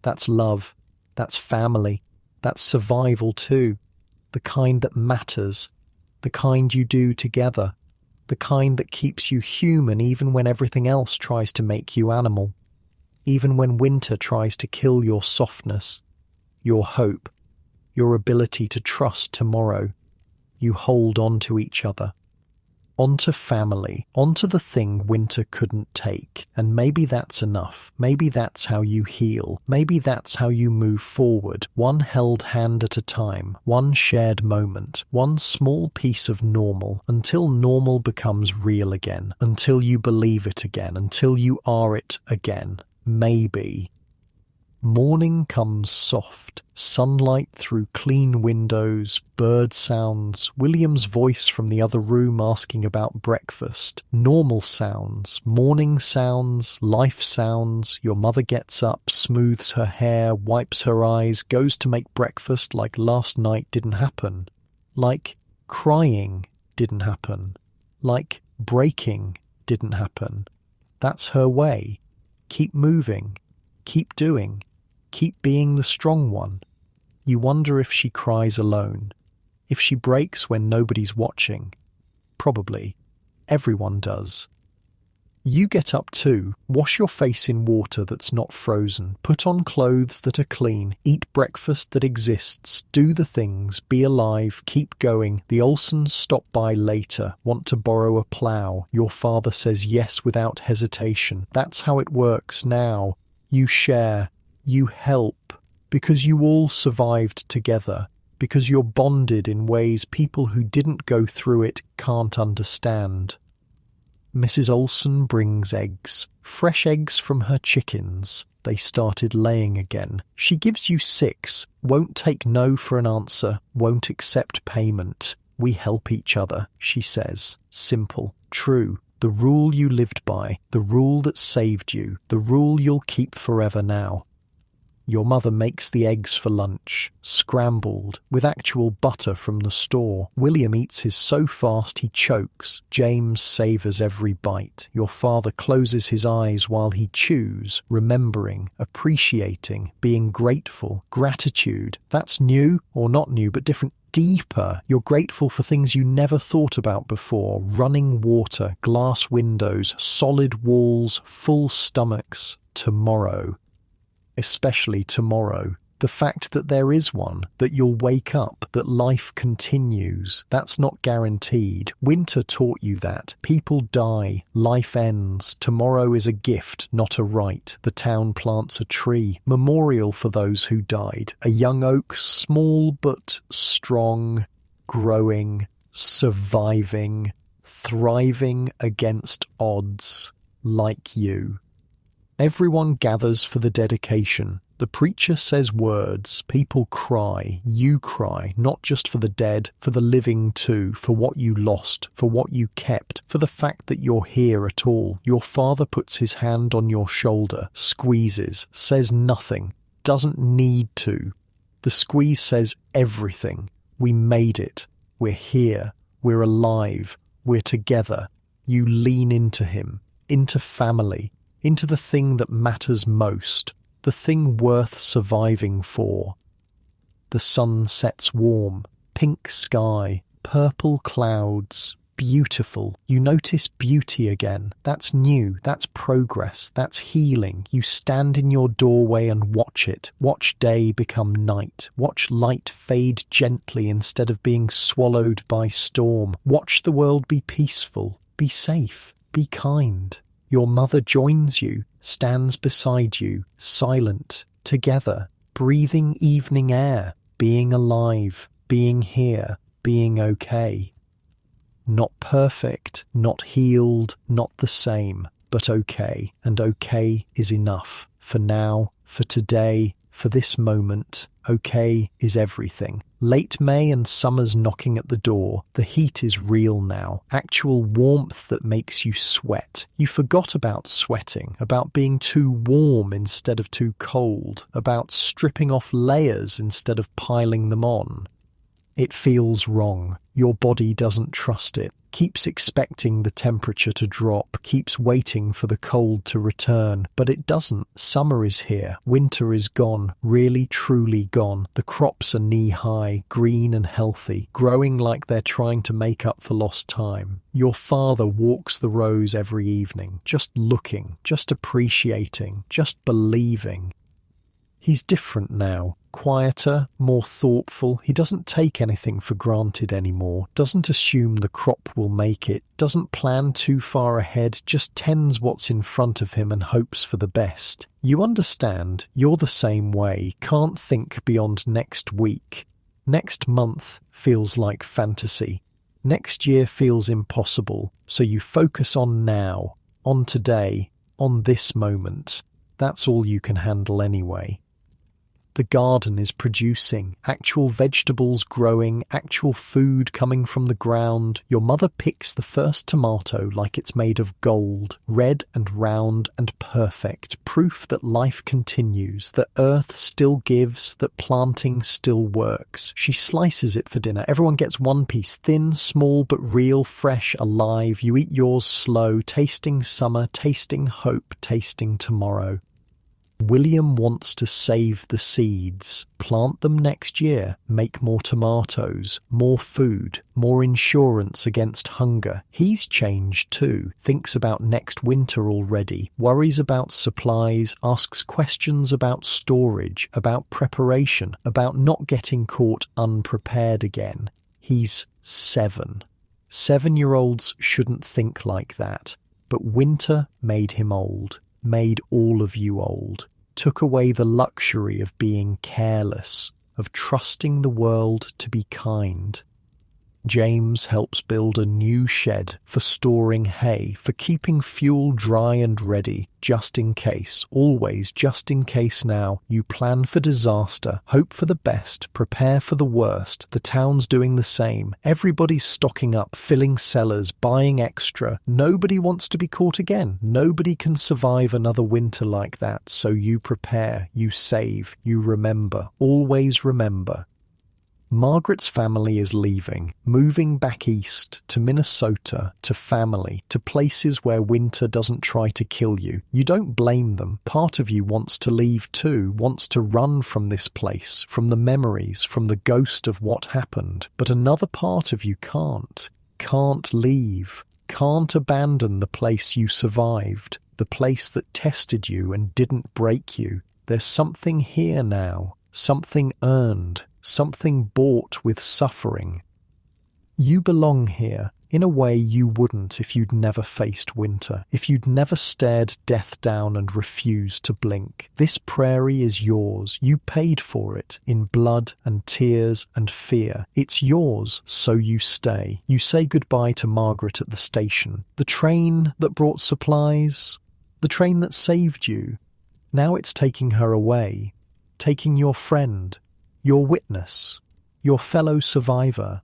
Speaker 1: That's love, that's family, that's survival too, the kind that matters, the kind you do together, the kind that keeps you human even when everything else tries to make you animal, even when winter tries to kill your softness. Your hope, your ability to trust tomorrow. You hold on to each other, onto family, onto the thing winter couldn't take. And maybe that's enough. Maybe that's how you heal. Maybe that's how you move forward, one held hand at a time, one shared moment, one small piece of normal, until normal becomes real again, until you believe it again, until you are it again. Maybe. Morning comes soft, sunlight through clean windows, bird sounds, William's voice from the other room asking about breakfast, normal sounds, morning sounds, life sounds. Your mother gets up, smooths her hair, wipes her eyes, goes to make breakfast like last night didn't happen, like crying didn't happen, like breaking didn't happen. That's her way. Keep moving, keep doing. Keep being the strong one. You wonder if she cries alone, if she breaks when nobody's watching. Probably. Everyone does. You get up too, wash your face in water that's not frozen, put on clothes that are clean, eat breakfast that exists, do the things, be alive, keep going. The Olsons stop by later, want to borrow a plough. Your father says yes without hesitation. That's how it works now. You share. You help, because you all survived together, because you're bonded in ways people who didn't go through it can't understand. Mrs. Olson brings eggs, fresh eggs from her chickens. They started laying again. She gives you 6, won't take no for an answer, won't accept payment. We help each other, she says. Simple, true. The rule you lived by, the rule that saved you, the rule you'll keep forever now. Your mother makes the eggs for lunch, scrambled, with actual butter from the store. William eats his so fast he chokes. James savours every bite. Your father closes his eyes while he chews, remembering, appreciating, being grateful. Gratitude, that's new, or not new, but different. Deeper. You're grateful for things you never thought about before. Running water, glass windows, solid walls, full stomachs. Tomorrow. Especially tomorrow. The fact that there is one, that you'll wake up, that life continues, that's not guaranteed. Winter taught you that. People die, life ends. Tomorrow is a gift, not a right. The town plants a tree, memorial for those who died. A young oak, small but strong, growing, surviving, thriving against odds, like you. Everyone gathers for the dedication. The preacher says words, people cry, you cry, not just for the dead, for the living too, for what you lost, for what you kept, for the fact that you're here at all. Your father puts his hand on your shoulder, squeezes, says nothing, doesn't need to. The squeeze says everything. We made it. We're here. We're alive. We're together. You lean into him, into family, into the thing that matters most, the thing worth surviving for. The sun sets warm, pink sky, purple clouds, beautiful. You notice beauty again. That's new. That's progress. That's healing. You stand in your doorway and watch it. Watch day become night. Watch light fade gently instead of being swallowed by storm. Watch the world be peaceful. Be safe. Be kind. Your mother joins you, stands beside you, silent, together, breathing evening air, being alive, being here, being okay. Not perfect, not healed, not the same, but okay. And okay is enough. For now, for today, for this moment, okay is everything. Late May and summer's knocking at the door. The heat is real now. Actual warmth that makes you sweat. You forgot about sweating, about being too warm instead of too cold, about stripping off layers instead of piling them on. It feels wrong. Your body doesn't trust it. Keeps expecting the temperature to drop, keeps waiting for the cold to return, but it doesn't. Summer is here. Winter is gone, really truly gone. The crops are knee-high, green and healthy, growing like they're trying to make up for lost time. Your father walks the rows every evening, just looking, just appreciating, just believing. He's different now, quieter, more thoughtful. He doesn't take anything for granted anymore, doesn't assume the crop will make it, doesn't plan too far ahead, just tends what's in front of him and hopes for the best. You understand, you're the same way, can't think beyond next week. Next month feels like fantasy. Next year feels impossible, so you focus on now, on today, on this moment. That's all you can handle anyway. The garden is producing, actual vegetables growing, actual food coming from the ground. Your mother picks the first tomato like it's made of gold, red and round and perfect, proof that life continues, that earth still gives, that planting still works. She slices it for dinner. Everyone gets one piece, thin, small, but real, fresh, alive. You eat yours slow, tasting summer, tasting hope, tasting tomorrow. William wants to save the seeds, plant them next year, make more tomatoes, more food, more insurance against hunger. He's changed too, thinks about next winter already, worries about supplies, asks questions about storage, about preparation, about not getting caught unprepared again. He's 7. 7-year-olds shouldn't think like that, but winter made him old. Made all of you old, took away the luxury of being careless, of trusting the world to be kind. James helps build a new shed for storing hay, for keeping fuel dry and ready, just in case, always just in case now. You plan for disaster, hope for the best, prepare for the worst. The town's doing the same. Everybody's stocking up, filling cellars, buying extra. Nobody wants to be caught again. Nobody can survive another winter like that. So you prepare, you save, you remember, always remember. Margaret's family is leaving, moving back east, to Minnesota, to family, to places where winter doesn't try to kill you. You don't blame them. Part of you wants to leave too, wants to run from this place, from the memories, from the ghost of what happened. But another part of you can't leave, can't abandon the place you survived, the place that tested you and didn't break you. There's something here now, something earned, something bought with suffering. You belong here in a way you wouldn't if you'd never faced winter, if you'd never stared death down and refused to blink. This prairie is yours. You paid for it in blood and tears and fear. It's yours, so you stay. You say goodbye to Margaret at the station. The train that brought supplies, the train that saved you. Now it's taking her away, taking your friend, your witness, your fellow survivor.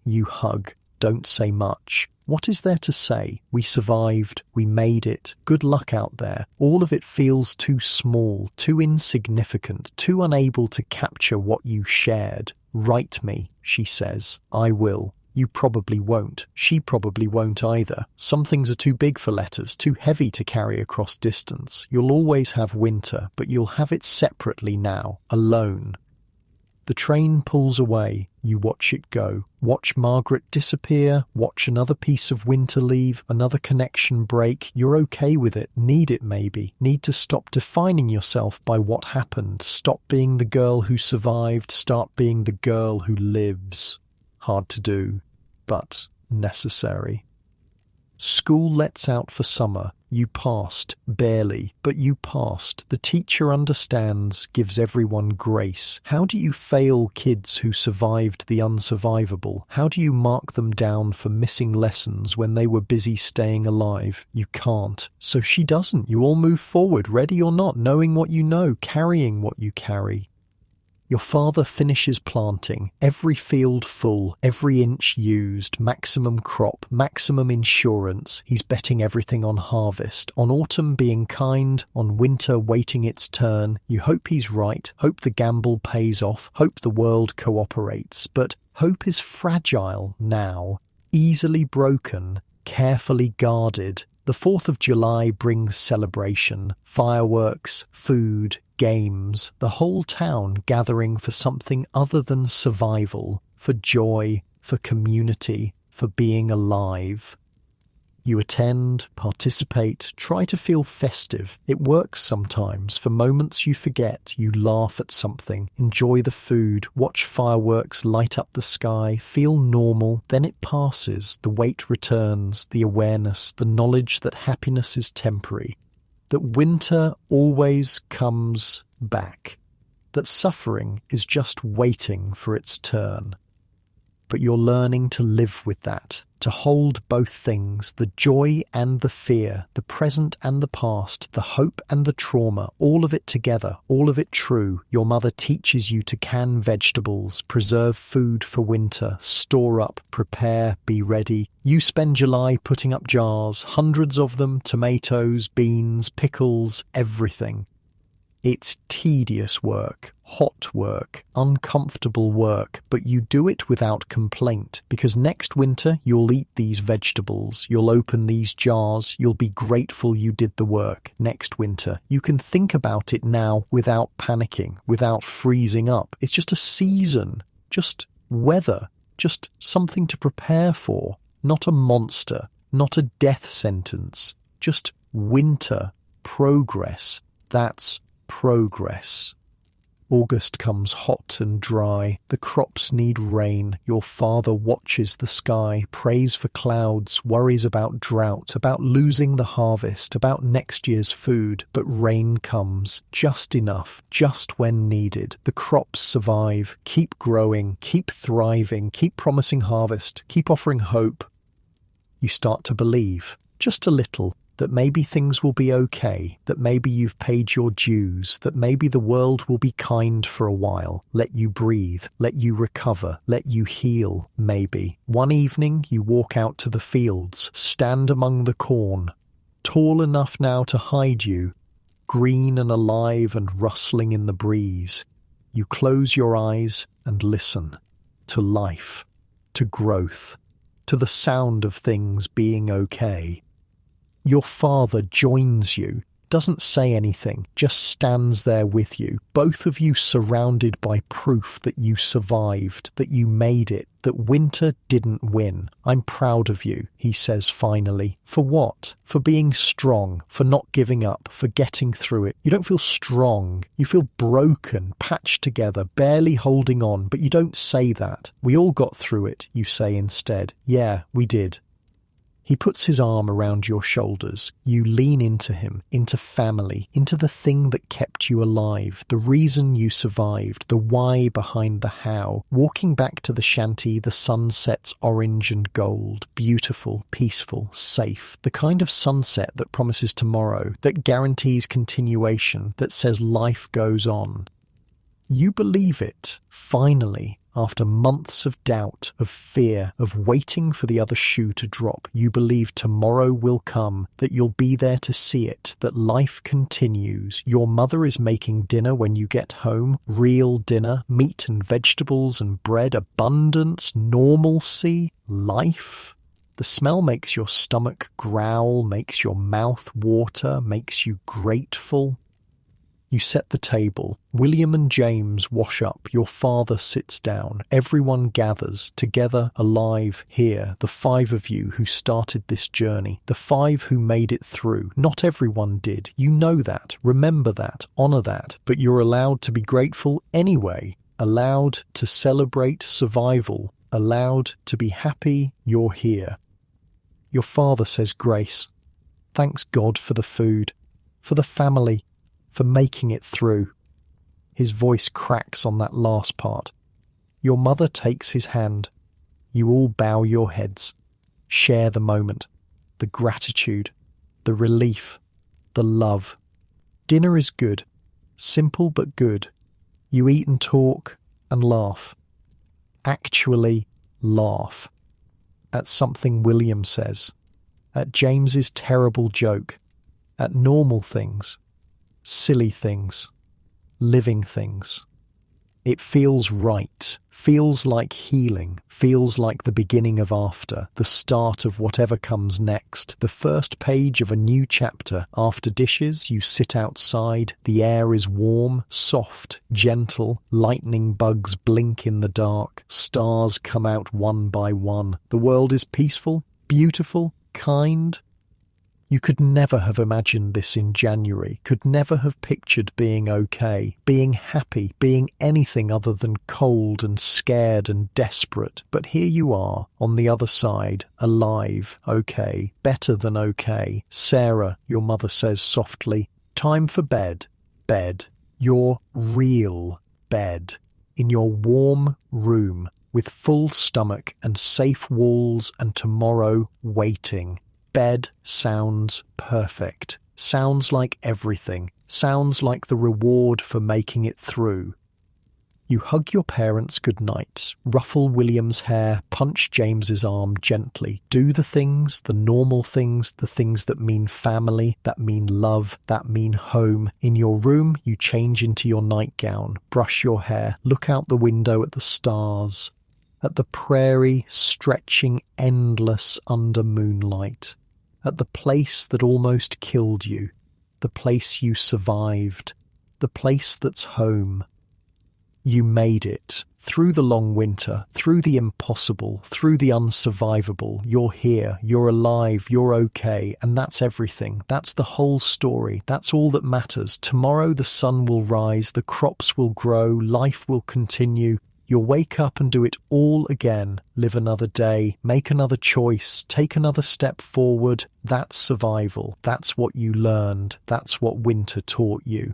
Speaker 1: You hug, don't say much. What is there to say? We survived, we made it, good luck out there. All of it feels too small, too insignificant, too unable to capture what you shared. Write me, she says. I will. You probably won't. She probably won't either. Some things are too big for letters, too heavy to carry across distance. You'll always have winter, but you'll have it separately now, alone. The train pulls away. You watch it go. Watch Margaret disappear. Watch another piece of winter leave. Another connection break. You're okay with it. Need it maybe. Need to stop defining yourself by what happened. Stop being the girl who survived. Start being the girl who lives. Hard to do, but necessary. School lets out for summer. You passed, barely, but you passed. The teacher understands, gives everyone grace. How do you fail kids who survived the unsurvivable? How do you mark them down for missing lessons when they were busy staying alive? You can't. So she doesn't. You all move forward, ready or not, knowing what you know, carrying what you carry. Your father finishes planting, every field full, every inch used, maximum crop, maximum insurance. He's betting everything on harvest, on autumn being kind, on winter waiting its turn. You hope he's right, hope the gamble pays off, hope the world cooperates. But hope is fragile now, easily broken, carefully guarded. The 4th of July brings celebration, fireworks, food, games, the whole town gathering for something other than survival, for joy, for community, for being alive. You attend, participate, try to feel festive. It works sometimes. For moments you forget, you laugh at something, enjoy the food, watch fireworks light up the sky, feel normal. Then it passes, the weight returns, the awareness, the knowledge that happiness is temporary, that winter always comes back, that suffering is just waiting for its turn. But you're learning to live with that, to hold both things, the joy and the fear, the present and the past, the hope and the trauma, all of it together, all of it true. Your mother teaches you to can vegetables, preserve food for winter, store up, prepare, be ready. You spend July putting up jars, hundreds of them, tomatoes, beans, pickles, everything. It's tedious work, hot work, uncomfortable work, but you do it without complaint, because next winter you'll eat these vegetables, you'll open these jars, you'll be grateful you did the work. Next winter, you can think about it now without panicking, without freezing up. It's just a season, just weather, just something to prepare for, not a monster, not a death sentence, just winter, progress. That's progress. August comes hot and dry. The crops need rain. Your father watches the sky, prays for clouds, worries about drought, about losing the harvest, about next year's food. But rain comes, just enough, just when needed. The crops survive, keep growing, keep thriving, keep promising harvest, keep offering hope. You start to believe, just a little, that maybe things will be okay, that maybe you've paid your dues, that maybe the world will be kind for a while, let you breathe, let you recover, let you heal, maybe. One evening you walk out to the fields, stand among the corn, tall enough now to hide you, green and alive and rustling in the breeze. You close your eyes and listen to life, to growth, to the sound of things being okay. Your father joins you, doesn't say anything, just stands there with you, both of you surrounded by proof that you survived, that you made it, that winter didn't win. I'm proud of you, he says finally. For what? For being strong, for not giving up, for getting through it. You don't feel strong, you feel broken, patched together, barely holding on, but you don't say that. We all got through it, you say instead. Yeah, we did. He puts his arm around your shoulders. You lean into him, into family, into the thing that kept you alive, the reason you survived, the why behind the how. Walking back to the shanty, the sun sets orange and gold, beautiful, peaceful, safe. The kind of sunset that promises tomorrow, that guarantees continuation, that says life goes on. You believe it, finally. After months of doubt, of fear, of waiting for the other shoe to drop, you believe tomorrow will come, that you'll be there to see it, that life continues. Your mother is making dinner when you get home, real dinner, meat and vegetables and bread, abundance, normalcy, life. The smell makes your stomach growl, makes your mouth water, makes you grateful. You set the table. William and James wash up. Your father sits down. Everyone gathers, together, alive, here. The 5 of you who started this journey. The 5 who made it through. Not everyone did. You know that. Remember that. Honor that. But you're allowed to be grateful anyway. Allowed to celebrate survival. Allowed to be happy you're here. Your father says grace. Thanks God for the food. For the family. For making it through. His voice cracks on that last part. Your mother takes his hand. You all bow your heads. Share the moment. The gratitude. The relief. The love. Dinner is good. Simple but good. You eat and talk and laugh. Actually laugh. At something William says. At James's terrible joke. At normal things. Silly things, living things. It feels right, feels like healing, feels like the beginning of after, the start of whatever comes next, the first page of a new chapter. After dishes, you sit outside, the air is warm, soft, gentle, lightning bugs blink in the dark, stars come out one by one. The world is peaceful, beautiful, kind. You could never have imagined this in January, could never have pictured being okay, being happy, being anything other than cold and scared and desperate. But here you are, on the other side, alive, okay, better than okay. Sarah, your mother says softly, time for bed. Bed. Your real bed. In your warm room, with full stomach and safe walls and tomorrow waiting. Bed sounds perfect, sounds like everything, sounds like the reward for making it through. You hug your parents goodnight, ruffle William's hair, punch James's arm gently, do the things, the normal things, the things that mean family, that mean love, that mean home. In your room, you change into your nightgown, brush your hair, look out the window at the stars, at the prairie stretching endless under moonlight, at the place that almost killed you, the place you survived, the place that's home. You made it. Through the long winter, through the impossible, through the unsurvivable. You're here, you're alive, you're okay, and that's everything. That's the whole story. That's all that matters. Tomorrow the sun will rise, the crops will grow, life will continue. You'll wake up and do it all again, live another day, make another choice, take another step forward. That's survival. That's what you learned. That's what winter taught you.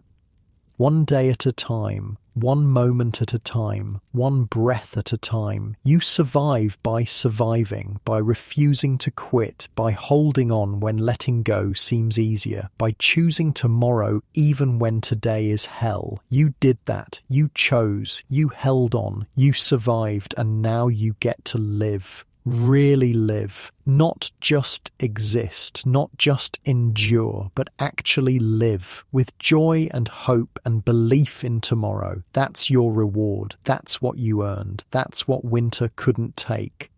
Speaker 1: One day at a time, one moment at a time, one breath at a time. You survive by surviving, by refusing to quit, by holding on when letting go seems easier, by choosing tomorrow even when today is hell. You did that. You chose. You held on. You survived, and now you get to live. Really live, not just exist, not just endure, but actually live with joy and hope and belief in tomorrow. That's your reward. That's what you earned. That's what winter couldn't take.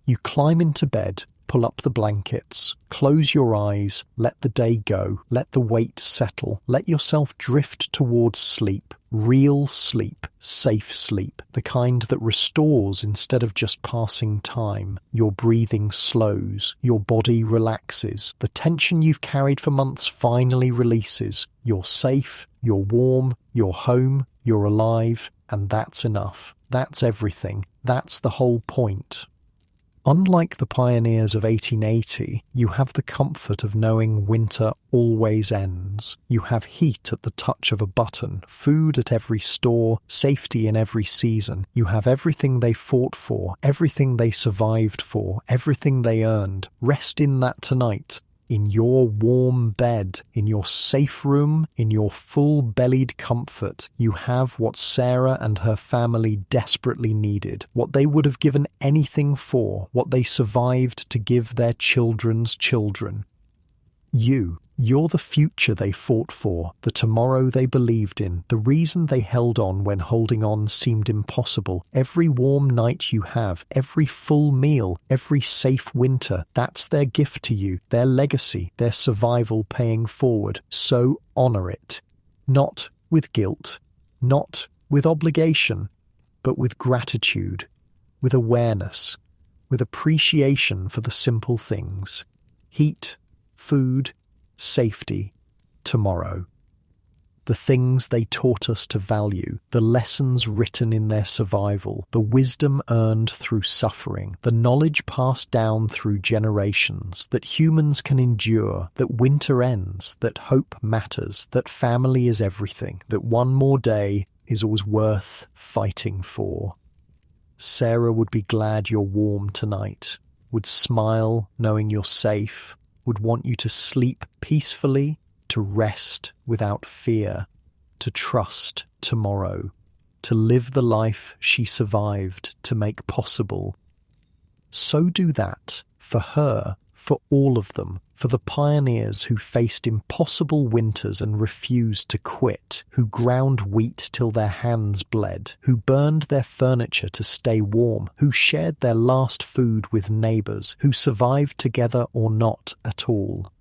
Speaker 1: You climb into bed, pull up the blankets, close your eyes, let the day go, let the weight settle, let yourself drift towards sleep. Real sleep, safe sleep, the kind that restores instead of just passing time. Your breathing slows, your body relaxes, the tension you've carried for months finally releases. You're safe, you're warm, you're home, you're alive, and that's enough. That's everything. That's the whole point. Unlike the pioneers of 1880, you have the comfort of knowing winter always ends. You have heat at the touch of a button, food at every store, safety in every season. You have everything they fought for, everything they survived for, everything they earned. Rest in that tonight. In your warm bed, in your safe room, in your full-bellied comfort, you have what Sarah and her family desperately needed, what they would have given anything for, what they survived to give their children's children. You're the future they fought for, the tomorrow they believed in, the reason they held on when holding on seemed impossible. Every warm night you have, every full meal, every safe winter, that's their gift to you, their legacy, their survival paying forward. So honor it. Not with guilt, not with obligation, but with gratitude, with awareness, with appreciation for the simple things: heat, food, safety, tomorrow. The things they taught us to value, the lessons written in their survival, the wisdom earned through suffering, the knowledge passed down through generations, that humans can endure, that winter ends, that hope matters, that family is everything, that one more day is always worth fighting for. Sarah would be glad you're warm tonight, would smile knowing you're safe, would want you to sleep peacefully, to rest without fear, to trust tomorrow, to live the life she survived to make possible. So do that for her, for all of them, for the pioneers who faced impossible winters and refused to quit, who ground wheat till their hands bled, who burned their furniture to stay warm, who shared their last food with neighbours, who survived together or not at all.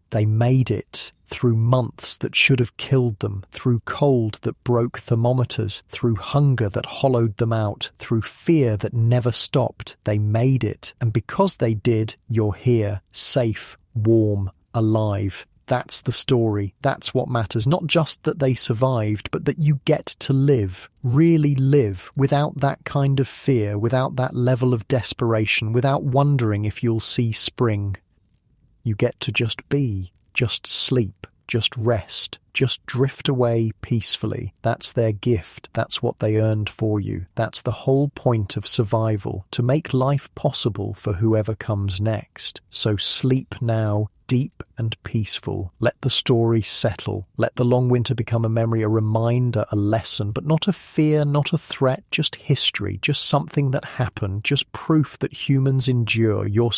Speaker 1: They made it through months that should have killed them, through cold that broke thermometers, through hunger that hollowed them out, through fear that never stopped. They made it, and because they did, you're here, safe, warm, alive. That's the story. That's what matters. Not just that they survived, but that you get to live, really live, without that kind of fear, without that level of desperation, without wondering if you'll see spring. You get to just be, just sleep, just rest, just drift away peacefully. That's their gift. That's what they earned for you. That's the whole point of survival, to make life possible for whoever comes next. So sleep now, deep and peaceful. Let the story settle. Let the long winter become a memory, a reminder, a lesson, but not a fear, not a threat, just history, just something that happened, just proof that humans endure. Your